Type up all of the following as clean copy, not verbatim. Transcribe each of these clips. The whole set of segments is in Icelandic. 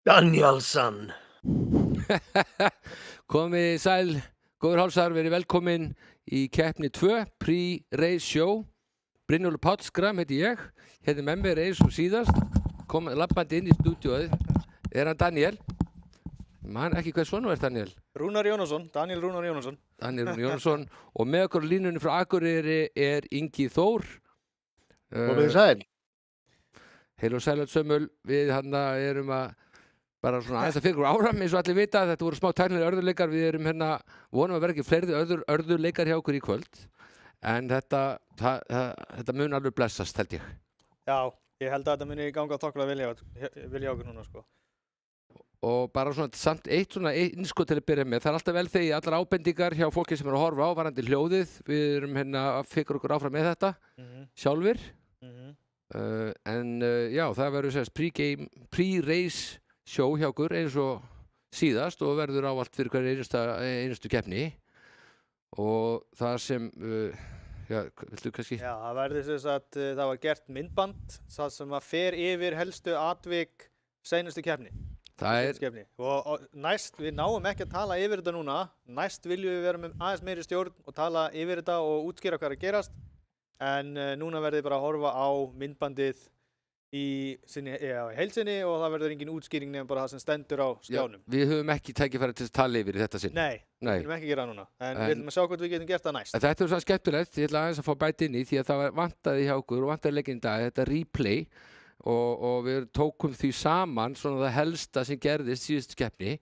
Danielsson. Komið sæl, góður hálsar, verið velkomin í keppni 2, Pre-Race Show. Brynjólfur Páll Schram heiti ég, hérna með mér eins og síðast, kom labbandi inn í stúdíóið, hann Daniel. Man ekki hvers son er Daniel? Rúnar Jónasson, Daniel Rúnar Jónasson. Daniel Rúnar Jónasson og með okkur á línunni frá Akureyri Ingi Þór. Komið sæl. Heil og sæl sömul, við erum að bara svona aðeins að fyrir áram eins og allir vita, þetta voru smá tæknilegir örðurleikar, við erum vonum að vera ekki fleiri örðurleikar hjá okkur í kvöld, en þetta mun alveg blessast, held ég. Já, ég held að þetta muni ganga þokkalega vilja okkur núna, sko. Og bara svona samt eitt innskot til að byrja með, það er alltaf vel þegar allar ábendingar hjá fólki sem eru að horfa á varandi hljóðið, við erum að fikra okkur áfram með þetta sjálfir, en já, það verður sérst pre-race show hjá okkur eins og síðast og verður ávallt fyrir hver einustu keppni og það sem, já, viltu kannski? Já, það verður þess að það var gert myndband, það sem að fer yfir helstu atvik seinustu keppni. Og næst, við náum ekki að tala yfir þetta núna, næst viljum við vera með aðeins meiri stjórn og tala yfir þetta og útskýra hvað er að gerast, en núna verður þið bara að horfa á myndbandið í heilsinni og það verður engin útskýring nefn bara það sem stendur á skjánum. Já, við höfum ekki tækifæri til að tala yfir í þetta sinn. Nei, við viljum ekki gera það núna, en við viljum að sjá hvort við getum gert það næst. Þetta er svo skemmtilegt, ég ætla aðeins að fá bæti inn í því að það vantaði hjá okkur og vantaði leikinn í dag, þetta replay og við tókum því saman svona það helsta sem gerðist síðustu keppni,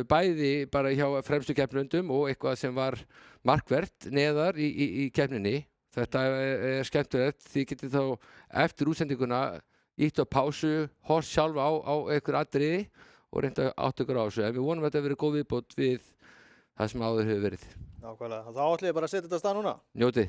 bæði bara hjá fremstu keppnundum og eitthvað sem var markvert neðar í keppninni. Þetta er skemmtilegt, þið getið þá eftir útsendinguna ítt á pásu, horft sjálf á einhver atriði og reynda átt ykkur á þessu. En við vonum að þetta verið góð viðbót við það sem áður hefur verið. Nákvæmlega, þá ætlum ég bara að setja þetta af stað núna. Njótið.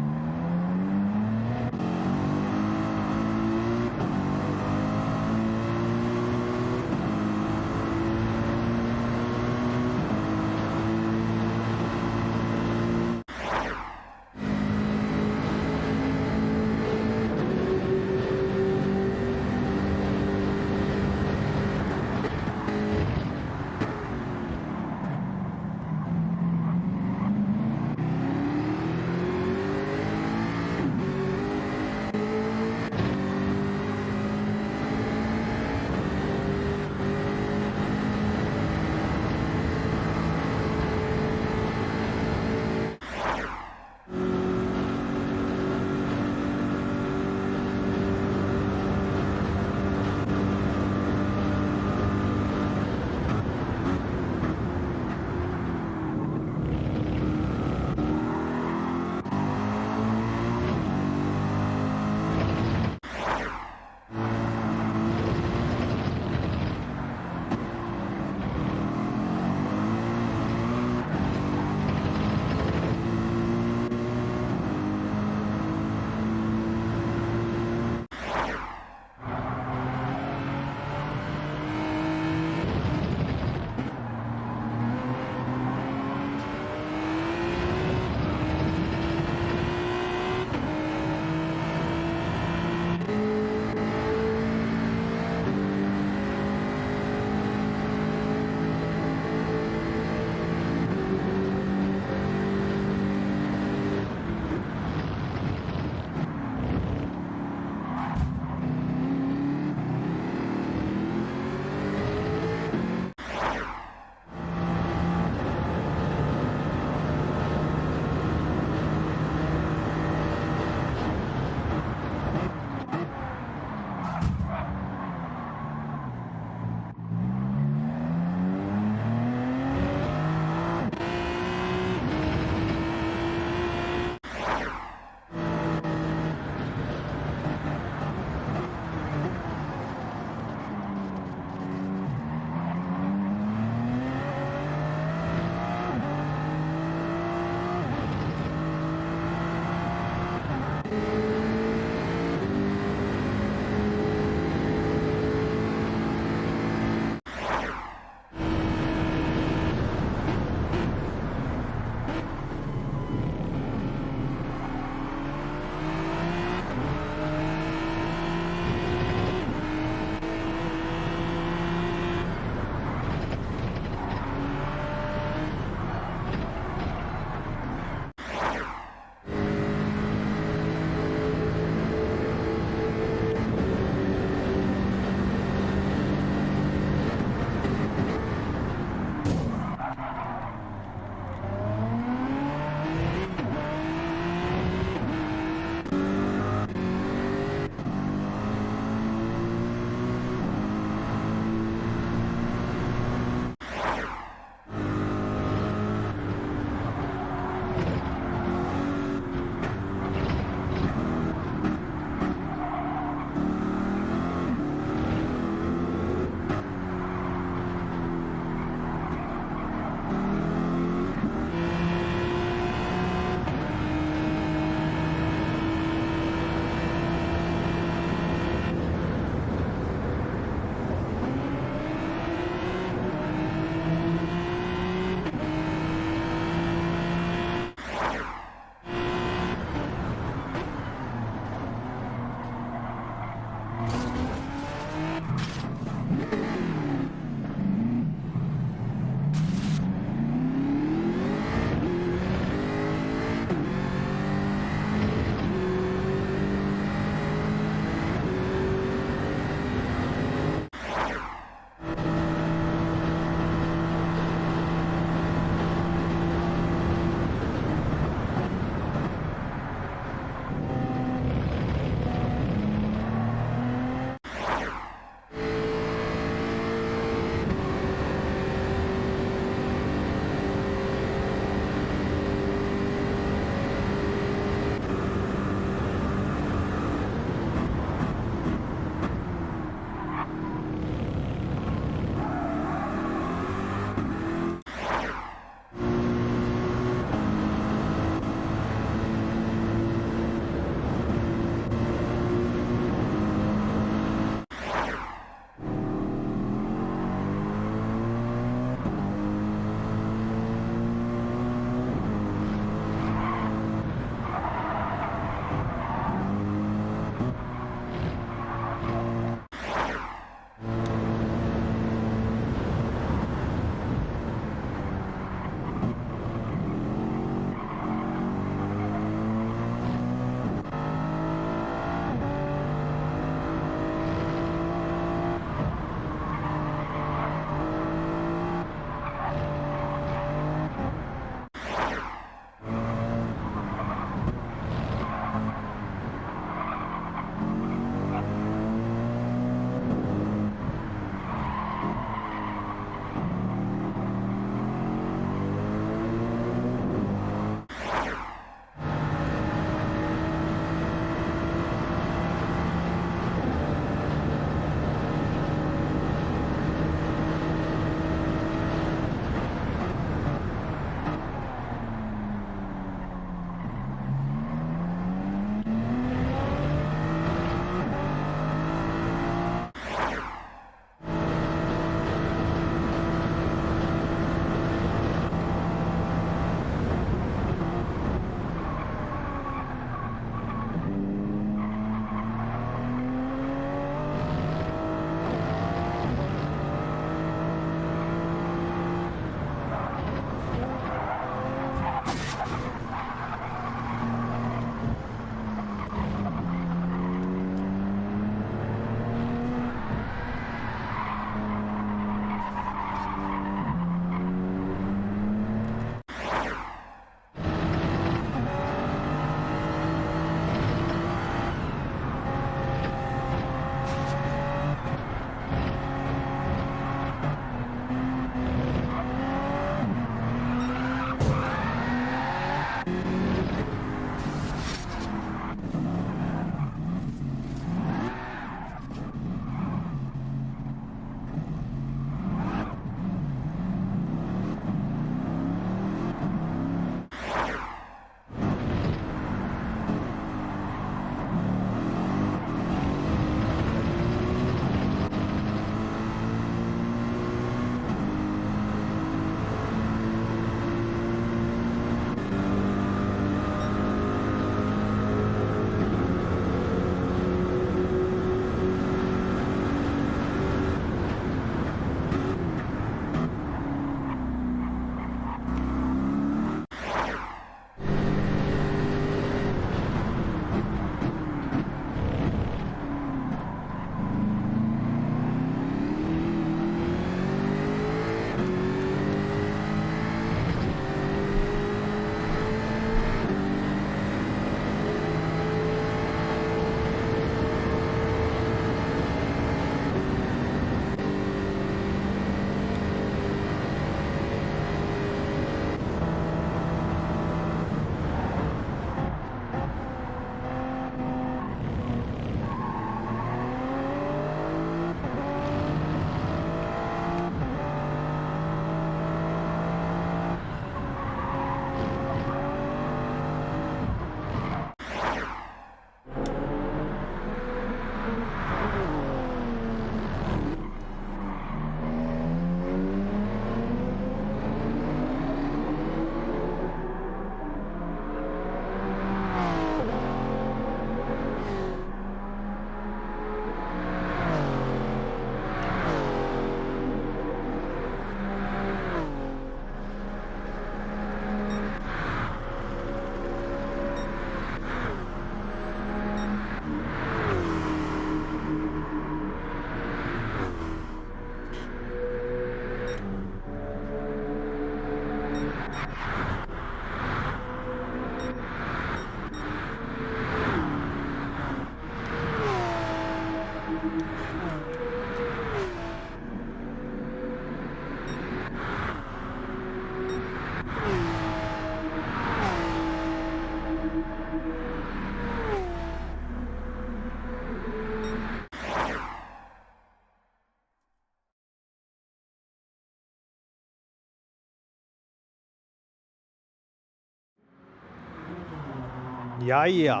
Jæja,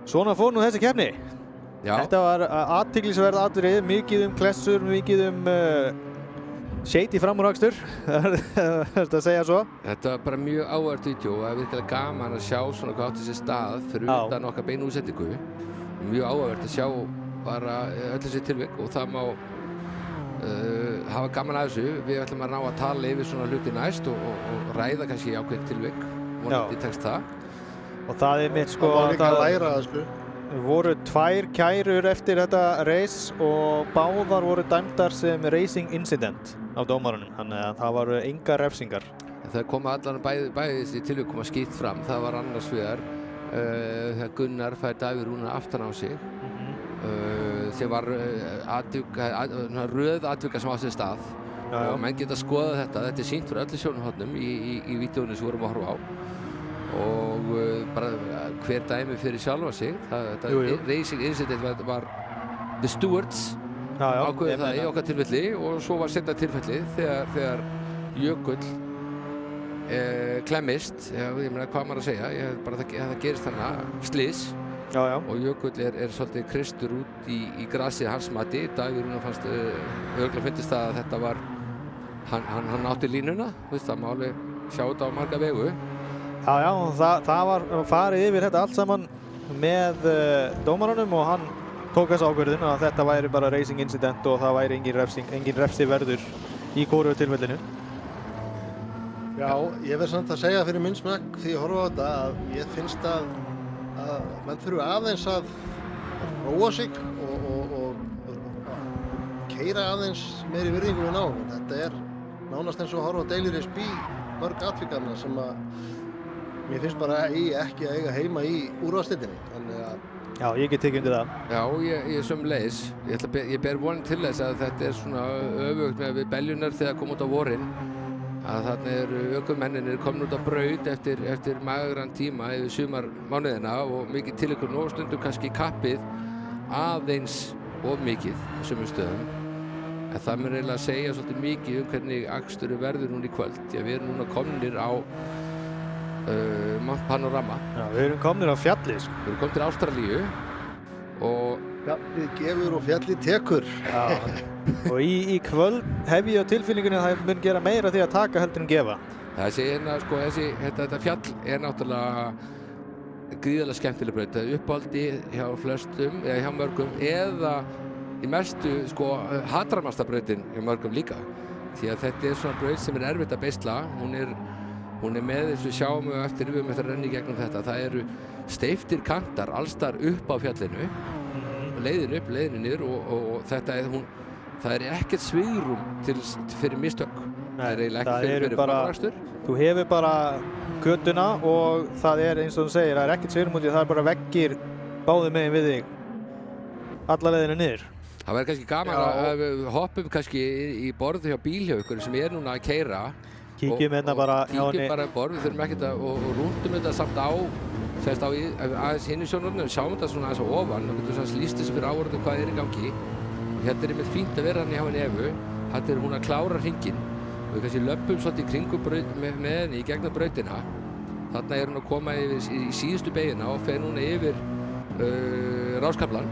svona fór nú þessi keppni. Já, Þetta var athyglisverð atriði, mikið klessur, mikið shady framúrakstur, þetta að segja svo. þetta var bara mjög áhugavert vídeó og það er virkilega gaman að sjá svona hvað átti sér stað fyrir Já. utan okkar beinu útsendingu. Mjög áhugavert að sjá bara öll þessi tilvik og það má hafa gaman að þessu. Við ætlum að ná að tala yfir svona hluti næst og ræða kannski ákveðin tilvik. Vonandi tekst það. Og það er mitt sko, Það var líka að læra að sko. voru 2 kærur eftir þetta race og báðar voru dæmdar sem racing incident af dómarunum, þannig að það voru engar refsingar. Það kom allan bæði þessi tilvik koma skýrt fram. Það var annars vegar þegar Gunnar fær Davíð Rúnar aftan á sig sem var röð atvika sem á sér stað. Og menn geta skoðað þetta er sýnt fyrir öllu sjónarhornum í vídeóinu sem við vorum að horfa á og bara hver dæmi fyrir sjálfa sig. Racing incident var The Stewards ákveðið það í okkar tilfelli og svo var seinna tilfellið þegar Jökull klemmist, ég meina hvað maður að segja, bara það gerist þarna slys og Jökull er svolítið kristur út í grasið hans mati. Davíð Rúnar fannst örugglega fyndist það að þetta var hann átti línuna, það má alveg sjá þetta á marga vegu. Það var farið yfir þetta allt saman með dómaranum og hann tók þessa ákvörðun að þetta væri bara racing incident og það væri engin refsi verður í hvoru tilfellinu. Já, ég verð samt að segja fyrir minn smekk því ég horfa á þetta að ég finnst að menn þurfi aðeins að róa sig og keyra aðeins meiri virðingu við náum. Þetta er nánast eins og að horfa á Daily Race B mörg atvikarna sem að mér finnst bara ekki að eiga heima í úrvalsdeildinni. Þannig að Já, ég get tekið undir það. Já, ég sömuleiðis. Ég ber vonir til þess að þetta er svona öfugt með við beljunar þegar kom út á vorin að þarna eru ökumennirnir komin út á braut eftir magran tíma yfir sumarmánuðina og mikið tilökun og stundum kannski kappið aðeins of mikið á sumum stöðum. En það mun eiginlega að segja svolítið mikið hvernig aksturinn verður núna í kvöld. Því að við erum núna komnir á Mount Panorama. Já, við erum komnir á fjallið. Við erum komnir til Ástralíu og fjallið gefur og fjallið tekur. Já, og í kvöld hef ég á tilfinningunni að það mun gera meira því að taka heldur en gefa. Þetta fjall er náttúrulega gríðarlega skemmtileg braut. Það er uppáldi hjá flestum, eða hjá mörgum, eða í mestu hatramasta brautin hjá mörgum líka. Því að þetta er svona braut sem er erfitt að beisla. Hún er með eins og sjáum við eftir að renna í gegnum þetta. Það eru steyptir kantar allstar upp á fjallinu, leiðin upp, leiðin niður og það er ekkert svigrúm fyrir mistök. Það er eiginlega ekki fyrir framúrakstur. Þú hefur bara götuna og það er eins og þú segir, það er ekkert svigrúm út í það er bara veggir báðum megin við þig alla leiðina niður. Það verður kannski gaman að við hoppum kannski í borð hjá bíl hjá ykkur sem er núna að keyra. Kíkjum hérna bara hjá henni. Kíkjum bara borð, við þurfum ekkert og rúndum þetta samt aðeins hinn í sjónarhorninu, sjáum þetta svona aðeins á ofan og getum svona lýst þessu fyrir áhorfendum hvað er í gangi. Hérna er einmitt fínt að vera hann hjá henni Evu, hérna er hún að klára hringinn og við kannski löpum svolítið í kringum með henni í gegnum brautina. Þarna er hún að koma í síðustu beygina og fer núna yfir Ráskaflan.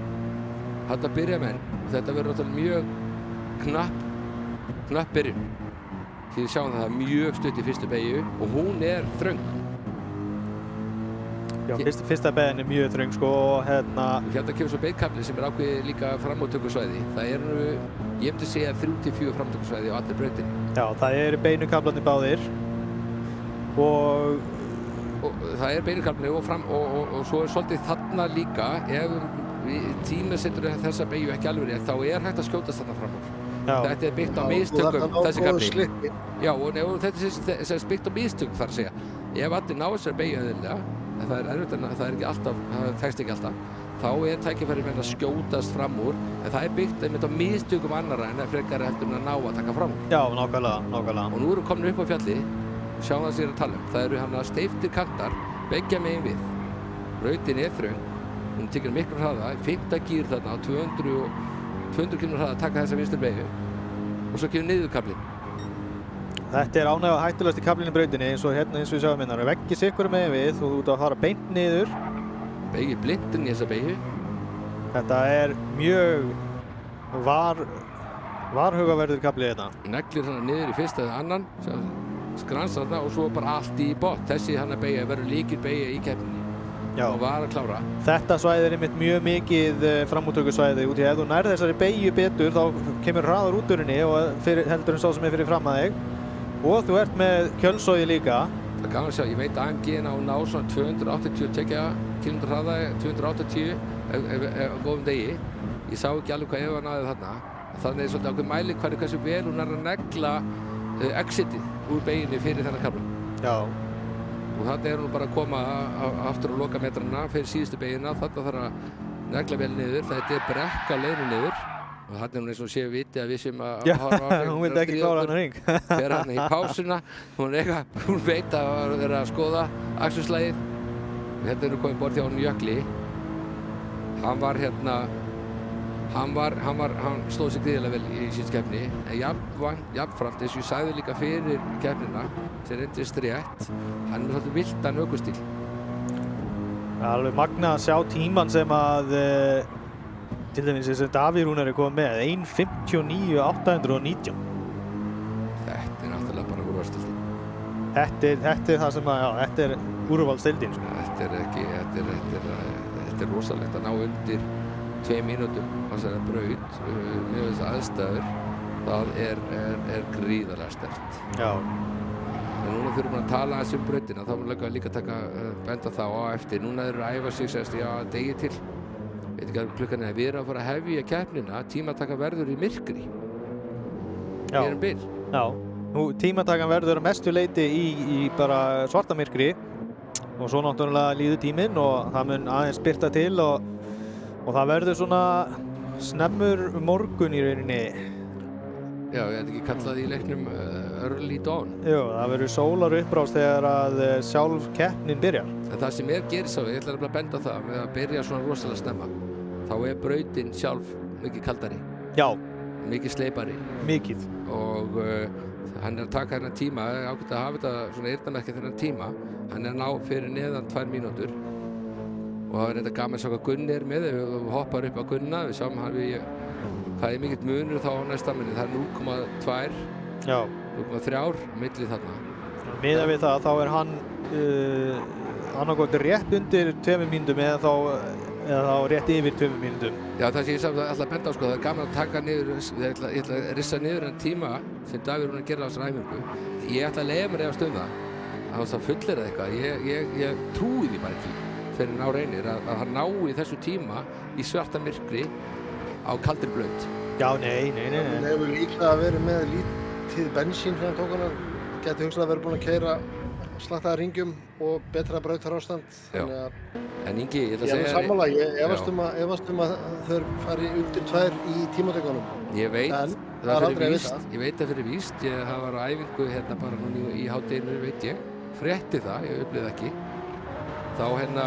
Þarna byrja menn. Þetta verður náttúrulega mjög knapp byrjun. Því við sjáum það er mjög stutt í fyrstu beygju og hún er þröng. Já, fyrsta beygjan er mjög þröng og Hérna kemur svo beygkafli sem er ákveðið líka framúrtökusvæði. Það eru, ég myndi segja 3-4 framúrtökusvæði á allir brautinni. Já, það eru beinukaflarnir báðir og það er beinukafli og svo er svolítið þarna líka ef tímasetur þessa beygju ekki alveg rétt þá er hægt að skjótast þarna fram úr. Þetta er byggt á mistökum þessi kafli. Já, og þetta er byggt á mistökum þar að segja. Ef allir ná þessari beygju eðlilega, það er erfitt en það er ekki alltaf, það tekst ekki alltaf, þá tækifæri menn að skjótast fram úr, en það byggt einmitt á mistökum annarra en frekar heldur en að ná að taka fram úr. Já, nákvæmlega. Og nú erum komin upp á fjalli, sjáum það sér að tala það eru hann að steyptir kantar, beggja megin við. Brautin þröng, hún tekur miklu hraða, 5. gír þarna á 200 km hraða að taka þessa vinstri beygju og svo kemur niðurkaflinn. Þetta ánægða hættulegasti kaflinn í brautinni eins og við sjáum hérna. Það veggir sikkur megin við og þú ert að fara beint niður. Beygir blindin í þessa beygju. Þetta mjög varhugaverður kafli þetta. Neglir hann niður í fyrsta eða annan, skransar þarna og svo bara allt í botn. Þessi hann að beygja verður lykilbeygja í keppninni. Já. Og var að klára. Þetta svæði einmitt mjög mikið framúttökusvæði út í ef þú nærð þessari beygju betur þá kemur hraður út úr henni og heldur sá sem fyrir fram að þig. Og þú ert með kjölsogi líka. Það er gaman að sjá, ég veit að AMG ná svona 280 km hraða, 280 á góðum degi. Ég sá ekki alveg hvað Eva náði þarna. Þannig er svolítið ákveð mælikvarði hversu vel hún að negla exitið úr beyginni fyrir þennan kafla. Já. Og þannig hún bara að koma aftur á lokametrana fyrir síðustu beygina. Þarna þarf að negla vel niður. Þetta brekka leiðinu niður. Og þannig hún eins og séu viti að við sem að horfa á hún vildi ekki klára hann hring. Fer hann í pásuna, hún veit að vera að skoða akstursslagið. Hérna er hún komið borð hjá honum Jökli. Hann var hérna, hann stóð sig gríðarlega vel í síns keppni. En jafnframt, eins og ég sagði líka fyrir keppnina, sem reyndist rétt, hann er svolítið villtan ökustíl. Alveg magnað að sjá tíman sem að til dæmis þess að Davíð Rúnar komið með 1:59.819. Þetta náttúrulega bara úrvalsdeildin. Þetta það sem að, þetta úrvalsdeildin. Þetta rosalegt að ná undir 2 mínútum á þessari braut með þessar aðstæður. Það er gríðarlega sterkt. Já. En núna þurfum við að tala aðeins brautina, þá mun líka benda þá á eftir. Núna eru að æfa sig, segast degi til. Veit ekki hvað klukkan við erum að fara að hefja keppnina, tímatakan verður í myrkri. Já. Við erum bil. Já, tímatakan verður að mestu leyti í bara svarta myrkri og svo náttúrulega líður tíminn og það mun aðeins birta til og það verður svona snemmur morgun í rauninni. Já, ég hefði ekki kallað í leiknum early dawn. Jú, það verður sólar uppbrás þegar að sjálf keppnin byrjar. En það sem gerist ég ætla að benda á það með að byrja svona rosalega snemma. Þá brautin sjálf mikið kaldari. Já. Mikið sleipari. Mikið. Og hann að taka þennan tíma, ákveðið að hafa þetta svona eyrnamerki þennan tíma. Hann að ná fyrir neðan 2 mínútur. Og það þetta gaman að sjá hvað Gunni með, ef við hoppar upp á Gunna, við sjáum hvað mikill munur þá á næsta minni. Það 0,2. Já. 0,3 milli þarna. Miðað við það, þá hann annarkot rétt undir 2 mínútum eða þá rétt yfir 2 mínútum. Já, það sem ég ætla að benda á, það er gaman að taka niður, ég ætla að rissa niður en tíma sem Davíð Rúnar gerir á þessari æfingu. Ég ætla að leiða mér efast það, að það fullera eitthvað. Ég trúi því bara ekki fyrir ná reynir að hann nái þessu tíma í svarta myrkri á kaldri braut. Já, nei. Hann hefur líklega verið með lítið bensín fyrir hann tók hann. Gæti hugsað að vera búinn að keyra slattaða ringjum og betra brautarástand. En Ingi, ég ætla að segja... Sammála, ég efast að þau fari undir 2 í tímatökunum. Ég veit það fyrir víst. Það var æfingu hérna bara núna í hádeginu, veit ég. Frétti það, ég upplifði ekki. Þá hérna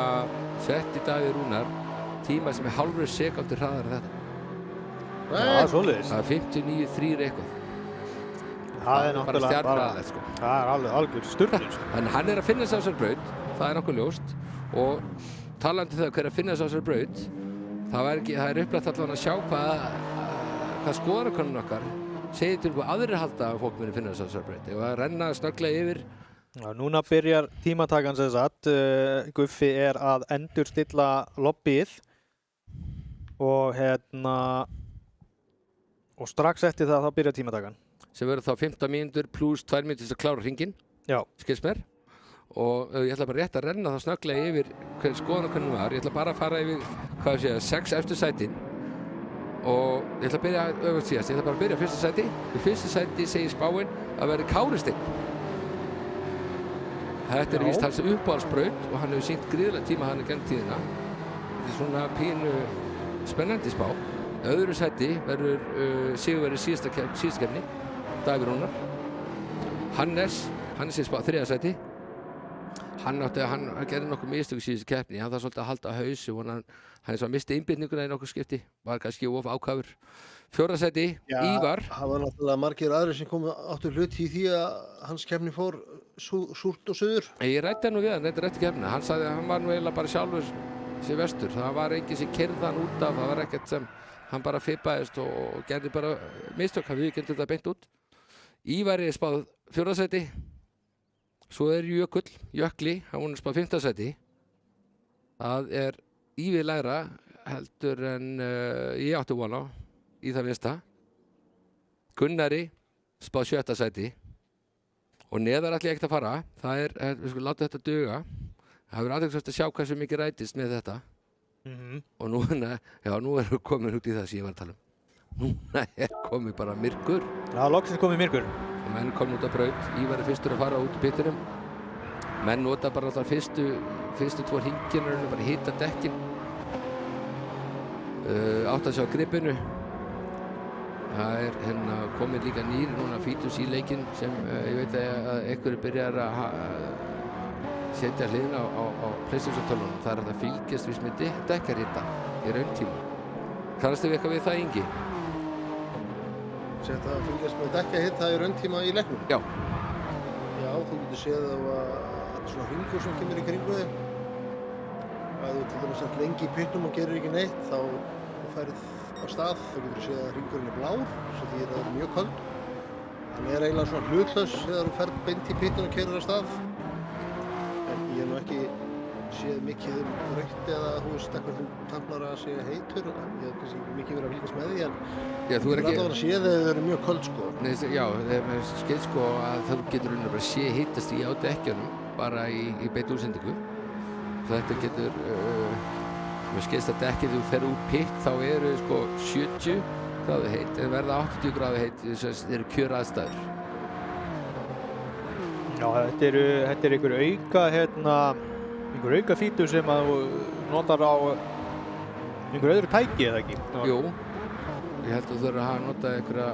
setti Davíð Rúnar tíma sem hálfri sekúndu hraðar en þetta. Það er svoleiðis. Það 59.3 eitthvað. Það er náttúrulega stjarnfræðilegt sko. Það er alveg sturlun sko. En hann að finna sig á þessari braut, það er nokkuð ljóst. Og talandi þegar hver að finna sig á þessari braut, það er upplagt allavega að sjá hvað skoðanakönnun okkar segir til hvað aðrir halda að fólk muni finna sig á þessari braut. Ef að renna snögglega yfir. Já, núna byrjar tímatakan sem sagt. Guffi að endurstilla lobbyið og og strax eftir það þá byrjar tímatakan. Sem verður þá 15 mínútur pluss 2 mínútur til að klára hringinn. Já. Skilst mér. Og ég ætla bara rétt að renna þá snögglega yfir hver skoðanakönnun var. Ég ætla bara að fara yfir, 6 efstu sætin. Og ég ætla að byrja öfust síðast. Ég ætla bara að byrja á fyrsta sæti. Í fyrsta sæti segir spáin að verði Kári Steinn. Þetta víst hans uppáhaldsbraut og hann hefur sýnt gríðarlega tíma hann í gegnum tíðina. þetta er svona pínu spennandi spá. Öðru sæti verður sigurvegari síðasta keppni, Davíð Rúnar. Hannes er spáð 3. sæti. Hann gerði nokkuð mistök í síðustu keppni, hann þarf svolítið að halda á hausi og hann er svo að misti einbeitinguna í nokkuð skipti, var kannski of ákafur. 4. sæti, Ívar. Það var náttúrulega margir aðrir sem komu áttu hlut í því að hans keppni fór súrt og suður. Ég ræddi hann nú við hann, þetta er eftir keppnina. Hann sagði að hann var nú eiginlega bara sjálfur sér vestur. Það var enginn sem keyrði hann út af, það var ekkert sem hann bara fippaðist og gerði bara mistök, hann viðurkenndi þetta beint út. Ívar er spáð 4. sæti. Svo er Jökli, hann er spáð 5. sæti. Það er ívið lægra heldur en ég átti von á í það minnsta. Gunnari spáð 7. sæti. Og neðar ætla ég ekkert að fara. Það er, við skulum láta þetta duga. Það hefur aðeins að sjá hversu mikið rætist með þetta. Og nú er komin út í það sem ég var að tala um. Núna er komið bara myrkur. Já, loksins komið myrkur. Og menn kom út á braut. Ívar er fyrstur að fara út í pittinum. Menn nota bara alltaf fyrstu 2 hringina og bara hita dekkin. Átt að sjá gripinu. Það er hérna komið líka nýr núna fítus í leikinn sem ég veit að einhverju byrjar að setja hliðina á PlayStation-tölvunum. Það er að fylgjast við með dekkarhita í rauntíma. Kannastu við eitthvað við það, Ingi? Þetta að fylgjast með dekkarhita í rauntíma í leiknum? Já. Já, þú getur séð að svona hringur sem kemur í kringu þig. Að þú til dæmis ert lengi í pitnum og gerir ekki neitt, þá þú færð á stað, þá getur þú séð að hringurinn er blár, svo því það er mjög köld. Hann er eiginlega svona hlutlaus þegar þú ferð beint í pitnum og keyrir á stað. En ég hef nú ekki séð mikið rautt eða þú veist eitthvað þú tafnar að segja heitur. Ég hef kannski ekki mikið verið að fylgjast með því, en já, þú er ekki... allavega að séð þegar þau eru mjög köld, sko. Nei, já, það er skeið sko að þú getur bara sé hittast í á dekkjunum bara í beitt útsendingu. Þetta getur, mér skeiðst að dekkið þú fer úr pitt þá eru sko 70 gráðu heitt en verða 80 gráðu heitt, þetta eru kjöraðstæður. Já, þetta er einhver auka fítur sem að þú notar á einhver öðru tæki eða ekki? Jú, ég held að þú þurfir að nota einhverja,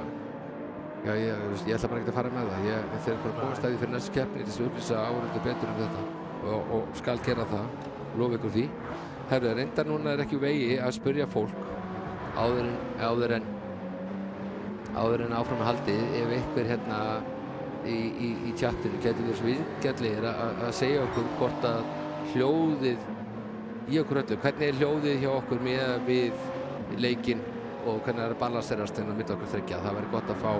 já ég ætla bara ekki að fara með það. Ég þegar bara komast að því fyrir næstu keppni til þess að upplýsa áhorfendur betur um þetta og skal gera það, lofa ykkur því. Herru, reyndar núna er ekki vegi að spyrja fólk áður en áfram haldið ef einhver hérna í tjattinu getur verið svo viðgjallegir að segja okkur hvort að hljóðið í okkur öllu, hvernig er hljóðið hjá okkur með við leikinn og hvernig er að balanserast hérna milli okkur þriggja. Það væri gott að fá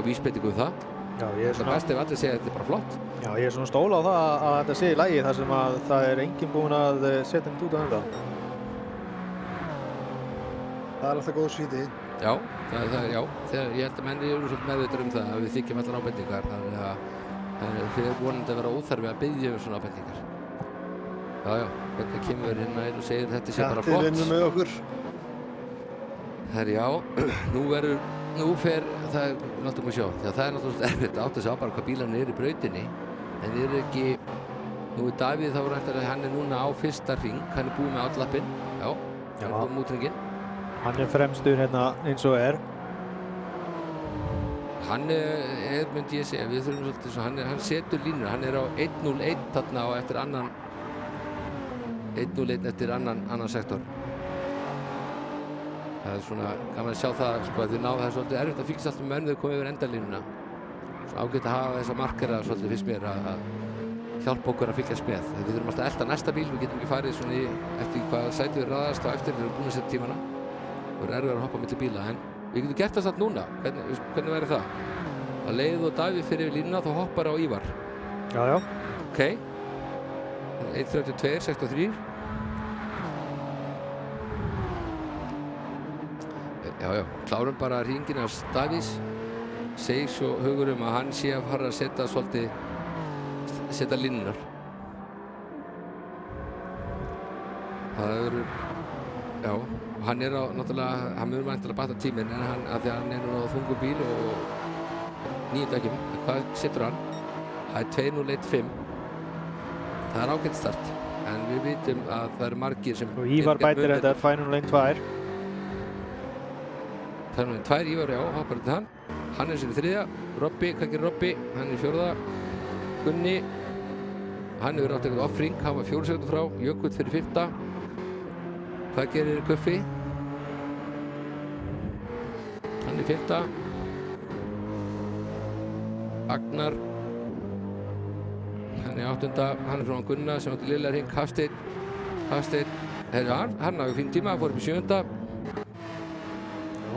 vísbendingu um það. Já, það er best ef allir segja að þetta er bara flott. Já, ég er svona stóla á það að þetta sé í lagi þar sem að það er enginn búinn að setja þetta út á þetta. Það er alltaf góð svíti. Já, já. Ég held að menn eru svolítið meðvitaðir um það að við þykjum allar ábendingar, þannig að þið er vonandi að vera óþarfi að biðja um svona ábendingar. Já, þetta kemur hérna inn og segir þetta sé bara flott. Þetta vinnur með okkur. Herri, já, nú fer, látum við sjá, það er náttúrulega erfitt að átta sig á bara hvað bílarnir eru í brautinni, en þeir eru ekki, nú er Davíð þá hann er núna á fyrsta hring, hann er búið með állappinn, já, hann er búið með útringinn. Hann er fremstur hérna eins og er. Hann er, myndi ég segja, við þurfum svolítið svo, hann setur línur, hann er á 1.01 þarna og eftir annan 1.01 eftir annan sektor. Það er svona gaman að sjá það, sko, að það er svolítið erfitt að fylgjast alltaf með þegar komið yfir endalínuna. Svo ágætt að hafa þessa markera svolítið fyrst mér að hjálpa okkur að fylgjast með. Við þurfum alltaf að elta næsta bíl, við getum ekki farið svona eftir hvað sætið við raðast á eftir, við erum búin að setja tímana. Það er erfitt að hoppa milli bíla, en við getum gert það samt núna. Hvernig væri það? Að leið og Davíð fyrir yfir línuna, þá hoppar á Ívar. Já. Ok. 1.32, 63. Já, klárum bara hringinn af Davíðs. Segir svo hugur að hann sé að fara að setja línunar. Það verður, já, hann er á, náttúrulega, hann mun væntanlega bata tíminn, en af því að hann er nú á þungum bíl og 9 dekkjum. Hvað setur hann? Það er 2.01.5. Það er ágætt start. en við vitum að það eru margir sem Og Ívar bætir þetta, Final Lane 2. Final Lane 2, Ívar, já, hoppar þetta hann. Hannes er í 3. Robby, hvað gerir Robby? Hann er í 4. Gunni, hann hefur átt eitthvað offring, hann var 4 sekúndur frá. Jökull fyrir 5. Hvað gerir Guffi? Hann er 5. Agnar, hann er 8. Hann er frá Gunna sem átti lilla hring. Hafsteinn, hann hafði fín tíma, hann fór upp í 7.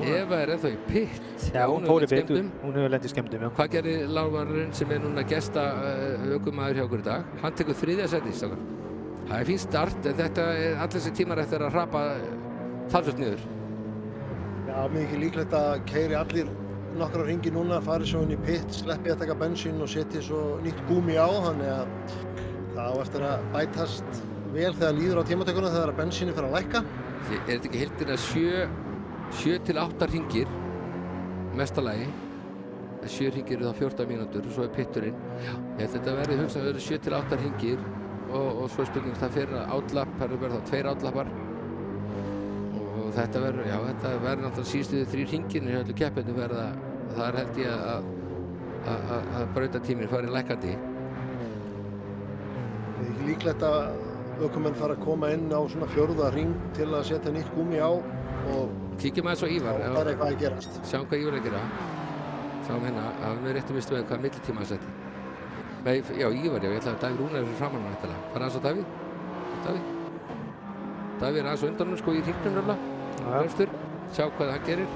Eva er ennþá í pitt. Já, hún fór í pitt, hún hefur lent í skemmdum, já. Hvað gerir Lávarurinn sem er núna gesta ökumaður hjá okkur í dag? Hann tekur 3. sæti, strákar. Það er fínt start, en þetta er allir þessi tímar eftir að hrapa talsvert niður. Já, mikið líklegt að keyri allir nokkra hringi núna, fari svo inn í pitt, sleppi að taka bensín og setji svo nýtt gúmi á, þannig að það á eftir að bætast vel þegar líður á tímatökuna þegar bensíni fer að lækka. Er þetta ekki heildina 7 til 8 hringir mestalagi? 7 hringir eru þá 14 mínútur og svo er pitturinn. Ég held að þetta verði hugsað að vera 7 til 8 hringir og svo er spurning það fyrir álapp, það verður þá 2 álappar og þetta verður, já, þetta verður náttúrulega síðustu 3 hringirnir hjá öllu keppendum verða, það er held ég að brautatíminn fari lækkandi. Það er ekki líklegt að ökumenn fara að koma inn á svona 4. hring til að setja nýtt gúmi á og kíkjum aðeins á Ívar. það er eitthvað að gerast. Sjáum hvað Ívar er að gera. Sjáum hérna, að við réttum vistu með hvað millitíma hann setti. Nei, já, Ívar, já, ég ætla að Davíð Rúnar er fyrir framan hann eftirlega. Fara aðeins á Davíð. Davíð er aðeins á undan hann sko í hringnum nefnilega. Fremstur, sjá hvað hann gerir.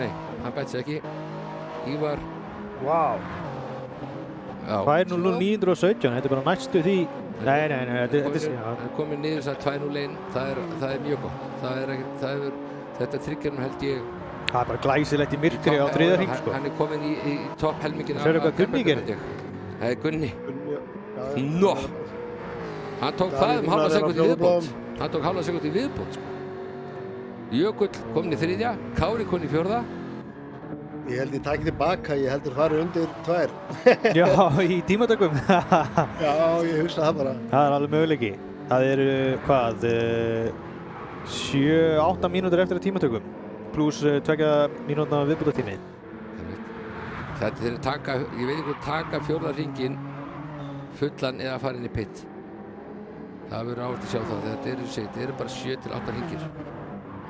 Nei, hann bætti sig ekki. Ívar. Vá. 2.09.17, þetta er bara næstu því. Nei, þetta er komið niður þess að 2.01, það er mjög gott. Þetta tryggjarnum held ég. Það er bara glæsilegt í myrkri á 3. hring sko. Hann er komin í topp helmingin. Sérðu hvað Gunni gerir? Það er Gunni. Nó! Hann tók það halva sekúndu í viðbót. Hann tók halva sekúndu í viðbót sko. Jökull komin í 3. Kári komin í 4. Ég held ég takk tilbaka, ég heldur farið undir 2. Já, í tímatökum. Já, ég hugsa það bara. Það er alveg möguleiki. Það eru, hvað, 7-8 mínútur eftir að tímatökum. Pluss 2 mínútna viðbótartími. Þetta er taka, ég veit ekki hvað taka 4. hringinn fullan eða fara inn í pitt. Það verður áherslu að sjá það. Þetta eru bara 7 til 8 hringir.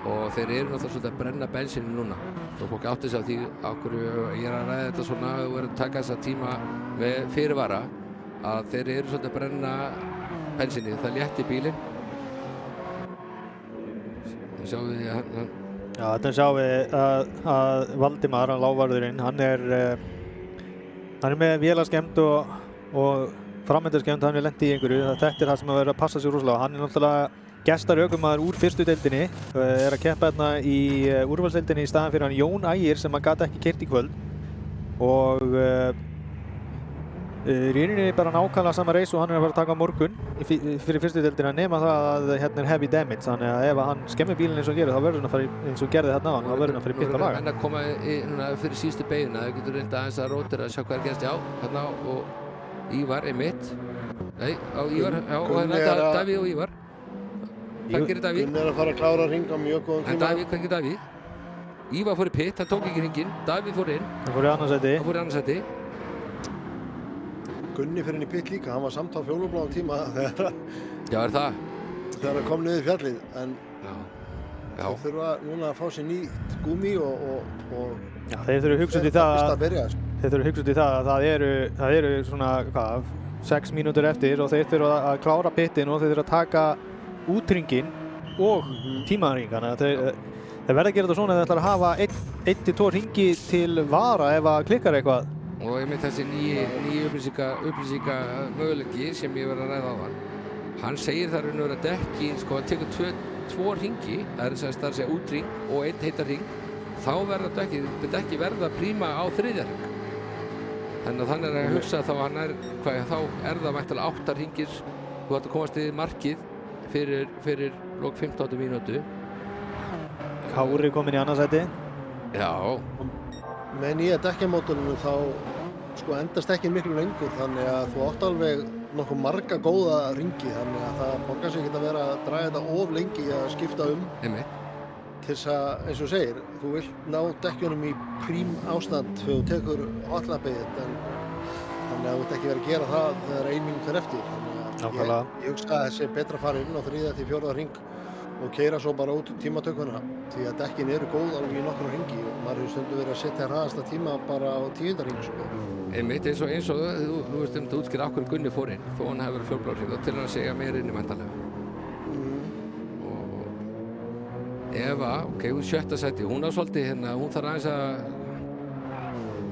Og þeir eru náttúrulega svolítið að brenna bensínu núna og fólk átti sig á því okkur ég er að ræða þetta svona og er að taka þessa tíma með fyrirvara að þeir eru svolítið að brenna bensínu, það létti bílinn. Sjáum við Já, þetta sjáum við að Valdimar, lávarðurinn, hann er með vélaskemmd og framöndarskemmd, hann er lent í einhverju. Þetta er það sem að vera að passa sig rosalega. Hann er náttúrulega gestarökumaður úr fyrstu deildinni, er að keppa hérna í úrvalsdeildinni í staðan fyrir hann Jón Ægir sem hann gat ekki keyrt í kvöld og í rauninni bara nákvæmlega sama reis og hann er að fara að taka á morgun fyrir fyrstu deildina nema það að hérna er heavy damage, þannig að ef hann skemmir bílinn eins og gerir þá verður hann að fara eins og gerði þarna á hann, þá verður hann að fara í pitt að laga. Menn að koma fyrir síðustu beyguna, þau getur reynda aðeins að rótira að sjá hvað er gerst, já, hérna og Ívar er mitt, nei, á Ívar, já, og hérna Davíð og Ívar. Hvað gerir Davíð? Gunni er að fara að klára hring á mjög góðum tíma. En Davíð, hvað gerir Davíð? Ívar fór í pitt, hann tók ekki hringinn. Davíð fór inn. Hann fór í annað sæti. Gunni fyrir inn í pitt líka, hann var samt á fjólubláum tíma þegar Já, er það? Þegar hann kom niður fjallið, en Já. þeir þurfa núna að fá sér nýtt gúmi og Já, þeir þurfa að hugsa út í það að það eru svona, hvað, 6 mínútur eftir og þeir þurfa að klára pittin og þeir þurfa að taka úthringinn og tímaðarhring, þannig að þeir verða að gera þetta svona að þeir ætla að hafa 1-2 hringi til vara ef að klikkar eitthvað. Og einmitt þessi nýji upplýsinga möguleiki sem ég verið að ræða á hann segir það raun og veru að dekki, sko, að tekur 2 hringi, það er að segja úthring og 1 heitar hring, þá verða dekki verða príma á 3. hring. Þannig að hann er að hugsa þá er það mættilega 8 hringir, þú ætti að komast í markið fyrir lok 15 mínútu. Kári kominn í annað sæti. Já. með nýja dekkjamódelinu þá sko endast ekki miklu lengur þannig að þú átt alveg nokkuð marga góða ringi þannig að það borgar sig ekki að vera að draga þetta of lengi að skipta Einmitt. til þess að, eins og þú segir, þú vilt ná dekkjunum í prím ástand þegar þú tekur hotlappið þannig að þú vilt ekki vera að gera það þegar eining fer eftir þannig að ég hugsa að þessi betra að fara inn á 3. til 4. hring og keyra svo bara út tímatökuna því að dekkin eru góð alveg í nokkra hringi og maður hefur stundum verið að setja hraðasta tíma bara á 10. hring sko. Einmitt, eins og þú veist að útskýra af hverju Gunni fór inn þó hann hefur verið fjólblár þá til hann að segja meira inni væntanlega og Eva, ok, hún 7. sæti hún á svolítið hérna, hún þarf aðeins að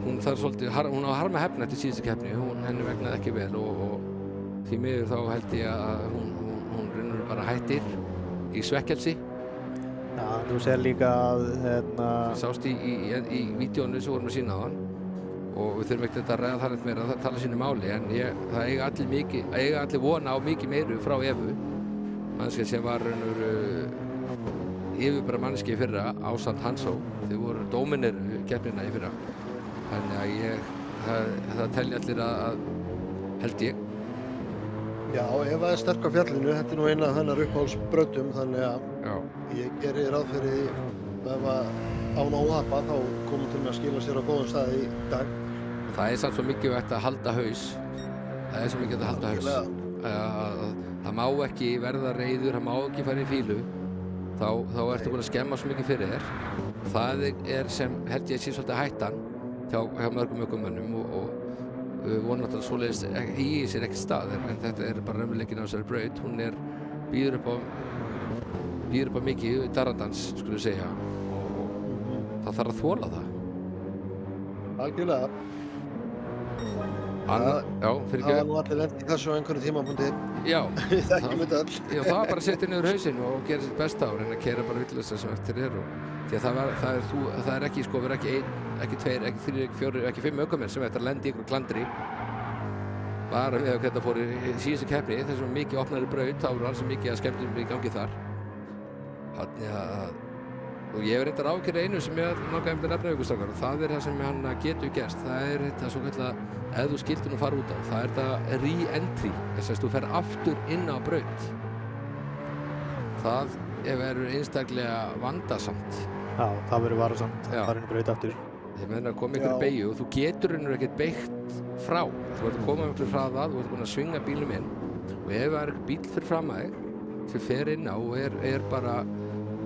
hún á að harma hefna eftir síðustu keppni henni vegnaði ekki vel og því miður þá held ég að hún reynur bara hættir í svekkelsi. Já, þú segir líka að það sást í vídeónu sem vorum að sína á hann og við þurfum ekkert að ræða það neitt meira að tala sínu máli en það eiga allir vona á mikið meiru frá Evu mannski sem var raunur yfirbara mannski í fyrra ásamt Hansó þau voru dóminir keppnina í fyrra þannig að það telja allir að held ég. Já, Eva sterk á fjallinu, þetta nú eina af hennar uppáhaldsbrautum þannig að ég geri ráð fyrir ef að án óhappa þá komum til með að skila sér á góðum staði í dag. Það samt svo mikilvægt að halda haus. Það svo mikilvægt að halda haus. Það má ekki verða reiður, það má ekki fara í fílu. Þá ertu búin að skemma svo mikið fyrir þér. Það sem held ég sé svolítið hættan hjá mörgum ökumönnum og voru náttúrulega svoleiðis í sér ekkert stað en þetta bara raunveruleikinn á þessari braut hún býður upp á mikið darrandans skulum segja og það þarf að þola það algjörlega fyrir það var nú allir lent í þessu á einhverju tímapunkti það var bara að setja niður hausinn og gera sitt besta og reyna að keyra bara villausa sem eftir því að það er ekki sko, verið ekki 2, ekki 3, ekki 4, ekki 5 ökumenn sem ætti að lenda í einhverju klandri bara við að þetta fór í síðustu keppni þess að mikið opnari braut þá voru alls mikið að skemmtum í gangi þar og ég hef reyndar ákveðið einu sem ég langaði að nefna ykkur og það það sem hann getur gerst það þetta svo kallar ef þú skildir nú fara út á það þetta re-entry þess að þú fer aftur inn á braut það verður einstaklega vandasamt það verður varasamt að fara inn á braut aftur ég meina að koma ykkur beygju og þú getur ekkert beygt frá þú ert að koma ykkur frá þú ert búin að svinga bílum inn og ef það er bíl fyrir fram að þig sem fer inn á og bara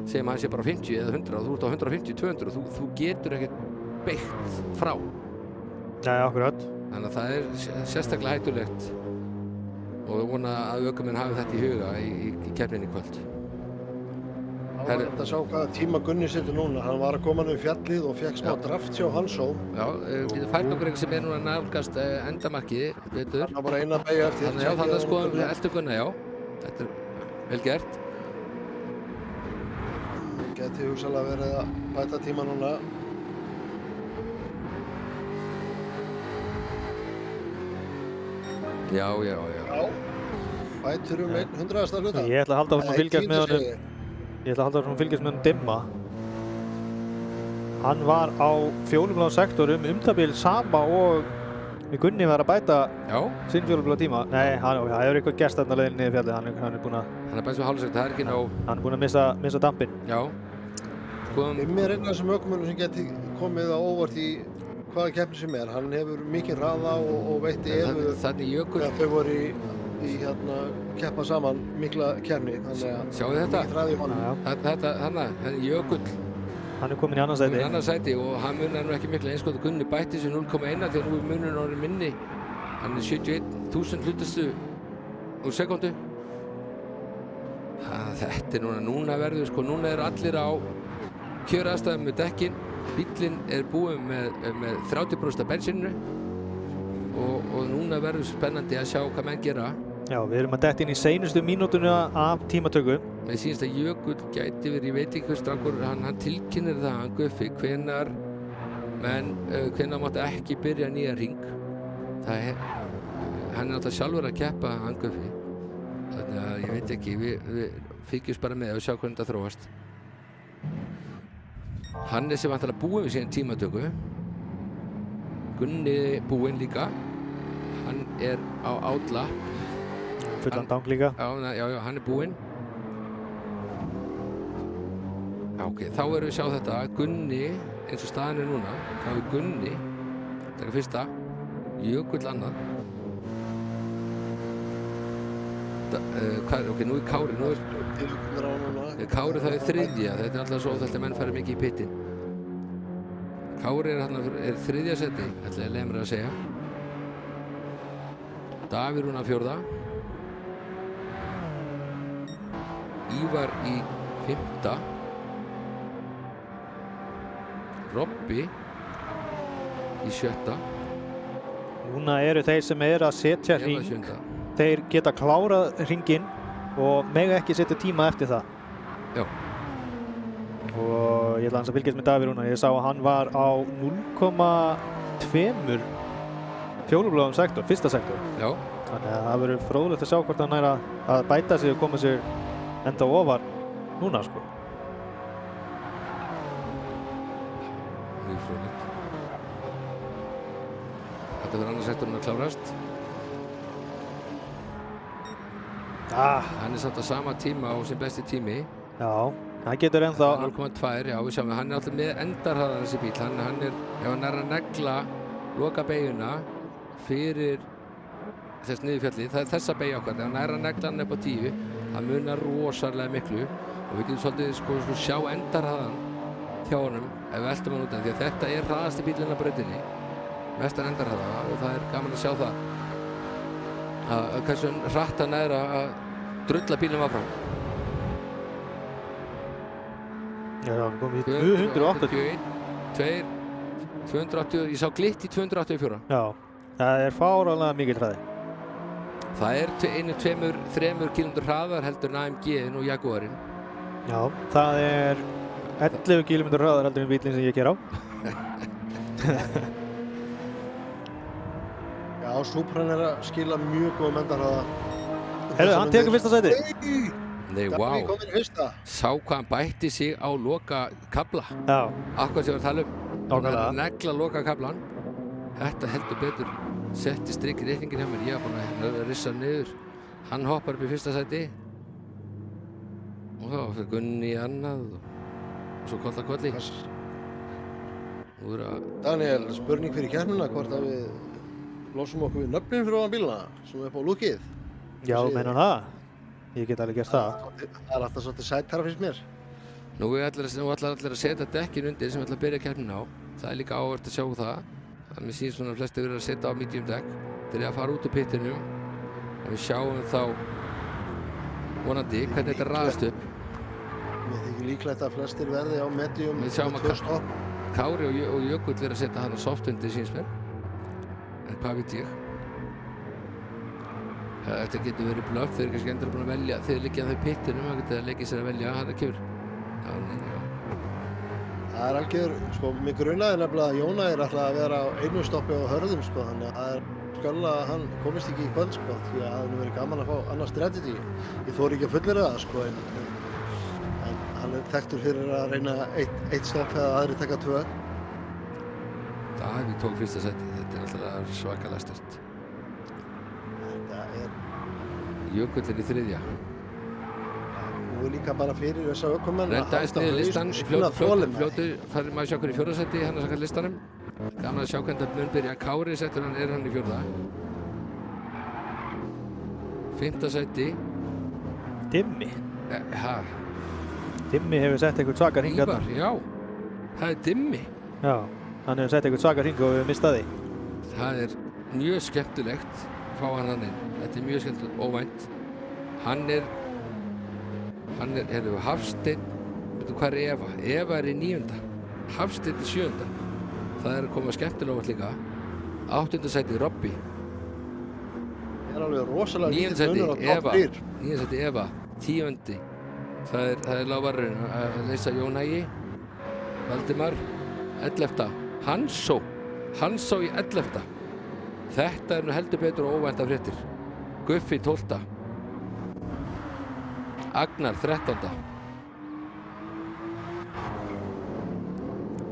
segjum að hann sé bara 50 eða 100 og þú ert á 150, 200 og þú getur ekkert beygt frá akkurat þannig að það sérstaklega hættulegt og ég vona að ökumenn hafi þetta í huga í keppninni í kvöld Það var þetta að sjá hvaða tíma Gunni setur núna. Hann var að koma um fjallið og fekk smá draft hjá Hansó. Já, við fært okkur eitthvað sem núna nálgast endamarkið, betur. Það var bara eina beygja eftir. Þannig að skoðum við eldur Gunna, Þetta vel gert. Geti hugsalega verið að bæta tíma núna. Já. Bætur 100. hluta. Ég ætla að halda áfram að fylgjast með honum. Ég ætla að halda áfram að fylgjast með honum Dimma. Hann var á fjólubláum sektorum umtabil sama og Gunni var að bæta sinn fjólubláa tíma. Nei, það hefur eitthvað gerst þarna leiðinni niður fjallið. Hann er búinn að... Hann er bæst við hálfsegt, það er ekki nóg. Hann er búinn að missa dampinn. Já. Dimmi er einn af þessum ökumönnum sem geti komið á óvart í hvaða keppni sem er. Hann hefur mikinn hraða og veitti Evu þegar þau voru í keppa saman mikla keppni. Sjáu þetta? Þetta er Jökull. Hann er komin í annað sæti. Í annað sæti og hann munar nú ekki miklu eins og Gunni bætti sér 0,1 þegar nú er munurinn orðinn minni. Hann er 71.000 hlutastu úr sekúndu. Þetta er núna verður sko, núna er allir á kjöraðstæðum með dekkin. Bíllinn er búinn með 30% af bensíninu og núna verður spennandi að sjá hvað menn gera. Já, við erum að detta inn í seinustu mínútuna af tímatöku. Mér sýnist að Jökull gæti verið, ég veit ekki hvað strangur, hann tilkynnir það, hann Guffi, hvenær mátti ekki byrja nýja hring. Hann er náttúrulega sjálfur að keppa, hann Guffi. Þannig að ég veit ekki, við fylgjumst bara með og sjá hvernig þetta þróast. Hann er sem vantar að búa við síðan tímatöku. Gunni búinn líka. Hann er á outlapp. Fullan dang líka. Já, hann er búinn. Já, ok, þá erum við að sjá þetta. Gunni, eins og staðan er núna, þá er Gunni, taka fyrsta, Jökull annað. Ok, nú er Kári, Kári það er þriðja, þetta er alltaf svo óþægt að menn fara mikið í pittin. Kári er þriðja seti, ætla ég lemur að segja. Davíð Rúnar fjórða. Ívar í fimmta. Robby í sjötta. Núna eru þeir sem eru að setja hring. Þeir geta klárað hringinn og mega ekki setja tíma eftir það. Já. Og ég ætla hans að fylgjast með Davíð Rúnar. Ég sá að hann var á 0,2 fjólubláðum sektor, fyrsta sektor. Já. Þannig að það verður fróðlegt að sjá hvort hann er að bæta sig og koma sér enda ofar núna, sko. Mjög fróðlegt. Þetta verður annars sektorinn að klárast. Hann er samt á sama tíma og sem besti tími. Já, hann getur ennþá 0,2, já, við sjáum, hann er alltaf með endarhraðan þessi bíl. Hann er, ef hann er að negla loka beyguna fyrir þess niðurfjalli, það er þessa beygja okkar. Ef hann er að negla hann upp á 10, það munar rosalega miklu og við getum svolítið sko sjá endarhraðan hjá honum ef við eltum hann út af því að þetta er hraðasti bílinn á brautinni, mestan endarhraða, og það er gaman að sjá það að hversu hratt hann er að drulla bílum áfram. Já, hann kom í 280. 280, ég sá glitt í 284. Já, það er fáránlega mikill hraði. Það er 1-2-3 km hraðar heldur en AMG og Jaguarinn. Já, það er 11 km hraðar heldur en bílinn sem ég ker á. Já, Supran er að skila mjög góða endarhraða. Heyrðu, hann tekur fyrsta sæti. Nei, vá. Sá hvað hann bætti sig á loka kabla. Já. Akkur sem við tala um. Hann er Nákvæmlega. að negla loka kablan. Þetta heldur betur. Setti strik í reikningin hjá mér. Ég var búinn að rissa niður. Hann hoppar upp í fyrsta sæti. Og þá fyrir Gunni í annað. Og svo kolla kolli. Daniel, spurning fyrir keppnina hvort að við losum okkur við nöfnin fyrir ofan bíluna sem er upp á lúkið. Já, meina það? Ég get alveg gert það. Það er alltaf svolítið sættara finnst mér. Nú ætlar allir að setja dekkin undir sem ætla að byrja keppnina á. Það er líka áhvert að sjá það. Það mér sýnst svona að flesti verið að setja á medium dekk þegar að fara út úr pittinum. En við sjáum þá vonandi hvernig þetta raðast upp. Mér þykir líklegt að flestir verði á medium. Við sjáum að Kári og Jökull er að setja hann á soft undir sýnst mér. En hvað veit ég? Þetta getur verið blöff, þeir eru kannski endur búin að velja, þeir liggja þau í pittinum, það getur að leggja sér að velja, hann er kemur. Já. Það er algjör, sko, mig grunaði nefnilega að Jóna er alltaf að vera á einu stoppi á Hörðum, sko, þannig að það er skölla að hann komist ekki í kvöld, sko, því að það hefði verið gaman að fá annað strategy. Ég þori ekki að fullera það, sko, en hann er þekktur fyrir að reyna eitt stopp eða aðri taka 2. Davíð tók fyrsta seti, þetta er alltaf svakalega sterkt. Jökull er í þriðja. Nú er líka bara fyrir þessa ökumenn að Reddaðist niður listan, fljótu farið maður að sjá hverju í fjórða seti, hann að saka listanum. Gaman að sjá hvernig það mun byrja. Kári settur hann, er hann í fjórða. 5. seti. Dimmi. Dimmi hefur sett einhvern svaka hring. Ívar, já. Það er Dimmi. Já, hann hefur sett einhvern svaka hring og við mistað því. Það er mjög skemmtilegt að fá hann inn. Þetta er mjög skemmtilegt, óvænt. Hann er Hafsteinn, veitum hvað er Eva? Eva er í 9. Hafsteinn í 7. Það er að koma skemmtilega óvænt líka. 8. sæti Robby. Það er alveg rosalega 9. sæti Eva. 9. sæti Eva. 10. Það er lágvarurinn að leysa Jón Ægi. Valdimar. 11. Hansó í 11. Þetta er nú heldur betur og óvænta fréttir. Guffi 12. Agnar 13.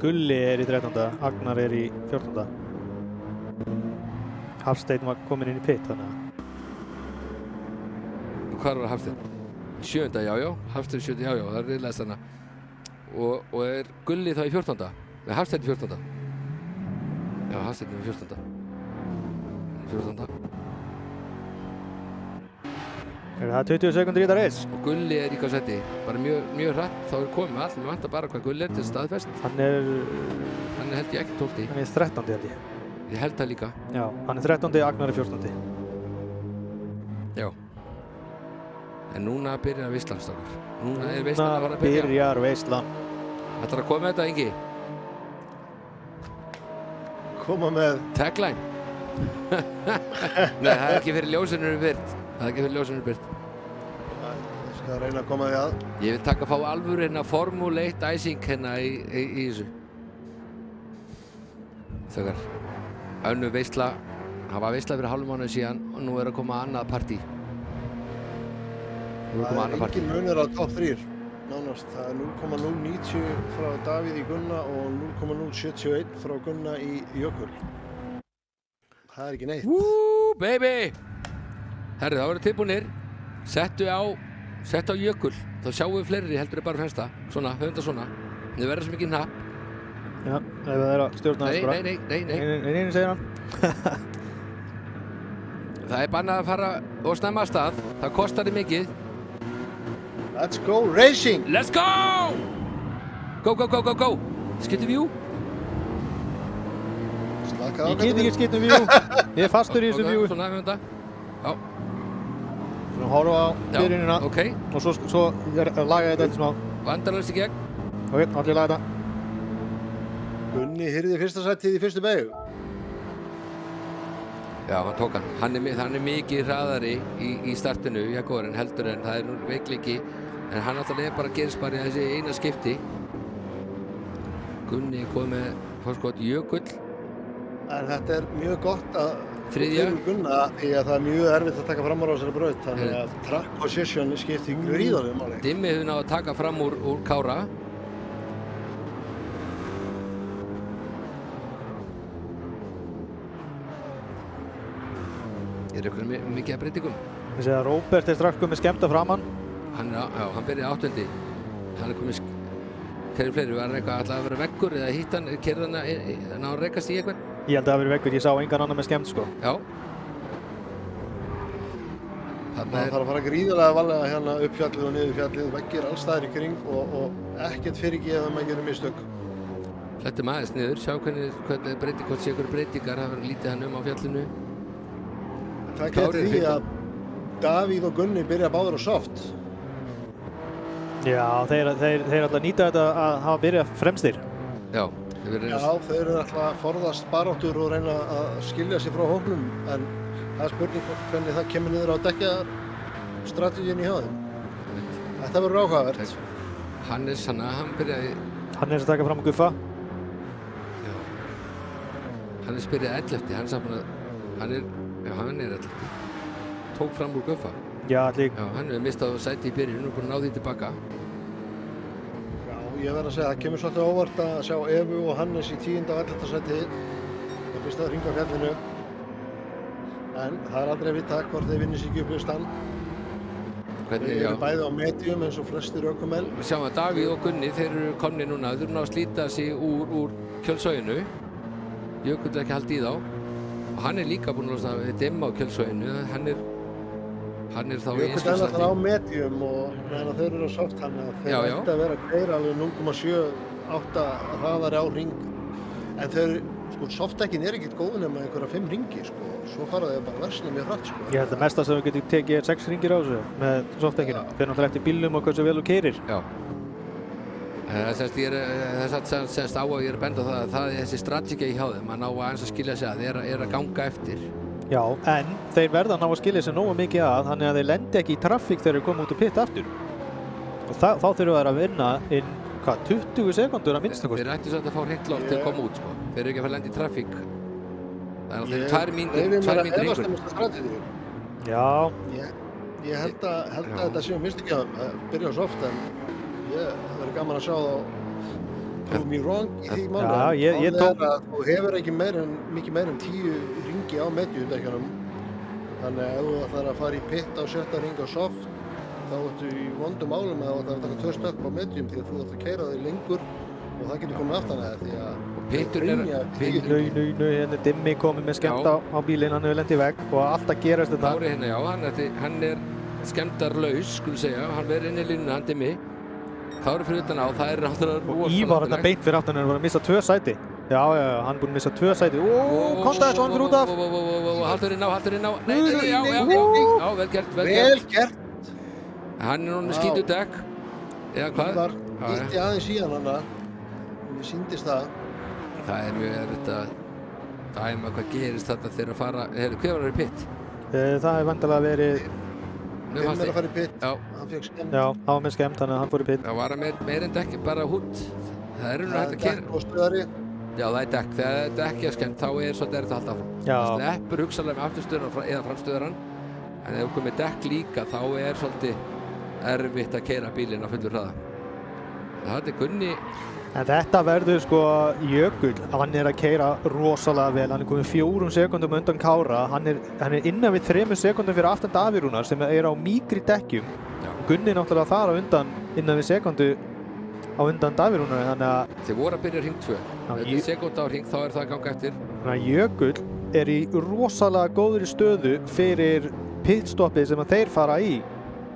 Gulli er í 13. Agnar er í 14. Hafsteinn var komin inn í pit þannig að Hvar var Hafsteinn? 7. já, Hafsteinn 7. já, það er riðlaðist þarna og er Gulli þá í 14. Nei, Hafsteinn í 14. Já, Hafsteinn í 14. 14. Er það 20 sekundur í þetta reis? Og Gulli er í hvað seti? Bara mjög hratt, þá er komið með allt, mér vantar bara hvað Gulli er til staðfest. Hann er held ég ekki 12. Hann er 13. held ég. Ég held það líka. Já, hann er 13. Agnar er 14. Já. En núna byrjar veislan, strákar. Núna er veislan að fara að byrja. Núna byrjar veislan. Ætlarðu að koma með þetta, Ingi? Koma með Tagline? Nei, það er ekki fyrir ljósunum byrt. Það er ekki fyrir ljósunum byrt. Ég skal reyna að koma því að. Ég vil taka að fá alvöru hérna Formule 1 æsing hérna í þessu. Þakkar. Önnur veisla. Það var veisla fyrir hálfum mánuði síðan og nú er að koma annað partí. Það er engin munur á top 3. Nánast. Það er 0,090 frá Davíð í Gunna og 0,071 frá Gunna í Jökul. Það er ekki neitt. Woo, baby! Herri, það voru tilbúinir. Settu á Jökul. Þá sjáum við fleiri heldur bara fremsta. Svona, höfum þetta svona. Þið verður svo mikið hnapp. Já, ef það er að stjórna þess bara. Nei. Nei, segir hann. Það er bannað að fara og snemma að stað. Það kostar þið mikið. Let's go racing! Let's go! Go! Skiptum view? Slaka á. Ég get ekki skiptum view. Ég er fastur í þessu view. Svona, við þetta. Já. Svona horfa á byrjunina. Ok. Og svo laga þetta eitthvað smá. Vandarlegst í gegn. Ok, allir laga þetta. Gunni hyrði fyrsta sætið í fyrstu beygju. Já, hann tók hann. Hann er mikið hraðari í startinu, Jaguarinn, heldur en það er veikleiki. En hann alltaf bara gerist bara í þessi eina skipti. Gunni kom með fórskot Jökull. En þetta er mjög gott að Þriðja. fyrir Gunna því að það er mjög erfitt að taka fram á þessari braut. Þannig að track position skiptir gríðarlegu máli. Dimmi hefur náð að taka fram úr Kára. Er ykkur mikið að breytingum? Ég segi að Róbert er strax komið skemmt að framann. Hann byrjaði 8. Hann er komið hverju fleiri, var hann eitthvað alltaf að vera veggur eða hitt hann, kerði hann að rekast í eitthvað? Ég held að það hafi verið veggur, ég sá engan annar með skemmt sko. Já. Það þarf að fara gríðarlega varlega hérna upp fjallið og niður fjallið, veggir alls staðar í kring og ekkert fyrirgefið að maður gerir mistök. Flettum aðeins niður, sjá hvernig hvort sé einhverju breytingar, það verður lítið hann á fjallinu. Það getur því að Davíð og Gunni byrja báður á soft. Já, þeir alltaf nýta þetta að hafa byrjað fremstir. Já, þeir eru alltaf að forðast baráttur og reyna að skilja sig frá hópnum en það er spurning hvernig það kemur niður á dekkjastrategíunni hjá þeim. Þetta verður áhugavert. Hannes, hann byrjaði... Hannes að taka fram á Guffa. Já. Hannes byrjaði 11. Hann er 11. Tók fram úr Guffa. Já, allir. Já, hann hefur mistað sæti í byrjun og búinn að ná því tilbaka. Já, ég verð að segja að það kemur svolítið óvart að sjá Evu og Hannes í 10. og 11. sæti. Það fyrst að hringa á fjallinu. En það er aldrei að vita hvort þeir vinni sig ekki upp í stand. Þeir eru bæði á medium eins og flestir ökumenn. Við sjáum að Davíð og Gunni, þeir eru komni núna. Þeir eru náðu að slíta sig úr kjölsóginu. Jökull er ekki haldið í þá. Og hann er líka búinn að dimma á kjölsóginu. Hann er þá í einstaklega. Jökull er alltaf á medium og meðan þeir eru á soft þannig að þeir ætti að vera að keyra alveg 0,78 hraðari á ring. En þeir, softdekkin er ekkert góð nema einhverja 5 ringi, Svo fara þeir bara versna mjög hratt, Ég held að mesta sem við getum tekið er 6 ringir á þessu með softdekkinu. Þeir náttúrulega eftir bílnum og hversu vel þú keyrir. Já. Það semst á að ég er að benda á það að þessi strategía hjá þeim að ná aðeins að skilja sig að er að ganga eftir. Já, en þeir verða að ná að skilja sig nógu mikið að þannig að þeir lendi ekki í traffík þegar þeir koma út úr pitt aftur. Og þá þurfa þeir að vinna inn, 20 sekúndur að minnsta kosti. Þeir ættu samt að fá hreint loft til að koma út, Þeir eru ekki að fara að lenda í traffík. Það er alltaf 2 mínútur yngur. Já. Ég held að þetta séu mistökja að byrja á soft en það verður gaman að sjá þá prove me wrong í því máli. Já, ég tók... Þú hefur ekki mikið meira en 10 ringi á mediumdekkjunum. Þannig að ef þú ætlar að fara í pit á 7. ring á soft, þá ertu í vondum málum að það er að taka 2 stökk á medium því að þú ætlar að keyra þig lengur og það getur komið aftan að það því að... Hérna er Dimmi komið með skemmt á bílinn, hann hefur lent í vegg og allt að gerast þetta. Kári hérna, já, hann er skemmdarlaus, skulum segja, hann verður inn í línuna, hann Dimmi. Kári fyrir utan á, það er náttúrulega rosalega. Og Ívar hérna beint fyrir aftan, hann var að missa 2 sæti. Já, hann er búinn að missa 2 sæti. Kontaði svo hann fyrir út af. Haldur inn á. Nei, já, vel gert. Hann er núna með skítu dekk. Eða hvað? Ívar ítti aðeins í hann hana. Mér sýndist það. Það er mjög erfitt að dæma hvað gerist þarna þegar að fara... Hver var það í pitt? Það hefur vantarlega verið... Hann er að fara í pitt. Hann fekk skemmt. Já, hann var með skemmt, þannig að hann fór í pitt. Það var að meira en dekk, bara hútt. Það er hægt að keyra. Og stöðari. Já, það er dekk. Þegar dekki er skemmt, þá er svolítið erfitt að halda áfram. Það sleppur hugsanlega með afturstöðurann eða framstöðurann. En ef þú komið dekk líka, þá er svolítið erfitt að keyra bílinn á fullur hraða. Það er Gunni. En þetta verður sko Jökull, hann er að keyra rosalega vel, hann er komið 4 sekúndum undan Kára, hann er innan við 3 sekúndum fyrir aftan Davíð Rúnar sem er á mýkri dekkjum. Gunni náttúrulega þar á undan, innan við sekundu á undan Davíð Rúnar, þannig að... Þeir voru að byrja hring 2, þetta er sekúnda á hring, þá er það að ganga eftir. Þannig að Jökull er í rosalega góðri stöðu fyrir pitstoppið sem að þeir fara í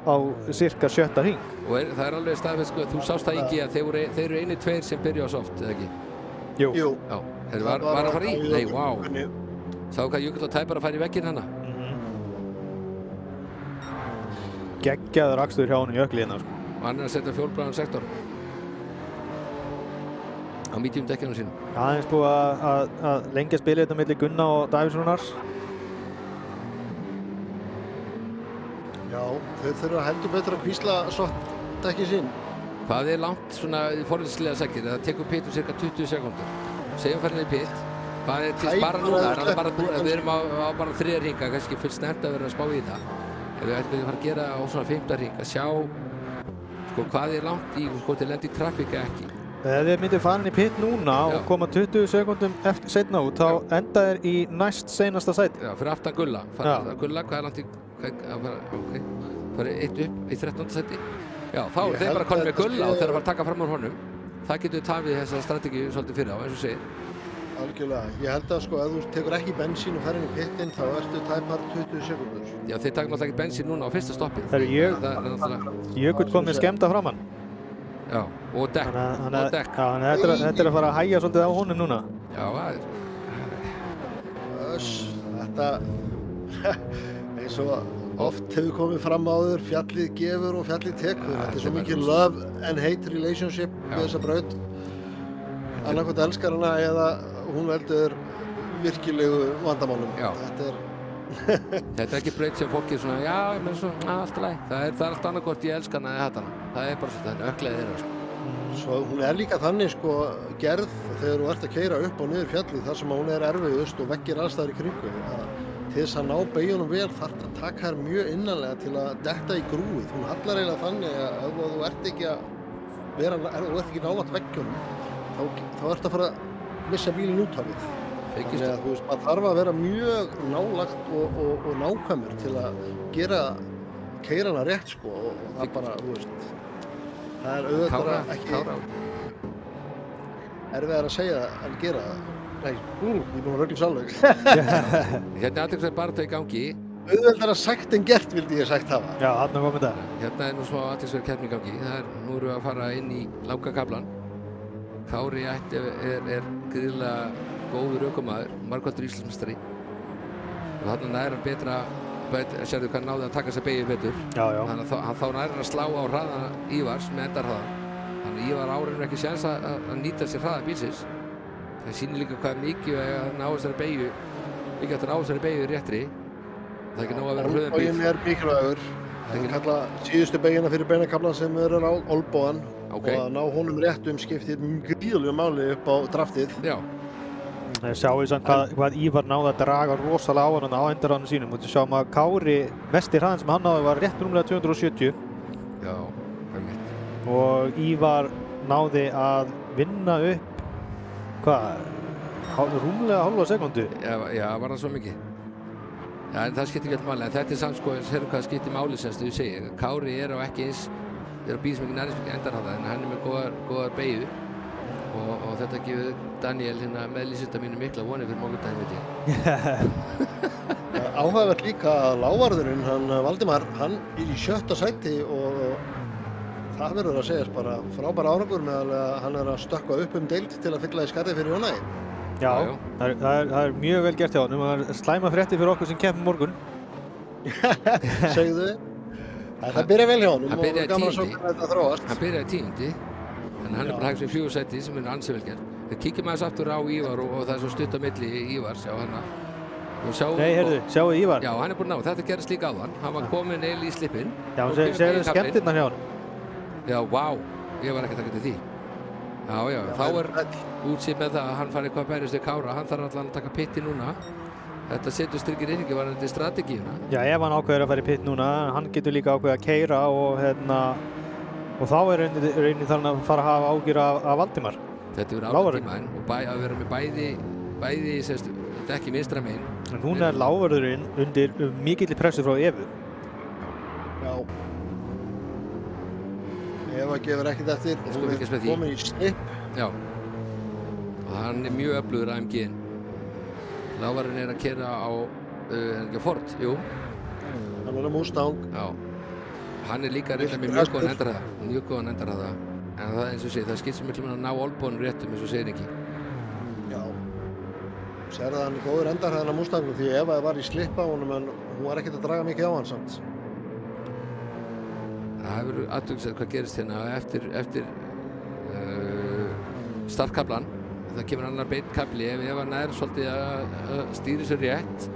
á cirka 7. hring. Og það er alveg staðfest sko, þú sást það ekki að þeir eru einu 2 sem byrja á soft, eða ekki? Jú. Já, þeir var að fara í? Nei, vá. Sá hvað Jökull og Tæpar að fara í vegginn hana? Geggjaður akstur hjá honum Jökli hérna sko. Og hann er að setja fjólbláðan sektor á medium dekkjunum sínum. Það er búið að lengja spilið þetta milli Gunna og Davíðs Rúnars. Já, þau þurfa heldur betur að kvísla softdekkin sín. Hvað er langt svona forðislega segir? Það tekur pit cirka 20 sekúndur. Segjum farin í pit. Hvað er til spara núna? Við erum á bara 3 hringa, kannski fullt snemmt að vera að spá í það. Ef við ætlum að fara að gera á svona 5. hring, að sjá sko, hvað er langt í, sko, til lendi í trafíka ekki. Ef þið myndir farin í pit núna og koma 20 sekúndum eftir seinna út, þá enda þeir í næst seinasta sæti. Já, fyrir aftan Gulla. Gulla, hvað er langt í... Ok, það er 1 upp í 13. sæti. Já, þá er þeir bara konum með Gulla og þeir að fara að taka fram úr honum. Það getur tafið þessa strategíu svolítið fyrir á, eins og segir. Algjörlega. Ég held að sko, ef þú tekur ekki bensín og fer inn í pittin, þá ertu tæpar 20 sekúndur. Já, þeir taka náttúrulega ekki bensín núna á fyrsta stoppið. Það eru Jökull kom með skemmta framann. Já, og dekk. Þannig að þetta er að fara að hægja svolítið á honum núna. Já, það er... Þetta... eins og oft hefur komið fram áður, fjallið gefur og fjallið tekur. Þetta er svo mikið love and hate relationship með þessa braut. Annarkvæmt elskar hana eða hún veldur virkilegu vandamálum. Þetta er ekki braut sem fólki er svona, já, menn svo, allt í lagi. Það er allt annarkvæmt ég elska hana eða hata hana. Það er bara svona, það er ökklaðið þeirra, sko. Svo hún er líka þannig, sko, gerð þegar þú ert að keyra upp og niður fjallið þar sem hún er erfiðust og veggir alls staðar í kringu. Til þess að ná beyjunum vel þarf að taka þær mjög innanlega til að detta í grúið. Hún hallar eiginlega þannig að ef þú ert ekki að vera, ef þú ert ekki nálægt veggjunum, þá ert að fara að missa bílinn út af við. Þannig að þú veist, maður þarf að vera mjög nálægt og nákvæmur til að gera keyrana rétt, sko, og það bara, þú veist, það er auðvitað ekki erfiðar að segja en gera það. Nei, ég er búinn að rögla sálög. Hérna er athyglisverð barátta í gangi. Auðveldara sagt en gert, vildi ég sagt hafa. Já, þarna komið það. Hérna er nú svo athyglisverð keppni í gangi. Nú erum við að fara inn í langa kaflann. Kári er gríðarlega góður ökumaður, margfaldur Íslandsmeistari. Og þarna nær hann betra, sérðu hvað náði að taka sér beygju betur. Já. Þannig að þá nær hann að slá á hraðana Ívars með endarhraðan. Þannig að Ívar áreinur ekki séns að nýta sér hraða bílsins. Það sýnir líka hvað mikið að ná þessari beygju, mikið að ná þessari beygju réttri. Það er ekki nóg að vera hlöðum bíl. Olbógin er mikilvægur. Það er kalla síðustu beygina fyrir beinakaflan sem eru á olbógan. Og að ná honum réttum skiptir gríðarlegu máli upp á draftið. Já. Það sjáum við samt hvað Ívar náði að draga rosalega á hann á endarhraðanum sínum. Þú sjáum að Kári, mesti hraðinn sem hann náði var rétt rúmlega 270. Já, einmitt. Og Ívar náði að vinna upp, hvað, rúmlega hálfa sekúndu? Já, var það svo mikið? Já, en það skiptir ekki alltaf máli, en þetta samt sko, sérðu hvað skiptir máli semst þú segir. Kári á ekki eins, á bíl sem ekki nærmast endarháða, en hann með góðar beygju og þetta gefur Daniel meðlýsenda mínu mikla vonir fyrir morgundaginn, veit ég. Áhugavert líka að lávarðurinn, Valdimar, hann í 7. sæti og það verður að segjast bara frábær árangur með að hann að stökkva upp deild til að fylla í skarðið fyrir Jónæði. Já, það er mjög vel gert hjá hann. Það er slæma fréttir fyrir okkur sem keppum morgun. Segðu þið. Það byrja vel hjá hann og gaman að sjá hvernig þetta þróast. Hann byrjaði 10. En hann er bara hægt sem 4 sæti sem er ansi vel gert. Við kíkjum aðeins aftur á Ívar og það er svo stutt á milli Ívars, já hann að... Nei, heyrðu, sjáu Ívar. Já, hann er búinn að ná. Þetta gerist líka áðan. Hann var kominn eiginlega í slippinn. Já, segðu skemmtirnar hjá hann. Já, vá. Ég var ekki að taka til því. Já, þá er útsýð með það að hann fari eitthvað að berjast við Kára. Hann þarf allan að taka pitti núna. Þetta setur styrkir einhverju varðandi strategíuna. Já, ef hann ákveður að fara í pitt núna, hann getur líka ákveðið að keyra og þá er raunin þannig að fara að hafa ágjur af Valdimar. Þetta verður ákveð tímaðinn og að vera með bæði dekki vinstra megin. En núna er lávarðurinn undir mikilli pressu frá Evu. Já. Eva gefur ekkert eftir og við komum í snipp. Já. Og hann er mjög öflugur AMG-inn. Lávarðurinn er að keyra á Ford, jú. Hann er á Mustang. Já. Hann er líka reynda með mjög góðan endarhraða. En það eins og sé, það skiptir miklu að ná olbónum réttum eins og segir ekki. Já. Sérðu að hann er góður endarhraðan á Mustangu því Eva var í slipp á honum en hún var ekkert að draga mikið á hann samt. Það hefur aðtöksað hvað gerist hérna eftir startkablan. Það kemur annar beitkabli ef hann er svolítið að stýra sér rétt,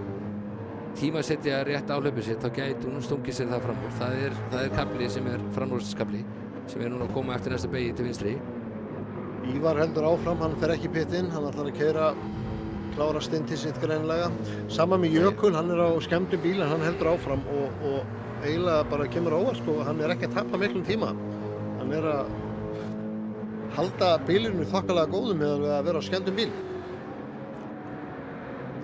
tímasetja rétt áhlaupið sitt, þá gæti hún stungið sér það fram úr. Það er kabli sem er framúrskabli sem er núna að koma eftir næsta beygju til vinstri. Ívar heldur áfram, hann fer ekki í pittinn, hann ætlar að keyra klára stintið sitt greinilega. Sama með Jökul, hann er á skemmtum bíl en hann heldur áfram og eiginlega bara kemur á óvart sko, hann er ekki að tappa miklum tíma. Hann er að halda bílinu þokkalega góðum með að vera á skemmtum bíl.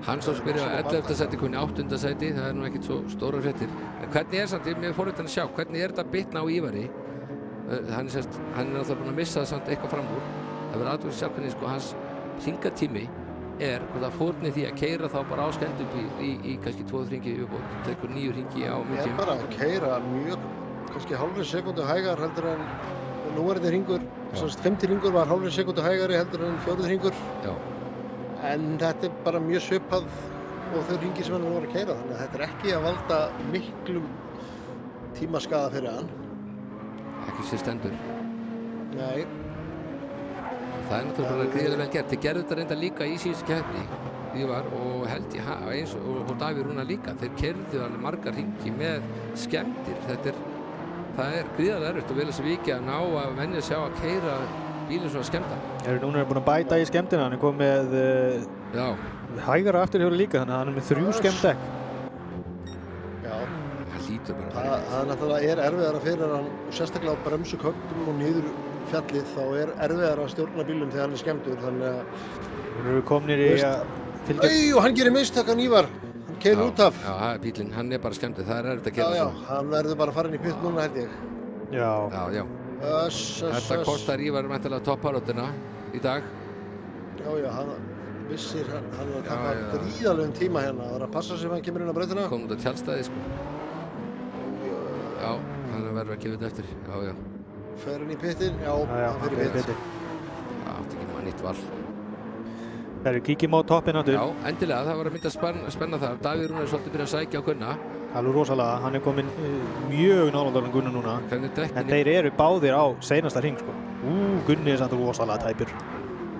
Hansson byrja á 11. sæti, kunni 8. sæti, það er nú ekkert svo stóra fréttir. En hvernig er samt, mér fór þetta að sjá, hvernig er þetta bitna á Ívari? Hann er náttúrulega búinn að missa samt eitthvað fram úr. Það verður aðeins að sjá hvernig sko, hans hringatími er hvort það fórni því að keyra þá bara á skemmtum bíl í kannski 2-3 hringi uppbót, tekur 9 hringi á mjög tíma. Ég er bara að keyra mjög, kannski hálfri sekúndu hægar heldur en núverandi hringur. 50 hringur var hálfri sekúndu hægari heldur en 4 hringur. Já. En þetta er bara mjög svipað og þau hringi sem hann voru að keyra, þannig að þetta er ekki að valda miklum tímaskaða fyrir hann. Ekki sér stendur. Nei. Það er náttúrulega gríðarlega vel gert. Þeir gerðu þetta reynda líka í síðustu keppni, Ívar, og held ég eins og Davíð Rúnar líka. Þeir keyrðu alveg margar hringi með skemmtir. Það er gríðarlega erfitt og vel þessi viki að ná að venja að sjá að keyra bílinn svona skemmta. Núna er búinn að bæta í skemmtina, hann er komið með hægara afturhjóli líka, þannig að hann er með 3 skemmdekk. Já. Það hlýtur bara. Það náttúrulega er erfiðara fyrir hann, sérstaklega á bremsuköggum og niður fjallið, þá er erfiðara að stjórna bílum þegar hann er skemmtur, þannig að... Nú erum við komnir í að fylgja... Og hann gerir mistök, Ívar. Hann keyrir út af. Já, bílinn, hann er bara skemmtur, það er erfitt að gera svona. Já, hann verður bara að fara inn í pitt núna, held ég. Já. Þetta kostar Ívar mæntalega toppáráttina í dag. Já, hann vissir, hann er að taka gríðarlegum tíma hérna. Það er að passa sig ef hann kemur inn á brautina. Kom út á tjaldstæði, sko. Já, hann verður að gefa þetta eftir. Já. Fer hann í pittinn? Já, hann fer í pitt. Já, átti ekki maður nýtt val. Þegar við kíkjum á toppinn aftur. Já, endilega, það var að mynda að spenna þar. Davíð Rúnar er svolítið byrjað að sækja á Gunna. Alveg rosalega, hann er komin mjög nálægt Gunna núna. En þeir eru báðir á seinasta hring, sko. Gunni er samt rosalega tæpur.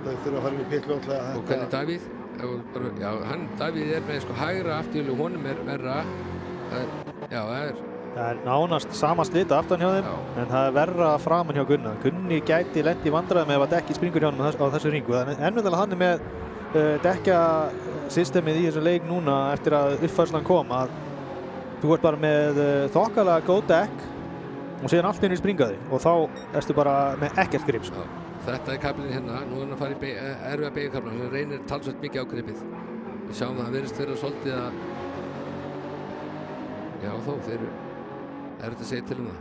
Þeir þurfa að fara inn í pitt fljótlega. Og hvernig Davíð? Já, Davíð er með sko hægra afturhjól og honum er verra. Það er nánast sama slita aftan hjá þeim, en það er verra framan hjá Gunna. Gunni gæti lent í vandræðum ef að dekki springur hjá honum á þessu hringu. En hann er með dekkjasystemið í þessum leik núna eftir að uppfærslan kom að þú ert bara með þokkalega góð dekk og síðan allt inn í springaði og þá ertu bara með ekkert grip. þetta kaflinn hérna, nú er hann að fara í erfiða beygikaflan, hann reynir talsvert mikið á gripið. Við sjáum það, hann virðist vera svolítið að, já þó, þeir eru að segja til það.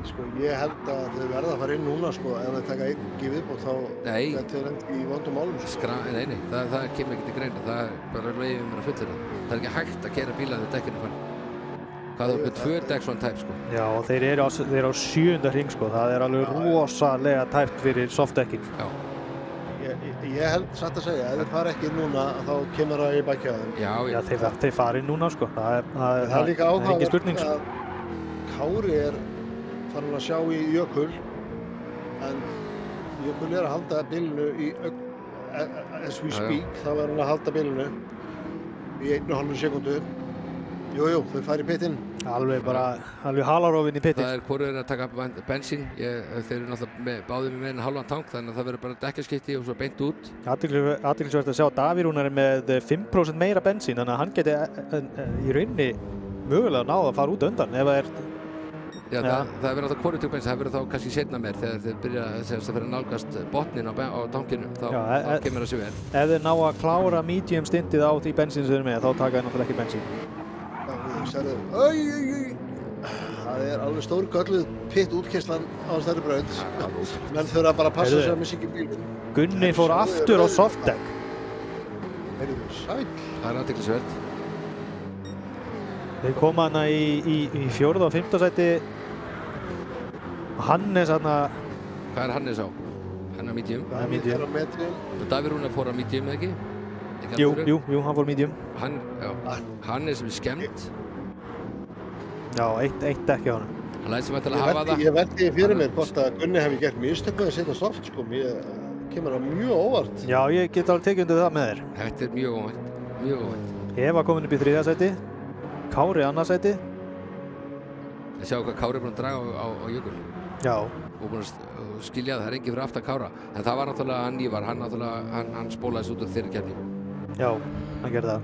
Sko, ég held að þau verða að fara inn núna, sko, ef þeir taka einn gifið og þá gæti þeir í vondum málum. Sko. Nei, það kemur ekki til greina, það er bara vegið mér að fullera. Það er ekki hægt að keyra bíla þegar dekkinu fara. Hvað er uppið 2 dekk svona tæp, sko? Já, og þeir eru á 7. hring, sko. Það er alveg rosalega tæpt fyrir softdekkin. Já. Ég held satt að segja, ef þeir fara ekki núna, þá kemur það í baki á þeim. Já, þeir fara inn núna, sko. Það er líka engin spurning, sko. Kári er farin að sjá í Jökul, en Jökul er að halda bílinu í as we speak, þá er hann að halda bílinu í 1,5 sekundu. Jú, þau fara í pitinn. Alveg halarófinn í pitinn. Það er hvoru er að taka bensín, þeir eru náttúrulega báðir með meira en halvan tank, þannig að það verður bara dekkjaskipti og svo beint út. Athyglisvert að sjá að Davíð Rúnar er með 5% meira bensín, þannig að hann geti í rauninni mögulega náð að fara út undan ef það er. Já, það verður alltaf hvoru tök bensín, það verður þá kannski seinna meir þegar þeir byrja að fyrir nálgast botnin á tankinu, þá kemur það sér vel. Ef þeir ná að klára medium stintið á því bensín sem þeir eru með, þá taka þeir náttúrulega ekki bensín. Það er alveg stórgölluð pitt útkeyslan á þessari braut. Menn þurfa bara að passa sig að missa ekki bílinn. Gunni fór aftur á softdeck. Sæll. Það er athyglisvert. Þeir koma hana í 4. og 5. sæti. Hannes hana. Hvað er Hannes á? Hann er medium. Það er medium. Davíð Rúnar fór á medium, eða ekki? Jú, hann fór medium. Hann er sem er skemmt. Já, eitt dekki á hann. Hann lætur sem ætti að hafa það. Ég veldi fyrir mér hvort að Gunni hefði gert mistök með að setja soft, sko. Mér kemur það mjög óvart. Já, ég get alveg tekið undir það með þér. Þetta er mjög óvænt. Eva komin upp í 3. sæti. Kári 2. sæti. Það sjá hvað Kári er búinn að draga á Jökul. Já. Og búinn að skilja það er engin fyrir aftan Kára. En það var náttúrulega hann Ívar, hann spólaðist út úr þeirri keppni. Já, hann gerði það.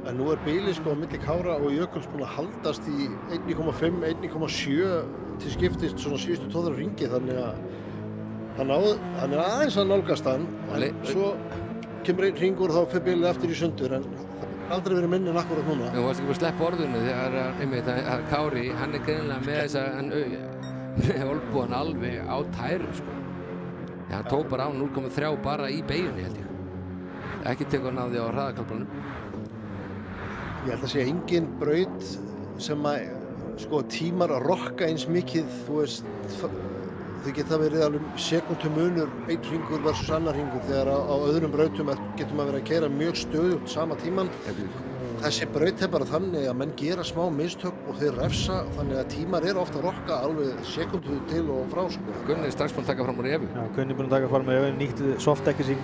En nú er bílinn sko milli Kára og Jökuls búinn að haldast í 1,5, 1,7 til skiptist svona síðustu 12 ringi, þannig að hann er aðeins að nálgast hann, en svo kemur einn ringur og þá fer bílinn aftur í sundur, en það har aldrei verið minni en akkurat núna. Þú varst ekki bara að sleppa orðinu þegar Kári, hann er greinilega með þessa olbúan alveg á tæru, sko. Hann tók bara á 0,3 bara í beigjunni, held ég. Ekki tekur hann á því á hraðakaflanum. Ég held að sé engin braut sem að sko tímar að rokka eins mikið, þú veist, þau geta verið alveg sekúndu munur einn hringur versus annar hringur, þegar á öðrum brautum getum að vera að keyra mjög stöðugt sama tíman. Þessi braut er bara þannig að menn gera smá mistök og þeir refsa, þannig að tímar eru ofta að rokka alveg sekúndu til og frá, sko. Gunni er strax búinn að taka fram úr Evu. Já, Gunni er búinn að taka fram úr Evu, nýtt softdekki sín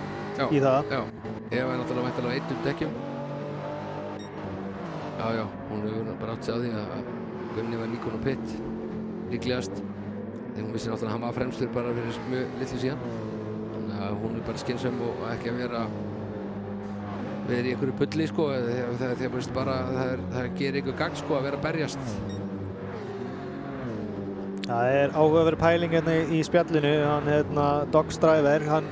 í það. Já, Eva er náttúrulega væntanlega eitt dekkjum. Já, hún hefur bara átt sig á því að Gunni var nýkomin á pitt, líklegast. Þegar hún vissi náttúrulega að hann var fremstur bara fyrir mjög litlu síðan. Þannig að hún er bara skynsöm og ekki að vera í einhverju bulli, sko. Þegar bara það gerir einhver gagn, sko, að vera að berjast. Það er áhugaverð pæling hérna í spjallinu. Dogs Driver, hann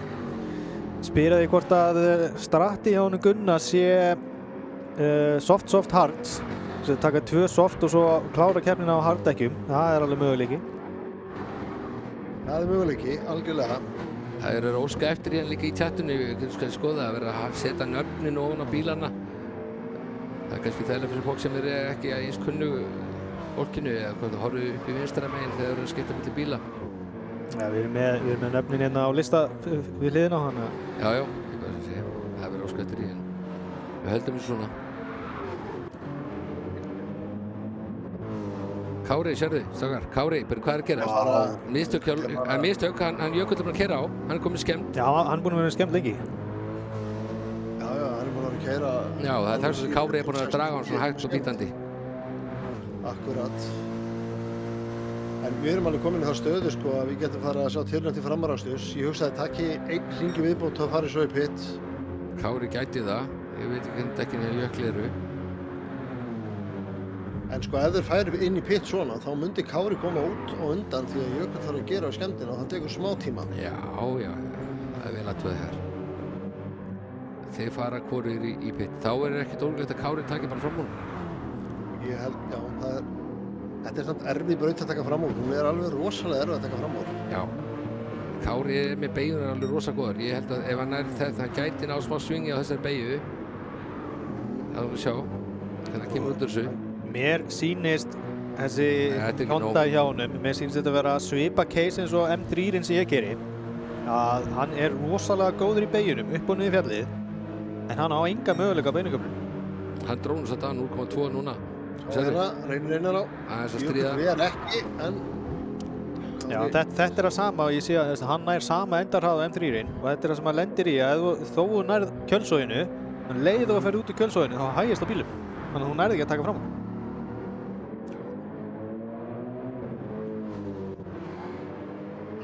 spyrir því hvort að stratti hjá honum Gunna sé soft hard, sem taka 2 soft og svo klára keppnina á harddekkjum. Það er alveg möguleiki. Það er möguleiki, algjörlega. Það er óska eftir hérna líka í chatinu, við skal skoða að vera að setja nöfnin ofan á bílana. Það er kannski þægilega fyrir fólk sem er ekki að eins kunnu fólkinu, eða hvað það horfðu upp í vinstra meginn þegar það eru að skipta milli bíla. Já, við erum með nöfnin hérna á lista við hliðina á hana. Já, ég bara að segja, það verður óska eftir í hérna. Við höldum þessu svona. Kári, sérðu, stakar, Kári, hvað er að gera? Mistök, hann Jökull er búinn að keyra á, hann er komið skemmt. Já, hann er búinn að vera skemmt lengi. Já, hann er búinn að vera að keyra. Já, það er þess að Kári er búinn að draga hann svona hægt og bítandi. Akkurat. En við erum alveg komin í það stöðu, sko, að við getum farið að sjá tilnæmt til framaraksturs. Ég hugsaði að takki einn hringi viðbót og farið svo í pitt. Kári gæti það, ég veit ekki hvernig dekkin hjá Jökli eru. En sko ef þeir færi inn í pit svona þá myndi Kári koma út og undan því að Jökull þarf að gera á skemmdina og það tekur smá tíma. Já, það er vel aðtöð þér. Þeir fara hvorir í pit. Þá er ekkert ólíklegt að Kári taki bara fram úr. Ég held, já, þetta er samt erfið braut að taka fram úr. Hún er alveg rosalega erfið að taka fram úr. Já. Kári með beigjur alveg rosa góður. Ég held að ef hann það gæti ná smá svingi á þessari beigju. Það er að sjá. Þannig að kemur út úr þessu. Mér sýnist þessi Honda hjá honum, mér sýnist þetta að vera svipa case eins og M3-inn sem ég keyri. Að hann er rosalega góður í beigjunum upp og niður fjallið, en hann á enga möguleika á beinuköflum. Hann drónur satt að 0,2 núna. Reynir á. Jökull ver ekki, en... Já, þetta er það sama og ég sé að hann nær sama endarhraða á M3-inn og þetta er það sem hann lendir í að þó þú nærð kjölsoginu, en leið þú að ferð út í kjölsoginu þá hægist á bílum. Þannig að þú nærði ekki að taka fram.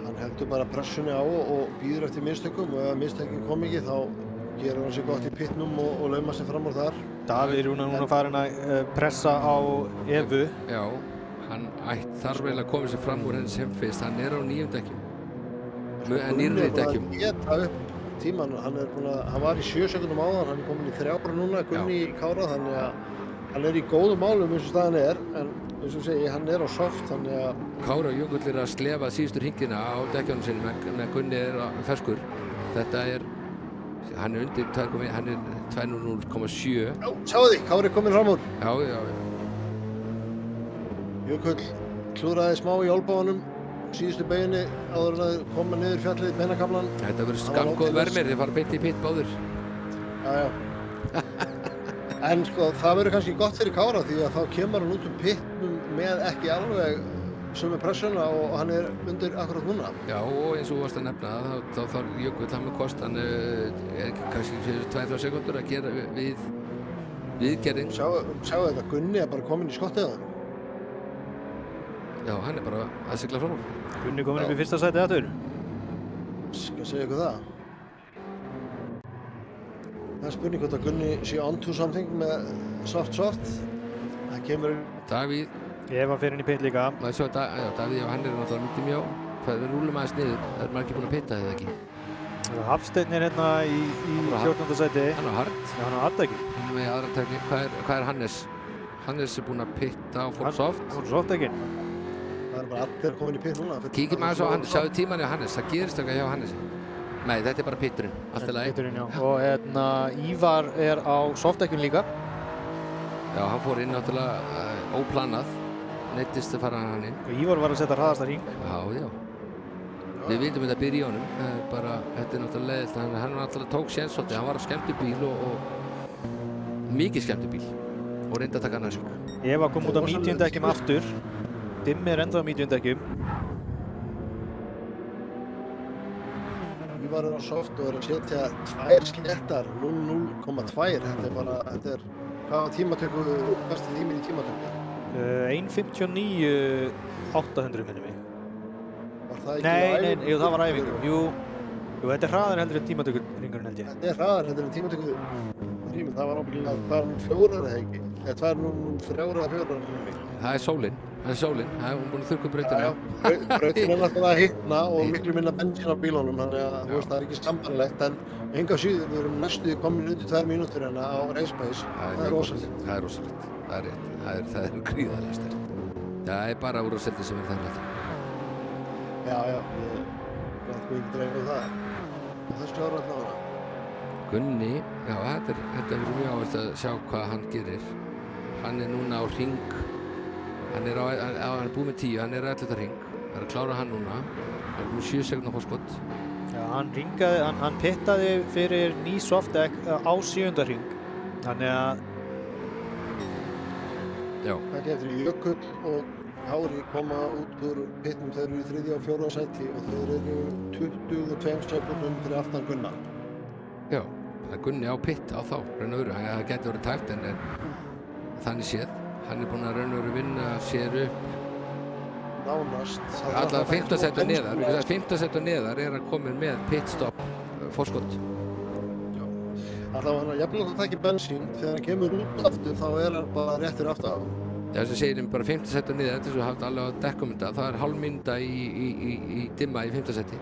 Hann heldur bara pressunni á og býður eftir mistökum og ef mistökin kom ekki þá gerir hann sér gott í pitnum og laumar sér fram úr þar. Davíð er núna farin að pressa á Evu. Já, hann þarf vel að koma sér fram úr henni sem fyrst. Hann er á 9 dekkjum. Nýrri dekkjum. Hann geta upp tíman, hann var í 7 sekundum áðan, hann er komin í 3 núna, Gunni í Kára, þannig að hann er í góðum málum eins og staðan er, en eins og segi, hann er á soft, þannig að... Kári og Jökull er að slefa síðustu hringina á dekkjunum sinni með Gunni er ferskur. Þetta er, hann er undir 2,1, hann er 2,0,7. Já, sjáu því, Kári er komin fram úr. Já. Jökull klúraði smá í olbáðunum, síðustu beiginni áður en að koma niður fjallið beinakaflan. Þetta verður skammgóð vermir, þeir fara beint í pitt báður. Já. En sko, það verður kannski gott fyrir Kára því að þá kemur hann út pittnum með ekki alveg sömu pressuna og hann er undir akkurat núna. Já, og eins og þú varst að nefna þá þarf Jökull hann með kost, hann er kannski 2-3 sekundur að gera viðgerðin. Sjáu þetta, Gunni er bara komin í skottið á hann. Já, hann er bara að sigla fram úr. Gunni komin upp í fyrsta sæti aftur. Skal segja ykkur það. Það er spurning hvort að Gunni sé onto something með soft. Það kemur... Davíð. Eva fyrir inn í pitt líka. Já, Davíð, hann er náttúrulega myndið mjög á. Við rúlum aðeins niður. Það er margir búin að pitta eða ekki. Hafsteinn er hérna í 14. sæti. Hann á hard. Já, hann á hard ekki. Hann er með aðra tækni. Hvað er Hannes? Hannes er búinn að pitta á Ford Soft. Ford Soft ekki. Það er bara allir komin í pitt núna. Kíkjum aðeins á Hannes. Sjáðu tímann hjá Hannes. Það gerist eitthvað hjá Hannesi. Nei, þetta er bara pitturinn. Allt í lagi. Pitturinn, já. Og hérna, Ívar er á softdekkjum líka. Já, hann fór inn náttúrulega óplanað. Neittist að fara hann inn. Og Ívar var að setja hraðasta hring. Já. Við vildum þetta byrja í honum. Þetta er náttúrulega leiðilt. Hann náttúrulega tók séns svolítið. Hann var á skemmtubíl og mikið skemmtubíl. Og reyndi að taka annars. Eva kom út á mediumdekkjum aftur. Dimmi er enda á mediumdekkjum. Ívar er á soft og er að setja 2 sléttar, 0,2. Þetta er, hvað tímatöku, besti tíminn í tímatöku? 1:59.800 minnum mig. Var það ekki Nei, það var æfingu. Jú, þetta er hraðar heldur en tímatökuringurinn held ég. Þetta er hraðar heldur en tímatökuringurinn. Það var ábyggilega 2:04 eða ekki. Eða 2:03 eða 4 minnum mig. Það er sólinn. Það er hún búin að þurrka brautina. Já, brautin er náttúrulega að hitna og miklu minna bensín á bílunum, þannig að það er ekki sambanlegt, en enga síður við erum næstu komin undir 2 mínútur hérna á race pace. Það er rosalegt. Það er rosalegt. Það er rétt. Það er gríðarlega sterkt. Það er bara úrvalsdeildin sem er það rétt. Já, ég veit ekki dreifum það. Þessu ára alltaf ára. Gunni, já, þetta er mjög áherslu að sjá hvað hann gerir. Hann er núna á hring. Hann er búið með 10, hann er að 11. hring. Það er að klára hann núna. Hann er búið 7 sekundar fórskott. Já, hann pittaði fyrir ný softdeck á 7. hring. Þannig að... Já. Það getur Jökull og Kári koma út úr pitnum, þeir eru í 3. og 4. sæti og þeir eru 22 sekundum fyrir aftan Gunnar. Já, það er Gunni á pitt á þá, raun og veru. Það getur verið tæft en þannig séð. Hann er búinn að raun og veru vinna sér upp. Nánast. Alltaf 15 sæti neðar. 15 sæti neðar er að koma með pitstop fórskott. Já. Alltaf hann jafnvel að taka bensín. Þegar hann kemur út aftur þá er hann bara réttir aftur á. þess að segir bara 5. seti niður, þetta sem við haft alveg að dekka þetta, það hálf mínúta í dimma í 5. seti.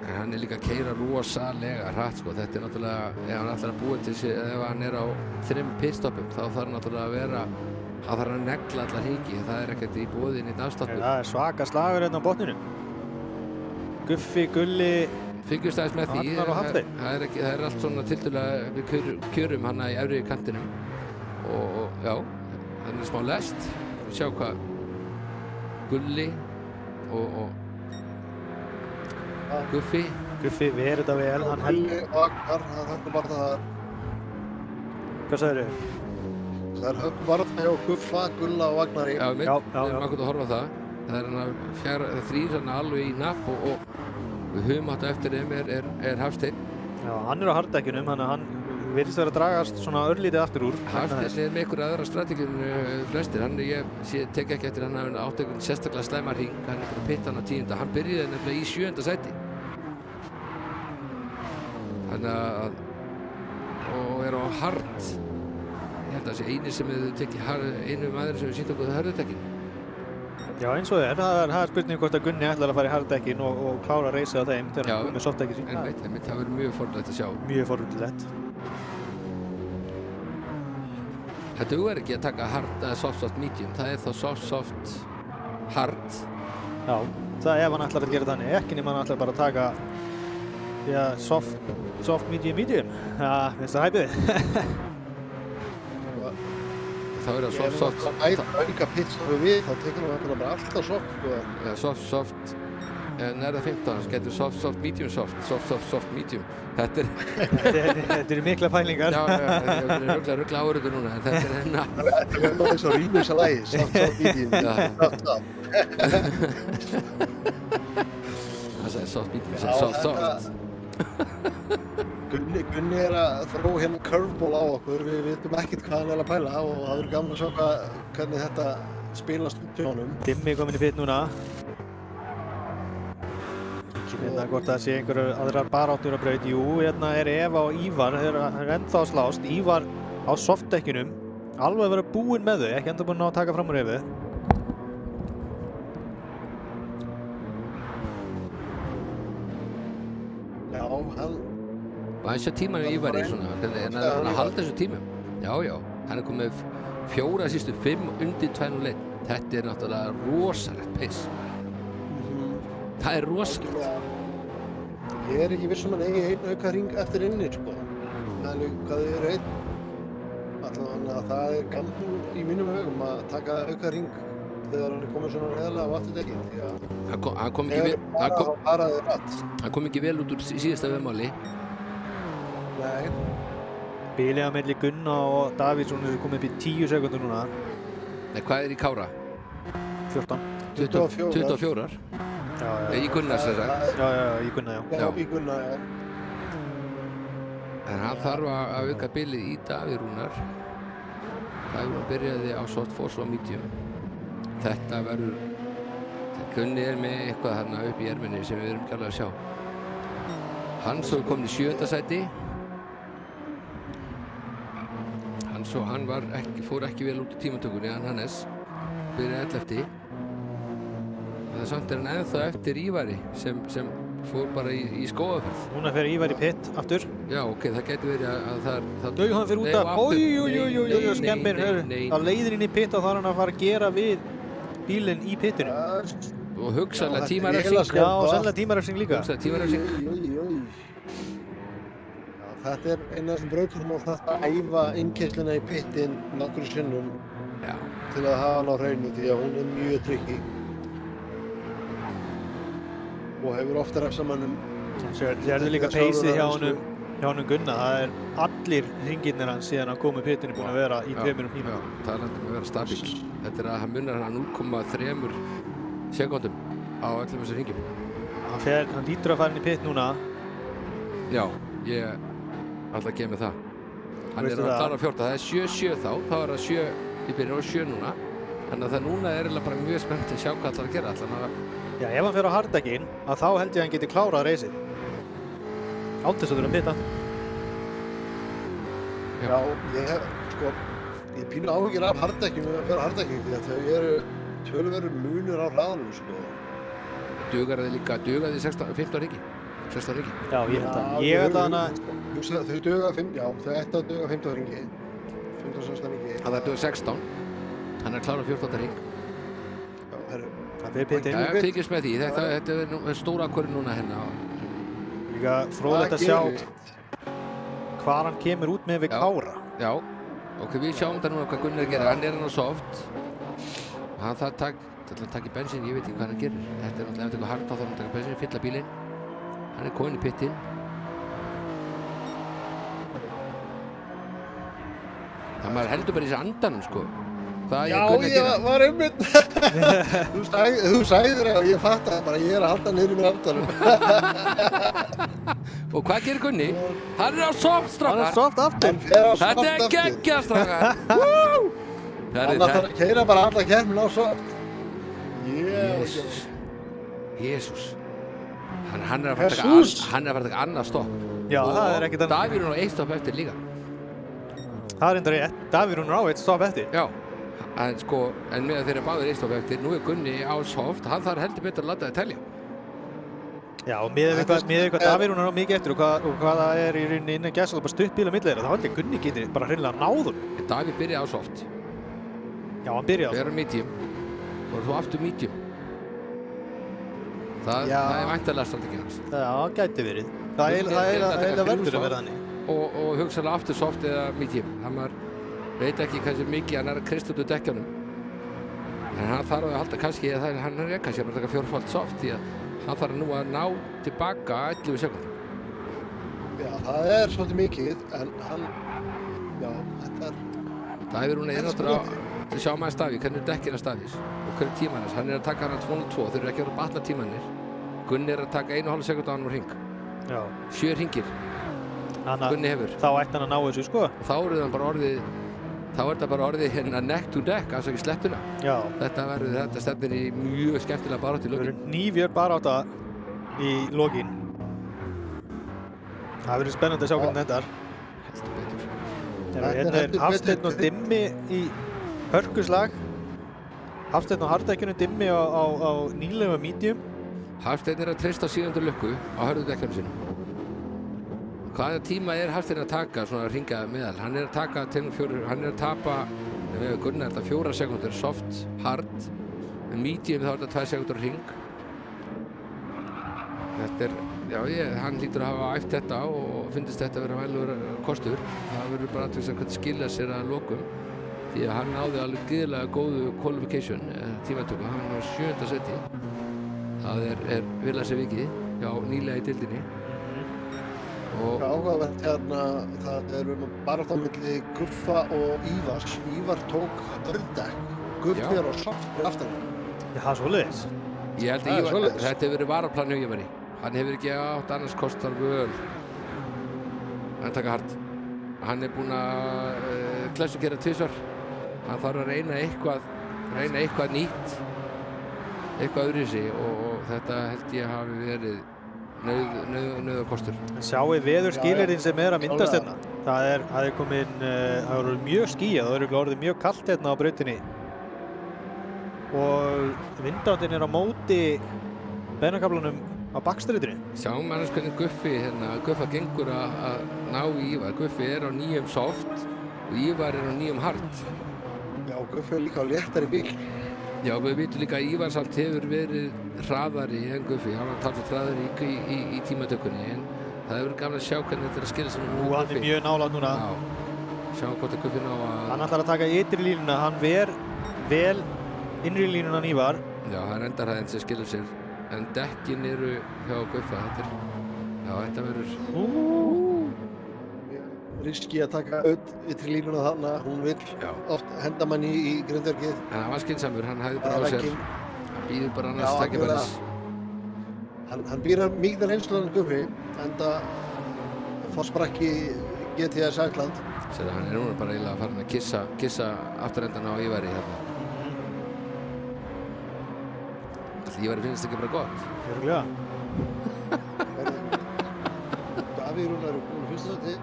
En hann líka að keyra rosalega hratt sko, þetta náttúrulega, ef hann ætlar að búa til sig, ef hann á 3 pitstoppum, þá þarf náttúrulega að vera, það þarf að negla allar hringi, það ekkert í boði neitt afsláttur. Það svaka slagur hérna á botninu. Guffi, Gulli, Fylgjumst aðeins með því, Arnar og Hafsteinn. það er allt svona tiltölulega við kjörum hana í efri kantinum og já, það er smá lest, sjá hvað Gulli og Guffi ver þetta vel, hann Gulli, Agnar, það er bara það. Hvað sagðirðu? Það er höggvarð hjá Guffa, Gulla og Agnari. Já, við Já, erum akkurat að horfa á það. Það er hann að þrír hann alveg í napp og við höfum átt eftir þeim er Hafsteinn. Já, hann á harddekkjunum, þannig að hann virðist vera að dragast svona örlítið aftur úr. Hafsteinn með einhver aðra strategíun flestir. Ég tek ekki eftir hann hafi átt einhvern sérstaklega slæma hring. Hann búinn að pitta hann á 10. Hann byrjaði nefnilega í 7. sæti. Þannig að og er á hard. Ég held að það sé eini sem hefur tekið einu maður sem hefur sýnt okkur hörðutekkin. Já, eins og það er spurning hvort að Gunni ætlar að fara í harddekkin og klára að reysa á þeim þegar hann komið með softdekkin sín. Einmitt, það verður mjög forvitnilegt að sjá. Mjög forvitnilegt. Það dugar ekki að taka hard eða soft medium, það er þá soft hard. Já, það er ef hann ætlar að gera þannig, ekki nema hann ætlar bara að taka já, soft medium. Já, finnst það hæpið? Þá er það soft. Auka pizza við, þá tekur hann bara alltaf soft sko. Ja, soft, nærða 15, það getur soft, medium, soft, medium. Þetta er mikla pælingar. Já, ég er ruggla áriður núna, en þetta er hennar. Þetta er eins og rýmisa lagi, soft, medium, Það segir soft, medium, soft. Gunni er að þró hérna curveball á okkur, við vitum ekkert hvað hann er að pæla og það verður gaman að sjá hvernig þetta spilast út í honum. Dimmi kominn í pit núna. Hérna hvort það sé einhverjar aðrar baráttur á braut. Jú, hérna er Eva og Ívar, þeir eru ennþá að slást. Ívar á softdekkinum, alveg að vera búinn með þau, ekki enda búinn að taka fram úr Evu. Já, hann... Og hann sé tímanum Ívar í svona, hann að halda þessu tímum. Já, hann er komið 4 sístu 5 undir 2:1. Þetta er náttúrulega rosalegt pace. Það er rosalegt. Ég er ekki viss um hann eigi einn auka hring eftir inni, sko. Það er hvað þið eru einn. Allavega það er gammal í mínum hugum að taka auka hring þegar hann er komið svona reðlega á afturdekkin. Hann kom ekki vel út úr síðasta veðmáli. Nei. Bilið á milli Gunna og Davíðsson er komið upp í 10 sekundur núna. Nei, hvað er í Kára? 14. 24. Já. Í Gunna sem sagt. Já, í Gunna, já. Já, í Gunna, já. En hann þarf að auka bilið í Davíð Rúnar. Davíð byrjaði á soft force og medium. Þetta verður... Gunni er með eitthvað þarna upp í erminni sem við erum ekki alveg að sjá. Hann svo komin í 7. sæti. Hann fór ekki vel út í tímatökunni, Hannes byrjaði 11. En samt er hann ennþá eftir Ívari sem fór bara í skógaferð. Núna fer Ívar í pit aftur. Já, ok, það getur verið að það... Hann fer út af... Ój, skemmir, á leiðinni í pit og þá er hann að fara að gera við bílinn í pitinu. Og hugsanlega tímarefsing. Já, sannlega tímarefsing líka. Þetta er eina af þessum brautum og það að æfa innkeysluna í pittin nokkru sinnum til að hafa hann á hreinu því að hún er mjög tryggi og hefur ofta refsamannum. Sérðu líka peysið hjá honum Gunna, það er allir hringirnir hans síðan hann kom í pittinu búin að vera í 2 mínútum. Já, talandi um að vera stabíl. Þetta er að hann munar hann 0,3 sekúndum á öllum þessum hringjum. Hann lítur að fara inn í pitt núna. Já, ég ætla að gefa mig það. Hann er að klára 14. Það er 7-7 þá er það 7 í byrjun og 7 núna. Þannig að það núna er bara mjög spennt að sjá hvað ætlar að gera. Já, ef hann fer á harddekkin, þá held ég að hann geti klárað reysið. Án þess að þurfa að pitta. Já, ég pínu áhyggjur af harddekkjum fyrir harddekkjum því að þau eru tölverður munur á hraðanum, sko. Dugar þið 15 ringi? 16 ringi? Já, ég held að. Ég held að hana... Þau duga, þau ættu að duga 15 ringi. 15-16 ringi. Það duga 16. Hann er klárað 14 ring. Já, herru. Það er pitinn. Já, fylgjast með því. Þetta er stóra ákvörðun núna hérna. Líka fróðlegt að sjá hvað hann kemur út með við Kára. Já. Ok, við sjáum þetta núna hvað Gunnar gerir. Hann er hann á soft. Hann þarf að taka í bensín, ég veit ekki hvað hann gerir. Þetta er náttúrulega eitthvað hart á það að taka bensín, fylla bílinn. Hann er komin í pittinn. Það maður heldur bara í þessi andanum, sko. Já, ég var einmitt. Þú sagðir það og ég fattaði bara, ég er að halda niður í mér andanum. Og hvað gerir Gunni? Hann er á soft, strákar. Hann er soft aftur. Þetta er geggjað, strákar. Hann þarf að keyra bara alla keppnin á soft. Jésús. Hann er að fara að taka annað stopp. Já, það er ekkert annað. Davíð er á 1 stopp eftir líka. Það er enda rétt. Davíð er á 1 stopp eftir. Já. En með þeirra báðir 1 stopp eftir, nú er Gunni á soft, hann þarf heldur betur að láta það telja. Já, og með hvað Davíð er á mikið eftir og hvað það er í rauninni innan gæsla bara stutt bíl á milli þeirra, þá held ég Gunni getur bara hreinlega náður. Davíð byrjaði á soft. Já, hann byrjaði á soft. Þegar á medium. Og þú aftur medium. Það er væntanlega strateginn hans. Já, gæti verið. Það er verður að vera þannig. Og hugsanlega aftur soft eða medium. Hann veit ekki hversu mikið hann er að kristja út úr dekkjunum. En hann þarf að halda kannski, hann er kannski að bara taka 4-fold soft því að hann þarf nú að ná tilbaka 11 sekúndum. Já, það er svolítið mikið, en hann, já, þetta er... Davíð Rúnar er náttúrulega að sjá maður Davíð, hvernig er dekkina Davíðs og hvernig tíma hans. Hann er að taka hann 202, þeir eru ekki að vera batna tímanir. Gunni er að taka 1,5 sekúndu á hann úr hring. Já. 7 hringir. Gunni hefur. Þá ætti hann að ná þessu, sko. Og þá er þetta bara orðið hérna neck to neck, altså ekki slettuna. Já. Þetta stefnir í mjög skemmtilega barátt í lokin. Það verður nýfjör barátta í lokin. Það verður spennandi að sjá hvernig þetta er. Heldur betur. Hérna er Hafsteinn og Dimmi í hörkuslag. Hafsteinn og Harddekkjunum, Dimmi á nýlega medium. Hafsteinn er að treysta á 7. lukku á hörðudekkjunum sínum. Hvaða tíma er Hafsteinn að taka svona að hringa meðal? Hann er að taka hann er að tapa, við Gunnar þetta 4 sekúndur, soft, hard, með medium þá er þetta 2 sekúndur hring. Þetta er, hann hlýtur að hafa æft þetta og finnst þetta að vera vælugur kostur. Það verður bara að hvernig skilja sér að lokum. Því að hann náði alveg gríðarlega góðu qualification, tímatöku, hann var á 7. seti. Það er Vilasi Viki hjá nýlega í deildinni. Það er áhugavert hérna, það eru bara á milli Guffa og Ívars. Ívar tók öldekk, Guffi er á soft fyrir aftan hann. Já, það er svoleiðis. Ég held að þetta hefur verið varaplan hjá Ívari. Hann hefur ekki átt annars kostar völ. Hann taka hard. Hann er búinn að klessukera 2 svar. Hann þarf að reyna eitthvað nýtt, eitthvað öðruvísi og þetta held ég hafi verið nauðakostur. Sjáu veðurskilyrðin sem er að myndast hérna. Það er mjög skýjað, það er orðið mjög kalt hérna á brautinni. Og vindáttin er á móti beinakaflanum á bakstreitinu. Sjáum annars hvernig Guffa gengur að ná í Ívar. Guffi er á 9 soft og Ívar er á 9 hard. Já, Guffi er líka á léttari bíl. Já, við vitum líka að Ívar samt hefur verið hraðari en Guffi. Hann var talsvert hraðari í tímatökunni en það hefur verið gaman að sjá hvernig þetta er að skilja sig með Guffi. Hann er mjög nálægt núna. Já, sjáum hvort að Guffi ná að... Hann ætlar að taka ytri línuna, hann ver vel innri línuna en Ívar. Já, það er endarhæðin sem skilja sér. En dekkin eru hjá Guffa. Þetta verður... Riski að taka ytri línuna þarna, hún vill oft henda manni í grindverkið. En hann var skynsamur, hann hæði bara á sér. Hann býður bara annars tækifæris. Hann býr mikið reynslan Guffi, enda fórsprakki GTS Ækland. Hann er núna bara eiginlega farin að kissa afturendan á Ívari hérna. Ætli Ívari finnst ekki bara gott? Örgulega. Davíð Rúnar er búinn fyrsta seti.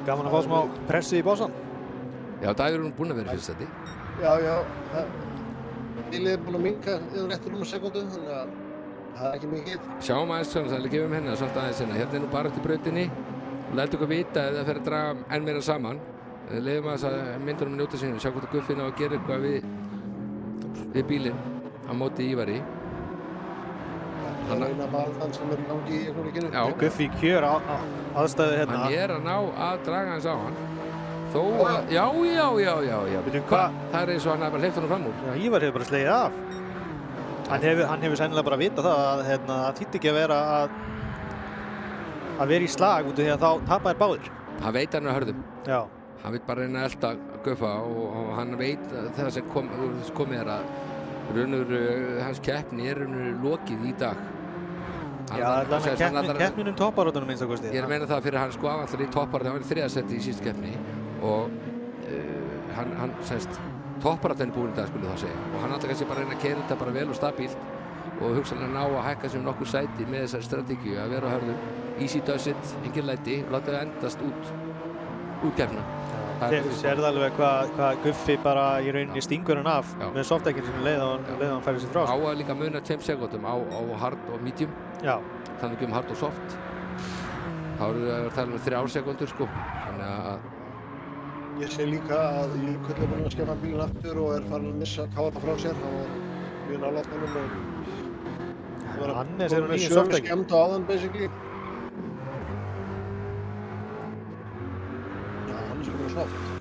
Gaman að fá smá pressi í bossan. Já, Davíð er búinn að vera fyrst þetta. Já, bílið er búinn að minnka yfir eftir rúma sekundu, þannig að það er ekki mikið. Sjáum aðeins svona, það er gefum henni að svolítið aðeins hérna. Hérna er nú bara eftir brautinni og lætur okkur vita ef það fer að draga enn meira saman. Leifum að þess að myndunum njóta sínu, sjá hvort að Guffi ná að gera eitthvað við bílinn á móti Ívari. Það er eina þann sem er í gangi í einhverjum. Já. Guffi í kjör aðstæðu hérna. Hann er að ná að draga hans á hann. Þó að, já. Veitum hvað? Það er eins og hann hefur bara hleypt honum fram úr. Já, Ívar hefur bara slegið af. Hann hefur sennilega bara vitað það að það þýtti ekki að vera að vera í slag út af því að þá tapa þær báðir. Hann veit hann að hörðum. Já. Hann veit bara reyna að elta Guffa og hann veit það sem komið er að hans keppni er lokið í dag. Já, keppnin topparátunum minnst að kosti. Ég er að meina það fyrir hann ávallar í topparátunum, hann var í 3. seti í síðustu keppni og hann semst topparátunum búinn í dag skulle þá segja og hann alltaf kannski bara reyna að keyra þetta bara vel og stabílt og hugsanlega ná að hækka sem nokkur sæti með þessari strategíu að vera á hörðum, easy does it, engin læti og láta það endast út keppna. Þið sérðu alveg hvað Guffi bara í rauninni stingur hann af með softdekkinu sem leið hann færir sér frá. Á að líka muna 2 sekúndum á hard og medium. Já. Þannig hard og soft. Þá eru það að tala um 3 sekúndur sko. Þannig að ég sé líka að Jökull er búinn að skemma bílinn aftur og er farin að missa káta frá sér. Hann var mjög nálægt honum og Hannes er nýjum sömu skemmd á áðan basically.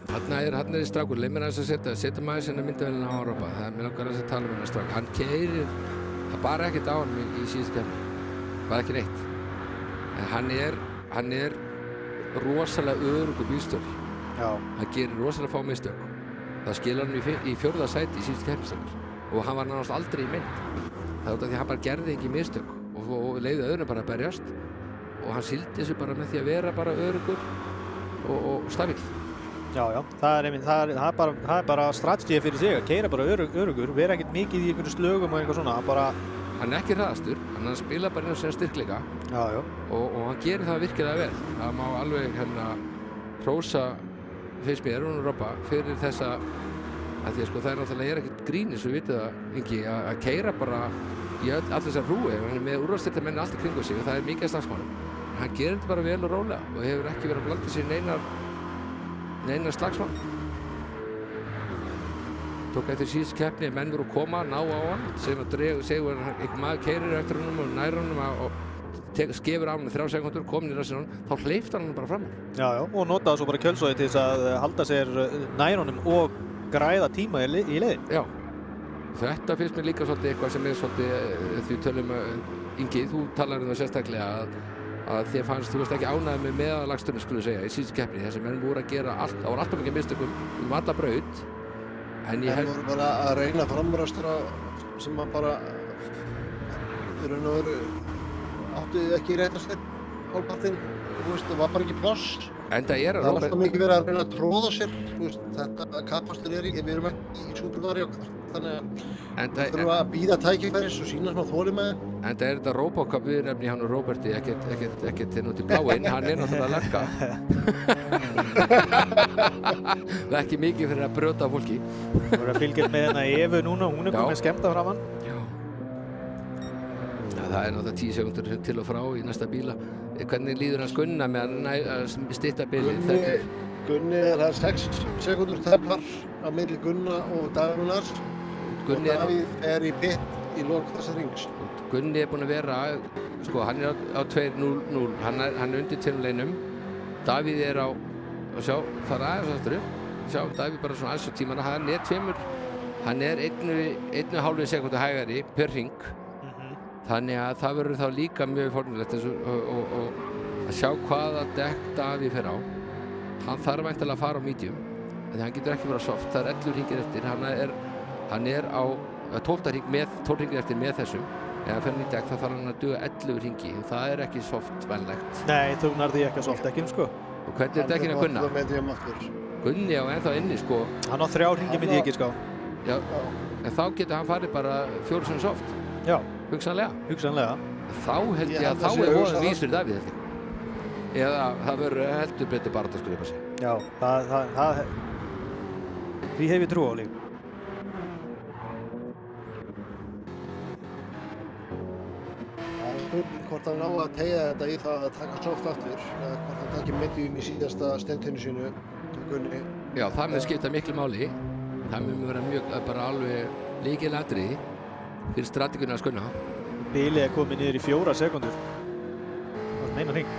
Þarna er strákur, leið mér aðeins að setja maður sinna myndavélina á Europa. Það er mér langar að tala um hennar strák. Hann keyrir, það bara ekkert á hann í síðustu keppni. Bara ekki neitt. En hann er rosalega öruggur bílstjóri. Já. Hann gerir rosalega fá mistök. Það skilur hann í 4. sæti í síðustu keppnistökkur. Og hann var nánast aldrei í mynd. Það er út af því að hann bara gerði ekki mistök. Og leiði öðrunum bara að berjast. Og hann sildi þessu bara með því að vera bara öruggur og stabíll. Já, það er bara strategið fyrir sig að keyra bara örugur, vera ekkert mikið í einhverju slögum og eitthvað svona, bara... Hann er ekki hraðastur, hann spila bara inn á sinna styrkleika. Já. Og hann gerir það virkilega vel. Það má alveg hrósa, finnst mér, hún Robba, fyrir þessa, að því að sko það er náttúrulega ekkert grín eins og við vitið það, Ingi, að keyra bara í allir þessar hrúi, hann er með úrvalsdeildarmenn allt í kringu sig og það er mikið slagsmálum. Hann gerir þetta bara vel og rólega og hefur ekki verið að blanda sér neinar slagsmál. Tók eftir síðustu keppni, menn voru að koma, ná á hann, sem að segur einhver maður keyrir eftir honum og nær honum og skefur á hann 3 sekúndur, komin í rassinn honum, þá hleypti hann bara fram. Já, og notaði svo bara kjölsóði til þess að halda sér nær honum og græða tíma í leiðin. Já, þetta finnst mér líka svolítið eitthvað sem er svolítið, því tölum Ingi, þú talar um það sérstaklega að þér fannst, þú veist ekki ánægð með meðalagsturinn skulum segja í síðustu keppni, þessi menn voru að gera allt, það voru alltaf mikið mistökum alla braut. En ég voru bara að reyna framröstra sem að bara í raun og veru áttu ekki réttast einn hálfpartinn, þú veist, það var bara ekki pláss. Það er alltaf mikið verið að reyna að tróða sér, þú veist, þetta kapastur við erum ekki í Supervari og þannig að við þurfum að bíða tækifæris og sína smá þolinmæði. En það er þetta Robocop viðurnefni hann og Róberti, ekkert inn út í bláinn, hann er náttúrulega lögga. Það er ekki mikið fyrir að brjóta fólki. Þú voru að fylgjast með hérna Evu núna, hún er komið skemmta framann. Já. Það er náttúrulega 10 sekúndur til og frá í næsta bíla. Hvernig líður hans Gunna með að stytta bilið? Gunni er 6 sekúndur teflar á milli Gunna og Davíðs og Davíð er í pitt í lok þessa rings. Gunni er búinn að vera, sko hann er á 2.00, hann er undir 2 leinum. Davíð er á, sjá, fara aðeins aftur upp, sjá, Davíð bara svona aðeins á tímana, hann er 1,5 sekúndur hægari per hring. Þannig að það verður þá líka mjög fornulegt og að sjá hvaða dekk Davíð fer á. Hann þarf væntanlega að fara á medium, en hann getur ekki verið soft, það er 11 hringir eftir, hann er á 12 hringir eftir með þessum. Ef hann fer hann í dekk þá þarf hann að duga 11 hringi, og það er ekki softvænlegt. Nei, þú nærði ekki að softdekkinu sko. Og hvernig er dekkinu að Gunna? Gunni á ennþá inni sko. Hann á 3 hringi myndi ég ekki sko. Já, en þá getur hann farið bara 4 sem soft. Já. Hugsanlega. Hugsanlega. Þá held ég að þá er voðan vís fyrir Davíð held ég. eða það verður heldur betur bara að skrifa sig. Já, því hef ég trú á líka. Hvort hann á að teygja þetta í það að taka soft aftur eða hvort hann takir medium í síðasta stendtunni sínu Gunni. Já, það mun skipta miklu máli. Það mun vera bara alveg lykilatriði fyrir strategíuna að skunna. Bilið er komið niður í 4 sekúndur. Það er eina hring.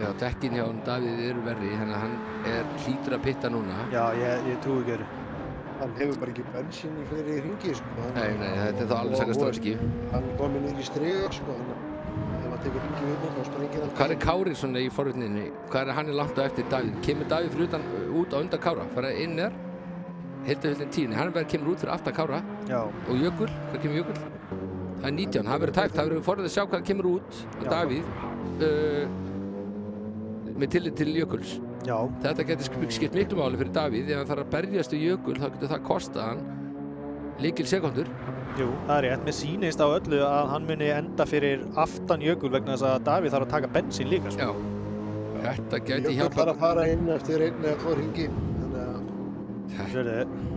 Já, dekkin hjá Davíð eru verri, þannig að hann hlýtur að pitta núna. Já, ég trúi ekki öðru. Hann hefur bara ekki bensín í fleiri hringi, sko. Nei, þetta er þá alveg sakast strategí. Hann komið niður í striga, sko. Ef hann tekur hringi við þá sprengir hann. Hvað er Kári svona í forvitninni? Hvað hann langt á eftir Davíð? Kemur Davíð fyrir út á undan Kára? Fara inn neðar? Heildahöldin 10. Hann kemur út fyrir aftan Kára. Já. Og Jökull, hvað kemur Jökull? Það er 19. Það verður tæpt. Það verður forðið að sjá hvað kemur út á Davíð með tillit til Jökulls. Já. Þetta getur skipt miklu máli fyrir Davíð. Ef hann þarf að berjast við Jökull þá getur það kostað hann lykilsekúndur. Jú, það er rétt. Mér sýnist á öllu að hann muni enda fyrir aftan Jökull vegna þess að Davíð þarf að taka bensín líka. Já. Þetta gæti hjálpað. Jökull þarf að fara inn eftir 1 eða 2 hringi.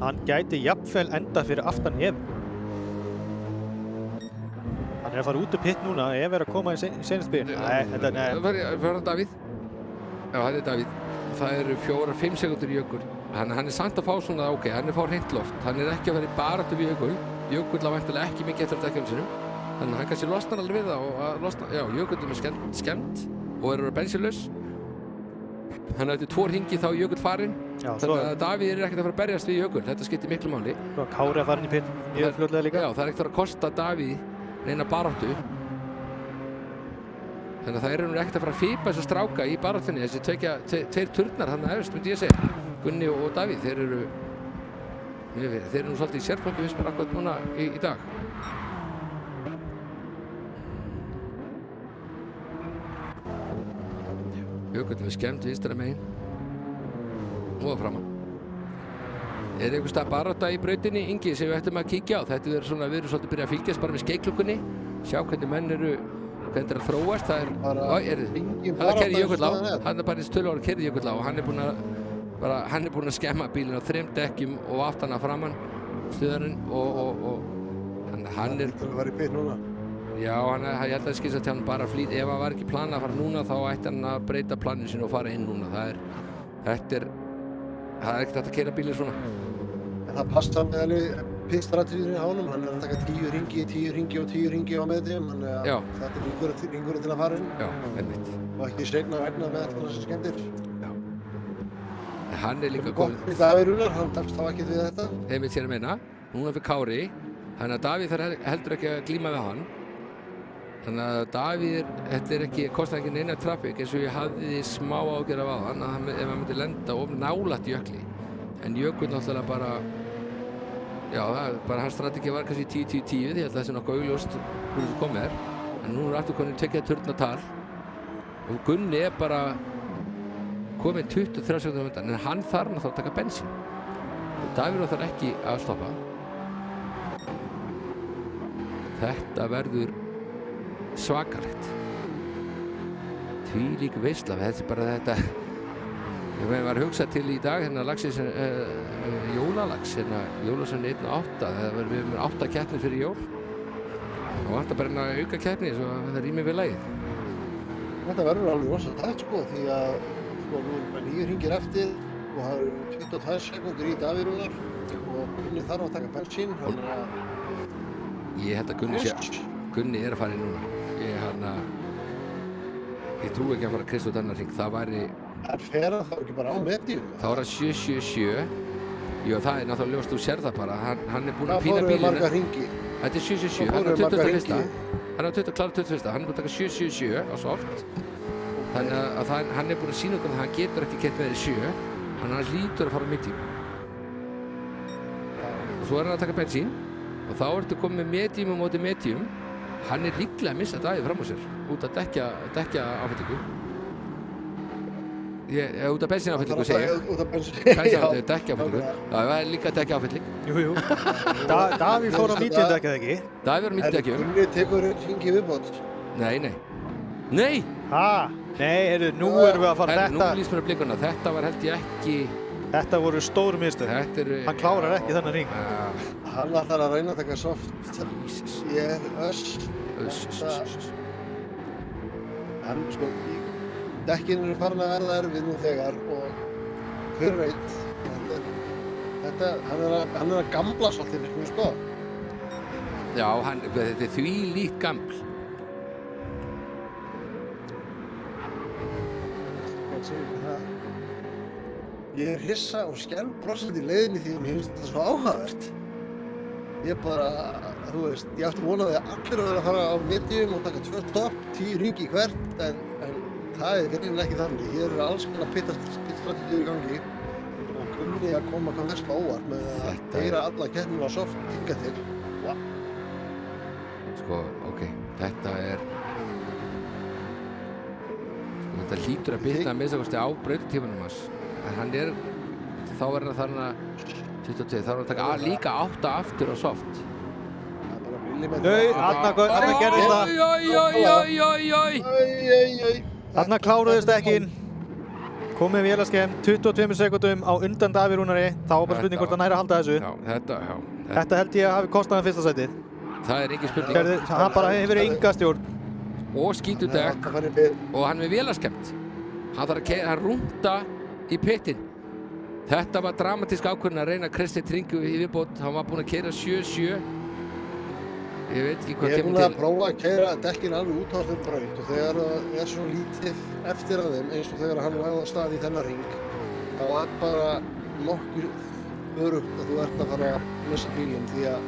Hann gæti jafnvel enda fyrir aftan Ef. Hann að fara út úr pitt núna. Ef að koma í seinast byrjun. Nei. Það er Davíð. Já, það er Davíð. Það eru 4-5 sekúndur í Jökull. Hann samt að fá svona, ok, hann fá hreint loft. Hann ekki að vera í baráttu við Jökull. Jökull á væntanlega ekki mikið eftir að dekkjum sinum. Þannig að hann kannski losnar alveg við það og Jökull með skemmt og að vera bensínlaus. Hann eftir 2 hringi þá Jökull farinn. Þannig að Davíð ekkert að fara að berjast við Jökull. Þetta skiptir miklu máli. Kári að fara inn í pitt mjög fljótlega líka. Já, það ekkert að kosta Davíð neina baráttu. Þannig að það ekkert að fara að fípa þessu stráka í baráttunni. Þessi tveir turnar þarna efst, myndi ég segja. Gunni og Davíð, þeir eru nú svolítið í sérflokki finnst mér akkurat núna í dag. Jökull með skemmt vinstra megin og að framan. Er einhvers stað barátta í brautinni, Ingi, sem við ættum að kíkja á? Þetta verður svona, við erum svolítið byrjað að fylgjast bara með skeikklukkunni, sjá hvernig menn eru að þróast. Það kerði Jökull á, hann bara í stölu ára kerði Jökull á og hann búinn að skemma bílinn á 3 dekkjum og aftan að framan stuðarinn og hann er til að vera í pitt núna. Já, ég held að skilst að hann bara flýt. Ef hann var ekki planað að fara núna þá ætti hann að breyta planinu sínu og fara inn núna. Það er ekkert hægt að keyra bílinn svona. En það passa með alveg pittstrategíunni á honum. Hann er að taka 10 hringi, 10 hringi og 10 hringi á meðdegum. Þannig að þetta er hringurinn til að fara inn. Já, einmitt. Og ekki seinna vegna með allar þessi skemmtir. Já. En hann er líka kominn. Gott í Davíð Rúnar, hann tapst þá ekki við þetta. Einmitt sér að meina. Núna fyrir Kári. Þannig að Davíð þarf heldur ekki að glíma við hann. Þannig að Davíð, þetta kostar ekki neina trafík eins og ég hafði smá ágjör af áðan að ef hann myndi lenda of nálægt Jökli. En Jökull náttúrulega bara, hans strategi var kannski 10-10-10, því að það sé nokkuð augljóst hvernig þessu komið er. En nú aftur komin 2 turnatal og Gunni bara kominn 23 sekúndum undan, en hann þarf náttúrulega að taka bensín. Og Davíð þarf ekki að stoppa. Þetta verður svakalegt. Þvílík veisla. Þetta er bara þetta. Ég var að hugsa til í dag lagsins jólalags, jólasveinn 1.8. Við erum 8 keppnir fyrir jól. Og vantar bara auka keppni svo það rýmir við lagið. Þetta verður alveg rosa tætt því að nú er 9 hringir eftir og það eru 22 sekúndur í Davíð Rúnar og Gunni þarf að taka bensín. Ég held að Gunni er að fara inn núna. Ég trúi ekki að fara að kristja út annar hring. Það væri... fer það þá ekki bara á medium? Það var að 777. Jú, það er náttúrulega ljóst, þú sér það bara. Hann er búinn að pína bílinu. Þetta er 777. Hann er á 21. Hann er klára 21. Hann er búinn að taka 777 á soft. Þannig að hann er búinn að sýna okkur að hann getur ekki keyrt með þér í 7. Hann hlýtur að fara á medium. Og svo er hann að taka bensín. Og þá ertu komið með medium á móti medium. Hann er líklega að missa Davíð fram á sér út að dekja áfyllingu. Út af bensínáfyllingu segi ég. Út af Bensínáfyllingu, dekja áfyllingu. Það er líka dekja áfylling. Jú. Davíð fór á medium dekkið ekki? Davíð var á medium dekkjum. Gunni tekur hringi viðbót. Nei. Nei! Nei, heyrðu, nú erum við að fara Nú lýst mér að blikuna. Þetta var held ég ekki... Þetta voru stór mistök. Hann klárar ekki þennan ring. Hann ætlar að reyna að taka soft. Jesus. Hann sko, dekkin eru farin að verða erfið nú þegar og hver veit, hann er að gamla svolítið, finnst mér sko. Já, þetta er því líkt gaml. Ég er hissa og skelfbrossandi í leiðinni því að mér finnst þetta svo áhugavert. Ég bara, þú veist, ég átti vonaði að allir að vera að fara á medium og taka 2 stopp, 10 ringi hvert, en það er greinilega ekki þannig. Hér eru alls konar pitstrategiur í gangi. Og kunni að koma hvað mest á óvart með að heyra alla keppnina soft hingað til. Wow. Sko, ok, þetta hlýtur að bitna að minnstakosti á brautatímanum hans. En hann þá er hann þarna 22, þá er hann að taka líka 8 aftur á soft. Þarna gerðist það. Þarna kláruðist dekkin. Komið vélarskemm 22 sekúndum á undan Davíð Rúnari. Þá var bara spurning hvort hann næri að halda þessu. Þetta held ég að hafi kostað hann fyrsta sætið. Það er engin spurning. Hann bara hefur enga stjórn. Og skítudekk og hann er vélarskemmt. Hann þarf að rúnda í pittin. Þetta var dramatísk ákvörðun að reyna Kristi Tringu í viðbót. Hann var búinn að keyra 7-7. Ég veit ekki hvað kemur til. Ég er búinn að prófa að keyra dekkin alveg út á þeim braut og þegar það er svo lítið eftir að þeim eins og þegar hann lagði á stað í þennan ring þá er bara nokkuð öruggt að þú ert að fara að missa bílinn því að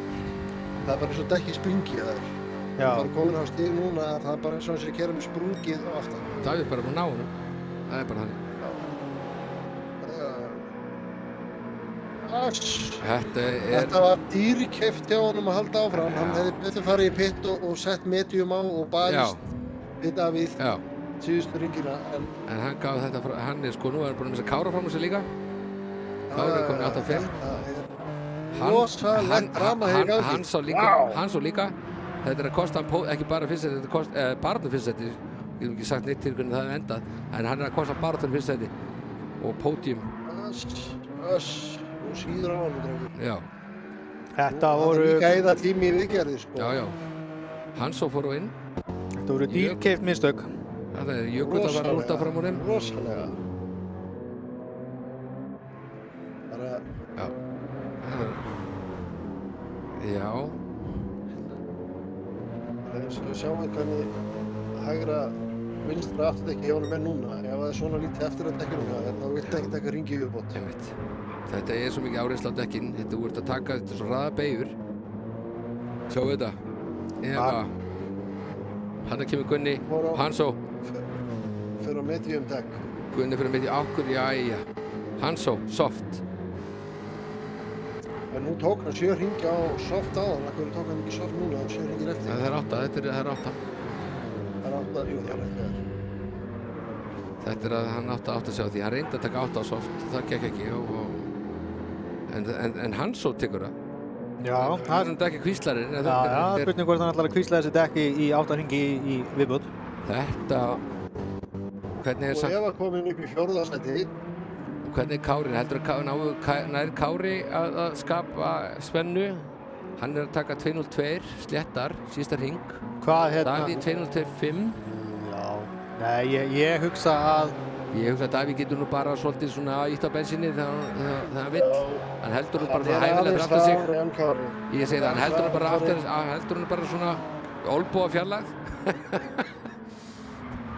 það er bara eins og dekki springi að þér. Það er komin á stíð núna að það er bara eins og hans er að keyra með sprungið á aftan. Það er bara að ná honum. Það er bara þannig. Þetta var dýrkeypt hjá honum að halda áfram. Hann hefði betur farið í pitt og sett medium á og barist við Davíð síðustu ringina. En hann gaf þetta frá, hann er sko nú búinn að missa Kára frá sig líka. Kára er komin 8-5. Rosalegt drama hefur gangið. Hann svo líka. Þetta er að kosta hann ekki bara fyrst seti, þetta kosta baráttu fyrst seti. Ég hef ekki sagt neitt til hvernig það hefur endað. En hann er að kosta baráttu fyrst seti og pódium. Nú síður á hann, drengur. Já. Þetta voru... Það er líka eða tími í viðgerði, sko. Já. Hann svo fór á inn. Þetta voru dýrkeypt mistök. Það er Jökull að fara að rúta fram úr þeim. Rosalega. Já. Við sjáum hvernig hægra vinstra afturdekki hjá honum er núna. Ef það er svona lítið eftir að dekkinu þá viltu ekki taka ringi í viðbót. Þetta er svo mikið áreynsla á dekkin. Þetta voru að taka þetta svo hraða beygjur. Sjáu þetta. Hanna kemur Gunni. Hansó. Fyrir á medium dekk. Gunni fyrir á medium. Ákkur, jæja. Hansó, soft. En nú tók hann 7 hringi á soft áðan. Akkur tók hann ekki soft núna og 7 hringir eftir. Það er 8. Það er 8. Það er 8, jú, það er ekki það. Þetta er að hann átti að sjá því. Hann reyndi að taka 8 á soft. Það gekk ekki. En Hansó tekur það. Já. Það er ekki kvíslarinn. Já, spurning hvort hann ætlar að kvísla þessi dekki í 8 hringi í viðbót. Þetta... Hvernig er og ef að komin upp í 4. sæti hvernig er Kári? Heldur að nær Kári að skapa spennu? Hann er að taka 2.02 sléttar, síðasta hring. Hvað hérna? Davíð 2.05. Já. Nei, ég hugsa að... Ég hugsa að Davíð getur nú bara svolítið svona ítt á bensinni þegar hann vill. Hann heldur nú bara hæfilega fyrir aftan sig. Ég segi það, hann heldur nú bara svona olnboga fjarlægð.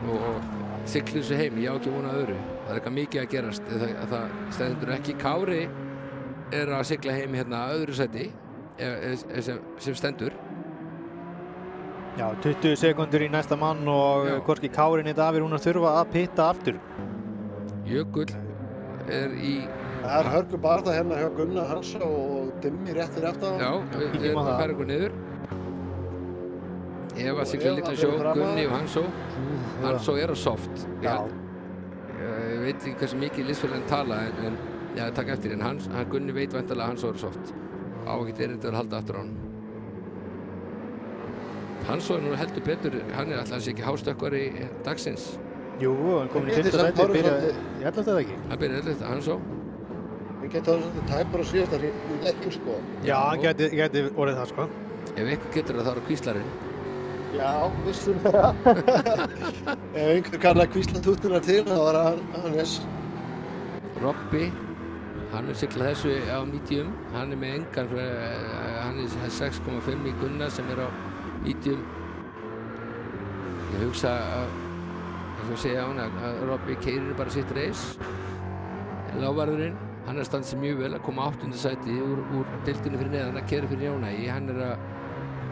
og siglir þessu heim, ég á ekki vona öðru. Það er eitthvað mikið að gerast. Það stendur ekki. Kári er að sigla heim hérna öðru sæti sem stendur. Já, 20 sekundur í næsta mann og hvorki Kári né Davíð Rúnar þurfa að pitta aftur. Jökull er í... Það er hörku barða hérna hjá Gunnar Hansó og Dimmi rétt fyrir eftir Já, við erum að færa ykkur niður. Eva siglir litla sjó, Gunni og Hansó. Hansó er á soft. Já. Ég veit ekki hversu mikið liðsfélaginn tala en ég takk eftir. En Gunni veit væntanlega að Hansó er á soft. Á ekkert erindi að halda aftur á hann. Hans og nú heldur betur, hann alltaf ekki hástökkvari dagsins. Jú, hann komin í 5. sæti, byrjaði í 11. eða ekki? Það byrjaði 11. Hans og. Hann geti orðið tæpar á síðasta hring ekki, sko. Já, hann geti orðið það, sko. Ef eitthvað getur það þá kvíslarinn. Já, vissum það. Ef einhver kann að kvísla tútuna til, þá var Hannes. Robby, hann siglað þessu á medium. Hann með engan, hann 6,5 í Gunnar sem á medium. Ég hugsa eins og segja á hann að Robby keyrir bara sitt race. Lávarðurinn, hann standið sig mjög vel að koma 8. sæti úr deildinu fyrir neðan að keyra fyrir Jónægi. Hann að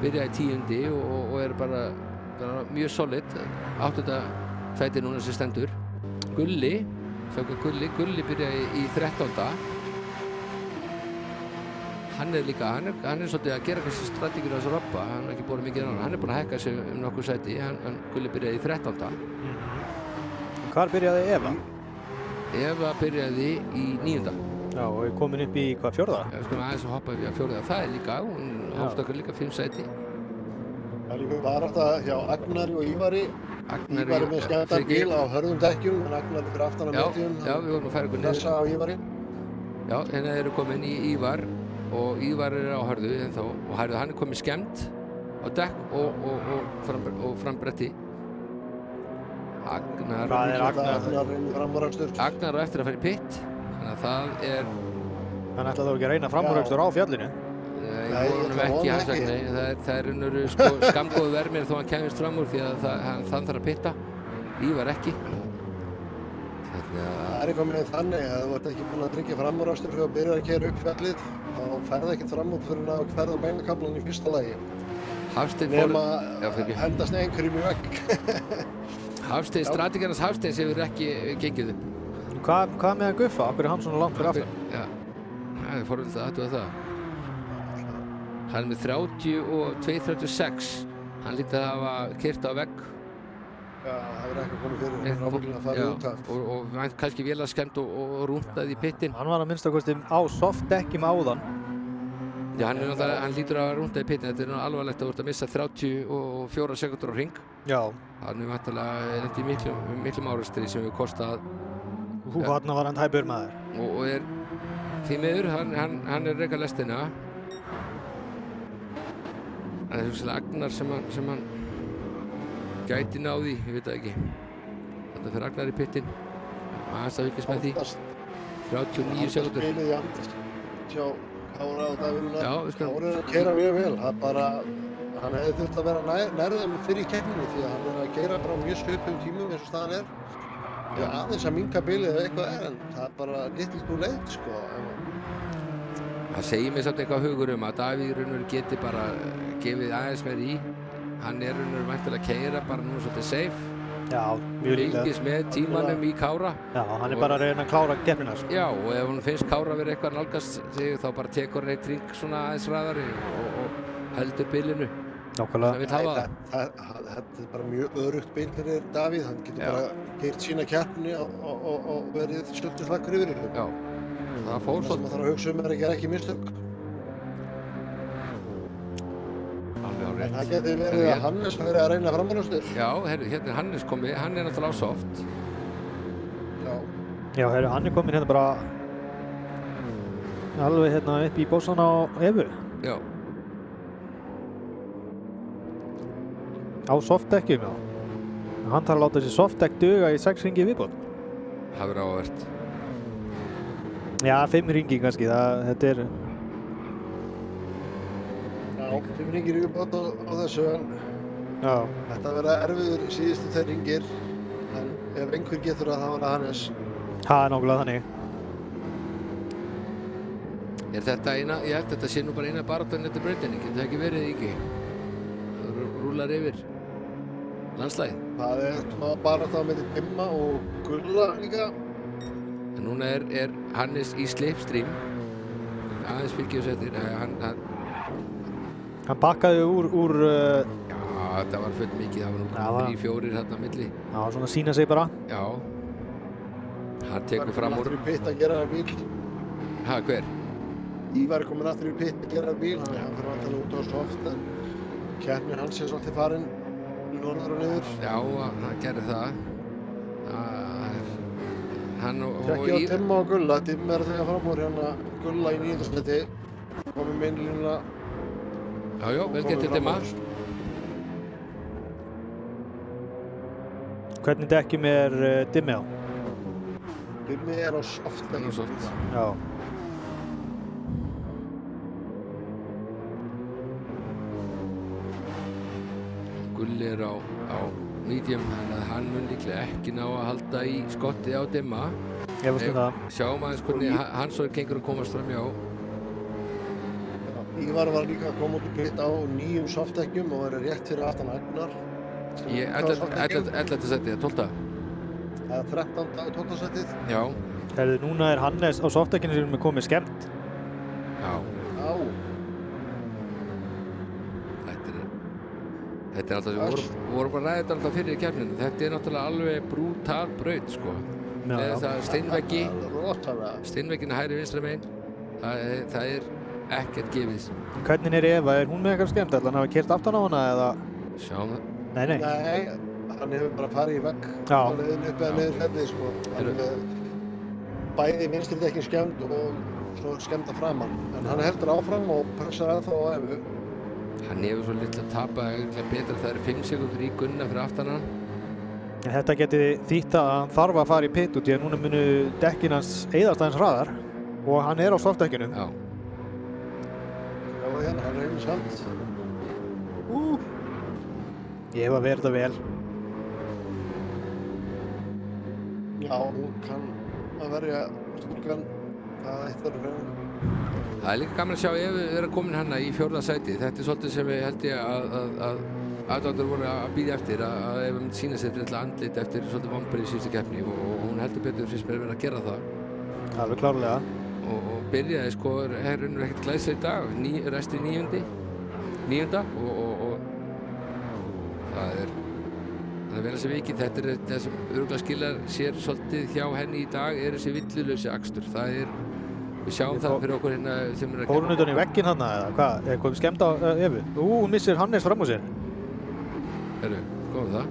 byrja í 10. og bara mjög solid. 8. sæti núna sem stendur. Gulli byrjaði í 13. Hann líka, hann svolítið að gera kannski strategíur á þessu Robba, hann ekki búið mikið á hann. Hann búinn að hekka sig nokkur sæti, Gulli byrjaði í 13. Hvar byrjaði Eva? Eva byrjaði í 9. Já, og er komin upp í hvað, 4.? Já, við skulum aðeins að hoppa upp í 4. Það er líka, hún hástökkar líka 5 sæti. Það líka var alltaf hjá Agnari og Ívari. Ívari með skemmtan bíl á hörðum dekkjum, en Agnari fyrir aftan á medium. Já, við vorum að færa ykkur niður. Þessa á Ívari. Já, hérna eru komin í Ívar og Ívar á hörðu ennþá og hann komið skemmt á dekk og frambretti. Agnar. Hvað er Agnar? Agnar reynir framúrakstur. Agnar á eftir að fara í pit, þannig að það er... Hann ætlaði þá ekki að reyna framúrakstur á fjallinu? Nei, vonum ekki hans vegna. Það er sko skamgóðu vermir þó hann kemist fram úr því að hann þarf að pitta. Ívar ekki. Það er eitthvað með þannig að þú ert ekki búinn að tryggja framúrakstur fyrir að byrja að keyra upp fjallið. Þá ferðu ekkert fram út fyrir að ferða beinakaflan í fyrsta lagi. Nema hendast einhverjum í vegg. Hafstein, strategarnas Hafsteins hefur ekki gengið upp. Hvað með að Guffa? Akkur er hann svona langt fyrir aftan? Já, það er forvöld að aðtúa það. Hann er með 30 og 2.36. Hann lítið að hafa keyrt á vegg. Já, það verður ekki komið fyrir ráðmögulega að fara út af. Og kannski vel að skemmt og rúntaði í pittin. Hann var að minnstakosti á softdekkjum áðan. Já, hann lítur að rúnta í pittin. Þetta er alvarlegt að þú ert að missa 34 sekúndur á hring. Já. Hann er vantarlega lendi í miklum árekstri sem hefur kostað. Þarna var hann tæpur maður. Og er því miður, hann er reka lestina. Það er hugsalega Agnar sem hann gæti náði, ég veit það ekki. Þetta fyrir Agnar í pittin. Aðeins að fylgjast með því. 39 sekúndur. Spilið í andast hjá Kára og Davíð. Já, Kára er að keyra mjög vel. Það bara, hann hefði þurft að vera nærðum fyrir keppninu því að hann er að keyra bara mjög stöpum tímum eins og staðan er. Já, aðeins að minnka bilið eða eitthvað en það er bara litið nú leið, sko. Það segir mér samt eitthvað hugur að Davíð raunveru geti bara gefið aðeins meir í. Hann er raunveru væntanlega að keyra bara nú svolítið safe. Já, mjög líklega. Fylgist með tímanum í Kára. Já, hann er bara að reyna að klára keppnina, sko. Já, og ef hann finnst Kára verið eitthvað nálgast sig þá bara tekur hann eitt hring svona aðeins hraðari og heldur bilinu. Nákvæmlega. Það vil hafa það. Þetta er bara mjög öruggt bil fyrir Davíð. Hann getur bara keyrt sína keppni og verið stundum hlakkur yfir í. Já, það fór Það sem maður þarf að hugsa er að gera ekki mistök. alveg á rétt. Það geti verið að Hannes verið að reyna framúrakstur. Já, hérna er Hannes komið, hann er náttúrulega á soft. Já, hann er komin hérna bara alveg hérna upp í bósan á Evu. Já. Á softdekkjum, já. Hann þarf að láta þessi softdekk duga í 6 hringi viðbót. Það verður áhvert. Já, 5 hringi kannski, þetta er... Já, 5 hringir í viðbót á þessu en þetta verða erfiður síðustu 2 hringir en ef einhver getur það var það Hannes. Það er nákvæmlega þannig. Er þetta eina, ég held að þetta sé nú bara eina baráttan eftir brautinni, getur það ekki verið ekki? Það rúlar yfir landslægið. Það er smá barátta á milli Dimma og Gulla líka. En núna er Hannes í slipstream, aðeins fylgjum sér eftir, Hann bakkaði úr Já, þetta var full mikið, það var nú 3-4 hérna á milli. Já, svona sína sig bara. Já. Hann tekur fram úr... Ívar er komin aftur í pitt að gera bíl. Ha, hver? Ívar er komin aftur í pitt að gera bíl, þannig að hann fyrir vantanlega út á soft en keppnin hans er svolítið farin norður og niður. Já, hann gerði það. Hann og Tekki á Dimma og Gulla. Dimma er að taka fram úr hérna Gulla í 9. sæti. Komið með innlínuna. Já, vel gert til Dimma. Hvernig dekkjum er Dimmi á? Dimmi er á soft. Hann er á soft. Já. Gulli er á medium, þannig að hann mun líklega ekki ná að halda í skotti á Dimma. Ég veist það. Sjáum aðeins hvernig hans og gengur að komast fram hjá. Ívar var líka að koma út í pit á 9 softdekkjum og verið rétt fyrir aftan Agnar. Í 11. sæti, 12. Það er 13. og 12. sætið. Já. Herðu, núna er Hannes á softdekkinu sem er komið skemmt. Já. Já. Þetta er alltaf, við vorum bara að ræða þetta alltaf fyrir í keppninu. Þetta er náttúrulega alveg brútal braut, sko. Með það steinveggi, steinveggin hægri vinstra megin, það er ekkert gefið. Hvernig er Eva? Er hún með eitthvað skemmt? Ætlar hann hafa keyrt aftan á hana eða? Sjáum það. Nei. Nei, hann hefur bara farið í vegg. Já. Á leiðinni upp eða niður fjallið, sko. Hann er með bæði vinstri dekkin skemmt og svo skemmt að framan. En hann heldur áfram og pressar ennþá á Evu. Hann hefur svo litla að tapa, eitthvað betra. Það eru 5 sekúndur í Gunna fyrir aftan hann. Þetta geti þýtt að hann þarf að fara í pit út í að núna munu dekkin hans eyðast aðeins hraðar og hann er á softdekkinu. Já. Já, hérna, hann reynir samt. Ég hef að verða vel. Já, hún kann að verja stúlkan. Það eitt verður hrein. Það er líka gaman að sjá ef við erum komin hana í 4. sæti. Þetta er svolítið sem ég held ég að aðdáendur voru að bíða eftir, að ef við sýna sér til andlit eftir svolítið vonbrigði í síðustu keppni og hún heldur betur fyrst mér verið að gera það. Alveg klárlega. Og byrjaði sko, er raunir ekkert glæsið í dag, resti 9. og það er vel að sé vikið. Þetta er það sem örugglega skilar sér svolítið hjá henni í dag, er þessi villulausi akstur. Það er, við sjáum það fyrir okkur hérna sem er að Fór hún utan í vegginn hann eða hvað? Er komið skemmt á Evu? Hún missir Hannes fram á sér. Herru, komum það?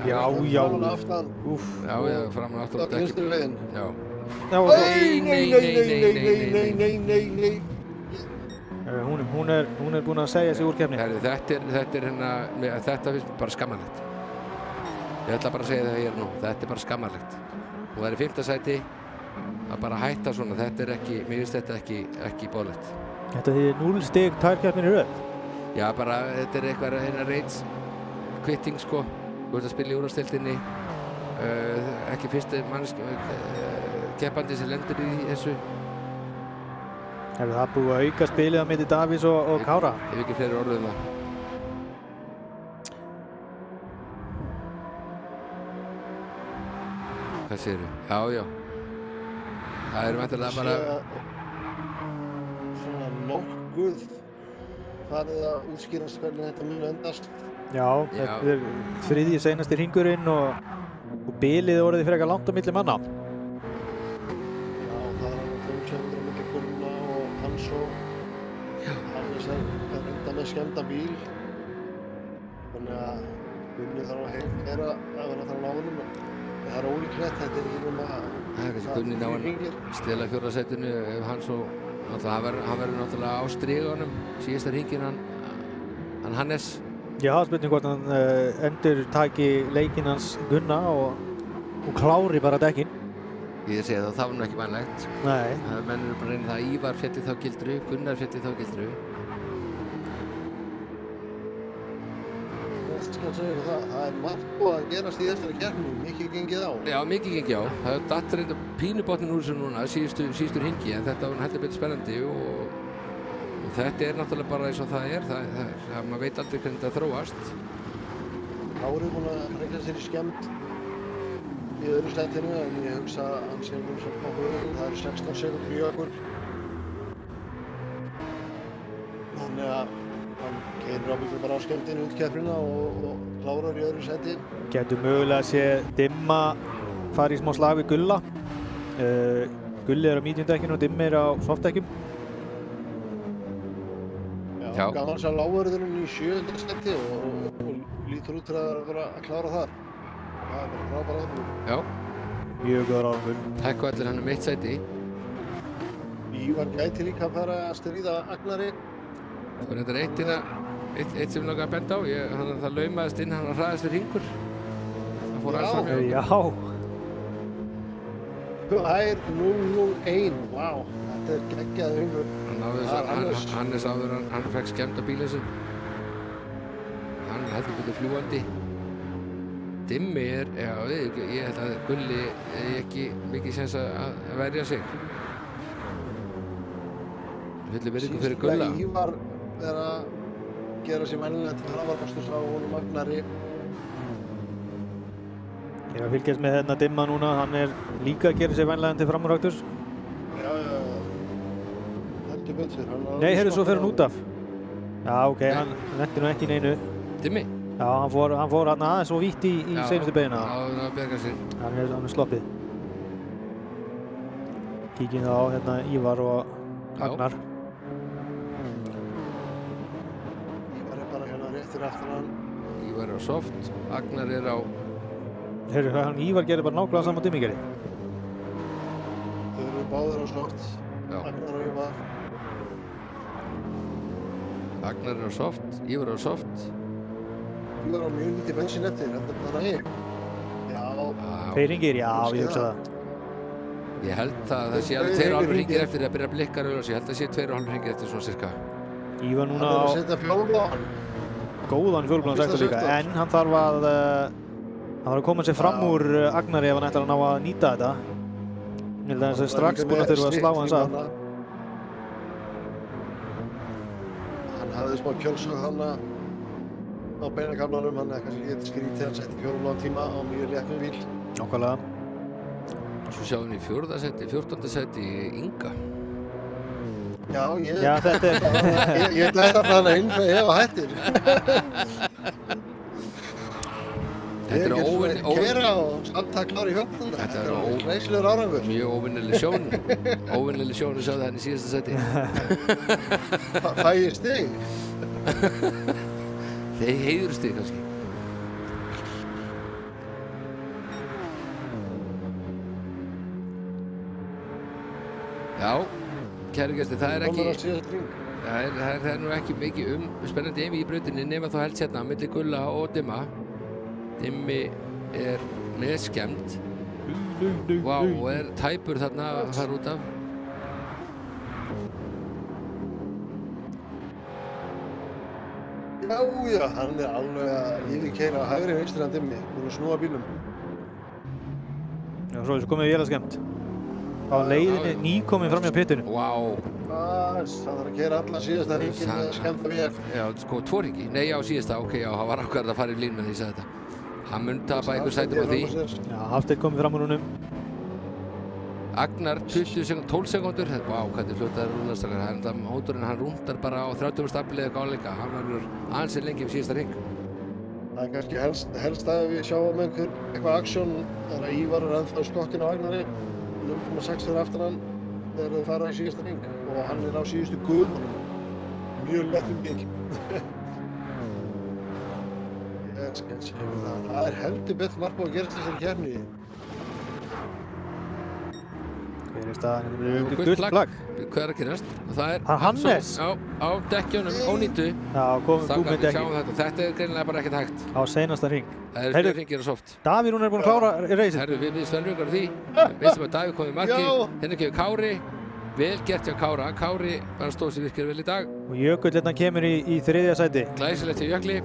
Já. Framan og aftan. Já, framan og aftan. Það er vinstri leiðin. Já. Nei. Hún er búin að segja sig úr keppni. Herru, þetta er hérna, þetta finnst mér bara skammarlegt. Ég ætla bara að segja það hér nú, þetta er bara skammarlegt. Hún er í 5. sæti, að bara hætta svona, þetta er ekki, mér finnst þetta ekki boðlegt. Þetta þýðir 0 stig 2 keppnir í röð. Já, bara þetta er eitthvað hérna reits kvitting, sko. Þú ert að spila í úrvalsdeildinni, ekki fyrsti keppandi sem lendur í þessu. Hefur það búið að auka spilið á milli Davís og Kára? Ef ekki fleiri orðum það. Hvað segirðu? Já. Það er væntanlega bara... Svona nokkuð farið að útskýrast hvernig þetta mun endast. Já, þetta er 3. seinasti hringurinn og bilið orðið frekar langt á milli manna. Já, það er 5 sekúndur á milli Gunna og Hans og Hannes er enda með skemmda bíl. Þannig að Gunni þarf að heyra að vera þar á náðunum. Það er ólíklegt, þetta er ekki nema Það er kannski Gunni ná að stela 4. sætinu ef Hans og hann verður náttúrulega á strigunum síðasta hringinn hann Hannes. Já, spurning hvort hann endur taki leikinn hans Gunna og klári bara dekkin. Ég segi það var nú ekki vænlegt. Nei. Menn eru bara að reyna það að Ívar félli þá gildru, Gunnar félli þá gildru. Ég skal segja það, það er margt búið að gerast í þessari keppni, mikið gengið á. Já, mikið gengið á. Það er datt reynda pínubotnin úr þessu núna, síðustu hringi, en þetta var heldur betur spennandi og þetta er náttúrulega bara eins og það er. Maður veit aldrei hvernig þetta þróast. Kári er búinn að reikna sér í skemmt í öðru sætinu, en ég hugsa að hann sé nú sem nokkuð öðru. Það eru 16 sekúndur í okkur. Þannig að hann keyrir ábyggilega bara á skemmtinu út keppnina og klárar í öðru sæti. Getur mögulega sé Dimma fara í smá slag við Gulla. Gulli er á medium-dekkinu og Dimmi er á soft-dekkjum. Já, Já. Gaman að sjá lágvörðurinn í 7. seti og lítur út til að vera að klára þar. Það er bara frábæra árangur. Já, Mjög góður árangur. Hækkuvellir hann um 1 sæti. Ívar gæti líka að fara að stríða Agnari. Það var þetta eitt sem langaði að benda á. Það laumaðist inn, hann hraðasti hringur. Það fór alls fram hjá. Já. Það er 001, vá, þetta er geggjað hringur. Hann náði þessu, Hannes áður, hann fekk skemmta bílinn sinn. Hann heldur betur fljúgandi. Dimmi já, ég held að Gulli ekki mikið séns að verja sig. Fullir virðingu fyrir Gulla. Ívar er að gera sér mennilegt til hraðarbasturs á honum Agnari. Ég að fylgjast með hérna Dimma núna, hann er líka að gera sér vænlegan til framúrakturs. Já. Heldur betur. Nei, heyrðu, svo fer hann út af. Já, ok, hann lenti nú ekki í neinu. Dimmi? Já, hann fór hann aðeins svo vítt í seinustu beina. Já, það var að berga sér. Hann er sloppið. Kíkjum þá hérna Ívar og Agnar. Ívar er bara hérna réttur eftir hann. Ívar er á soft, Agnar er á... Heyrðu, hann Ívar gerir bara nákvæmlega saman Dimmi gerir. Þau eru báðir á soft. Já. Agnar og Ívar. Agnar er á soft, Ívar er á soft. Ívar á mjög lítið bensín eftir, þetta er bara heim. Já. Tveir hringir, já, ég hugsa það. Ég held að það sé alveg 2,5 hringir eftir að byrja að blikka rauðljós. Ég held að það sé 2,5 hringir eftir svona cirka. Ívar núna Hann er að setja fjólubláðan. góðan fjólubláðan sektor líka, en hann þarf að koma sér fram úr Agnari ef hann ætlar að ná að nýta þetta. Ég held að hann sé strax búinn að þurfa að slá hans af. Hann hafði smá kjölsögð þarna á beinakaflanum, hann er kannski ekki skrítið, hann setti fjólubláðan tíma á mjög léttum bíl. Nákvæmlega. Svo sjáum við í 14. seti Inga. Já, þetta er... Ég ætla að hana inn fyrir ef að hættir. Þetta er óvinnileg... Kera og samt að klára í 14. Þetta er reislegur árangur. Mjög óvinnileg sjón. Óvinnileg sjón að sjá það henni í síðasta seti. Fæ ég stig? Þeir heiður stig kannski. Já, kæru gestir, það er ekki... Það er nú ekki mikið spennandi einvígi í brautinni nema þá helst hérna milli Gulla og Dimma. Dimmi er neðskemmt. Vá, og er tæpur þarna að fara út af. Já, hann er alveg að yfirkeyra hægri vinstri en Dimmi, búinn að snúa bílnum. Já, svo þessu komið við vélaskemmt. Á leiðinni nýkomin fram hjá pittunum. Vá. Það þarf að keyra alla síðasta hringinn með að skemmta vél. Já, sko, 2 hringi. Nei, já, síðasta, ok, já, það var ákveðið að fara í línu með því að þetta. Hann mun tapa einhver sætum á því. Já, Hafsteinn komið fram úr húnum. Agnar 12 sekúndur. Vá, hvað þetta er fljótaður rúðastakar. Mótorinn, hann rúndar bara á 30 stafli eða gáleika. Hann verður ansið lengi um síðasta hring. Það er kannski helst að við sjáum eitthvað aksjón. Það er að Ívar er ennþá skottin á Agnari. 0,6 fyrir aftan hann þegar þau fara í síðasta hring og hann er á síðustu gulunum. Mjög léttum bíl. Það er heldur betur margt að gerast þessari keppni. Hver er staðan? Gult flagg. Hvað er að gerast? Það er Hannes. Á dekkjunum, ónýtu. Já, komum gúmið dekki. Þetta er greinilega bara ekkert hægt. Á seinasta hring. Það er fyrir hringir og soft. Davíð hún er búinn að klára reysið. Herru, við Svenrjungar því. Veistum að Davíð kom í marki. Hérna kemur Kári. Vel gert hjá Kára. Kári bara stóð sér virkilega vel í dag. Og Jökull hérna kemur í 3. sæti. Glæsilegt hjá Jökli.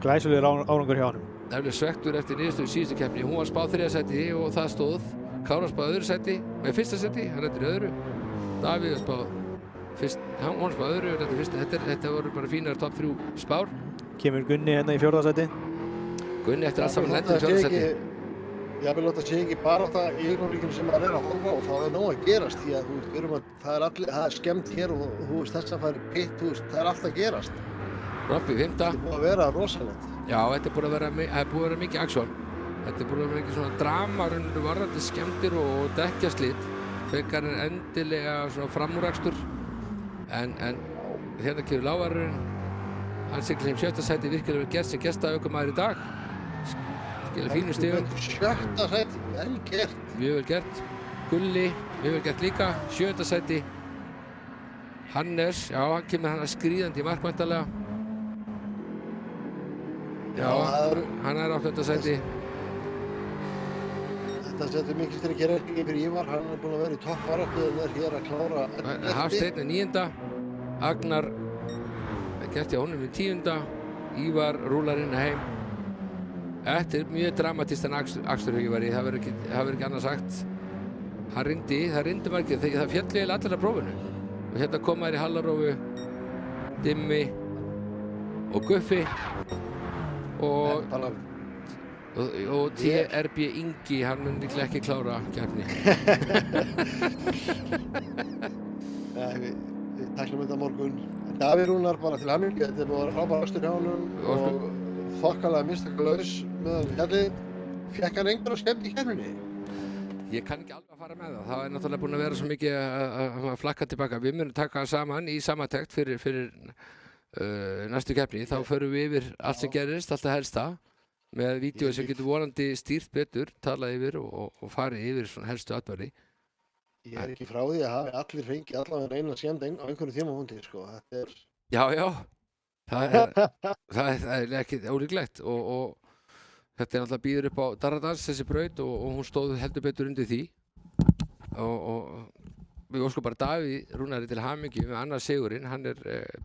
Glæsilegur árangur hjá honum. Nefnilega svektur eftir niðurstöðu síðustu keppni. Hún var spáð 3. sæti og það stóð. Kára spáð 2. sæti, með 1. sæti, hann endur í 2. Davíð spáð hann spáð 2. og þetta 1. Þetta voru bara fínar top 3 spár. Kemur Gunni hérna í 4. sæti. Gunni eftir allt saman lendur í 4. sæti. Ég vil láta sé ekki bara það í augnablikinu sem maður er að horfa á og það er nóg að gerast því að það er skemmt hér og þú veist þess að fara í pitt, það er allt að gerast. Robby 5. Þetta er búið að vera rosalegt. Já, þetta er búið að vera mikið aksjón. Þetta er búið að vera mikið svona drama varðandi skemmtir og dekkjaslit. Fekar er endilega svona framúrakstur. En hérna kemur lávarurinn. Hann siglir 7. sæti, virkilega vel gert sem gestaökumaður í dag. Skilar fínu stigum. 7. sæti, vel gert. Mjög vel gert. Gulli, mjög vel gert líka. 7. sæti. Hannes, já, hann kemur hann skríðandi í markvæntanlega. Já, hann 8. sæti. Þetta setur mikið styrk ekki fyrir Ívar, hann búinn að vera í toppbaráttu en hér að klára Hafsteinn 9. Agnar gert hjá honum í 10. Ívar rúlar inn heim. Þetta mjög dramatískt en akstur Ívar í, það verður ekki annað sagt. Það reyndi margir, það fjalli eiginlega allir að prófinu. Og hérna koma þær í Hallarófu, Dimmi og Guffi og TRB Ingi, hann mun líklega ekki klára keppni. Við tæklum þetta morgun. Davíð Rúnar bara til hamingju, þetta búið að vera frábær akstur hjá honum og þokkalega mistakalaus meðan fjallið. Fékk hann einhverja skemmt í keppninni? Ég kann ekki alveg að fara með það. Það er náttúrulega búin að vera svo mikið að flakka tilbaka. Við munum taka saman í samantekt fyrir næstu keppni. Þá förum við yfir allt sem gerist, allt það helsta. Með vídeói sem getur vonandi stýrt betur, talað yfir og farið yfir svona helstu atburði. Ég er ekki frá því að hafi allir fengið allavega eina skemmd á einhverju tímapunkti, sko. Þetta er... Já. Það er ekki ólíklegt og þetta er náttúrulega býður upp á Darradans þessi braut og hún stóð heldur betur undir því. Og við óskum bara Davíð Rúnari til hamingju með annar sigurinn. Hann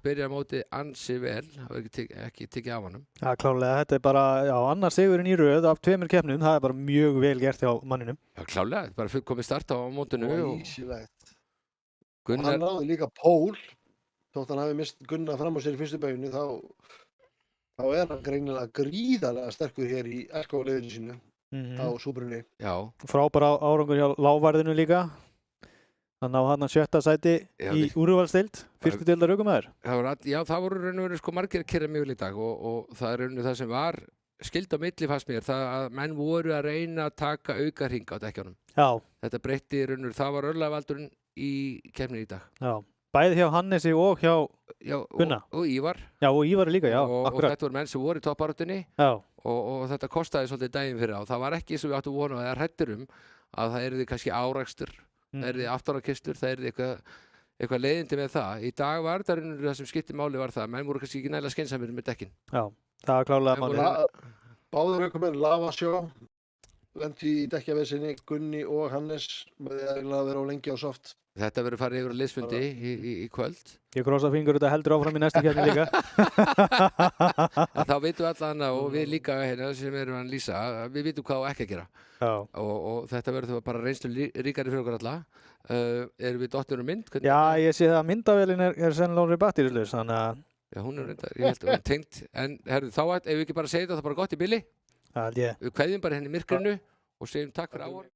byrjar móti ansi vel, það var ekki tekið af honum. Já, klárlega, þetta er bara annar sigurinn í röð af 2 keppnum, það er bara mjög vel gert hjá manninum. Já, klárlega, þetta er bara komið start á mótinu. Og ísilegt. Gunnar... Og hann náði líka pól, þótt hann hafi mist Gunnar fram á sér í fyrstu beginni, þá er hann greinilega gríðarlega sterkur hér í Elko-liðinu sínu á súbrunni. Já. Frábær árangur hjá lávarðinu líka. Hann á hann 7. sæti í úrvalsdeild, fyrstu deildar ökumaður. Já, það voru raun og veru sko margir að keyra mjög vel í dag og það er raun og það sem var skild á milli fannst mér, það að menn voru að reyna að taka aukarhing á dekkjunum. Já. Þetta breytti raun og veru, það var örlagavaldurinn í keppninni í dag. Já, bæði hjá Hannesi og hjá Gunna. Og Ívar. Já, og Ívar líka, já, og akkurat. Og þetta voru menn sem voru í toppbaráttunni og þetta kostaði svolítið daginn fyrir á. Það var ekki sem við áttum vonu að hrættir að það yrði kannski árakstur. Það yrði aftarakistur, það yrði eitthvað leiðindi með það. Í dag var það sem skipti máli var það að menn voru kannski ekki nægilega skynsamir með dekkin. Já, það var klárlega máli. Báður ökumenn Lavasjó lendi í dekkjavesinni, Gunni og Hannes með því að vera á lengi á soft. Þetta verður farið yfir á liðsfundi í kvöld. Ég krossa fingur þetta heldur áfram í næstu keppni líka. Þá vitum við allan og við líka hérna sem erum að lýsa, við vitum hvað á ekki að gera. Og þetta verður bara reynslu ríkari fyrir okkur alla. Erum við dottir mynd? Já, ég sé það að myndavélin er sennilega orðið batteríslaus, þannig að... Já, hún reyndar, ég held að hún er tengt. En herru, þá ef við ekki bara segja þetta, það er bara gott í bili. Það held ég. Við kveðjum bara henni í myrkrinu og segjum takk fyrir áhorf.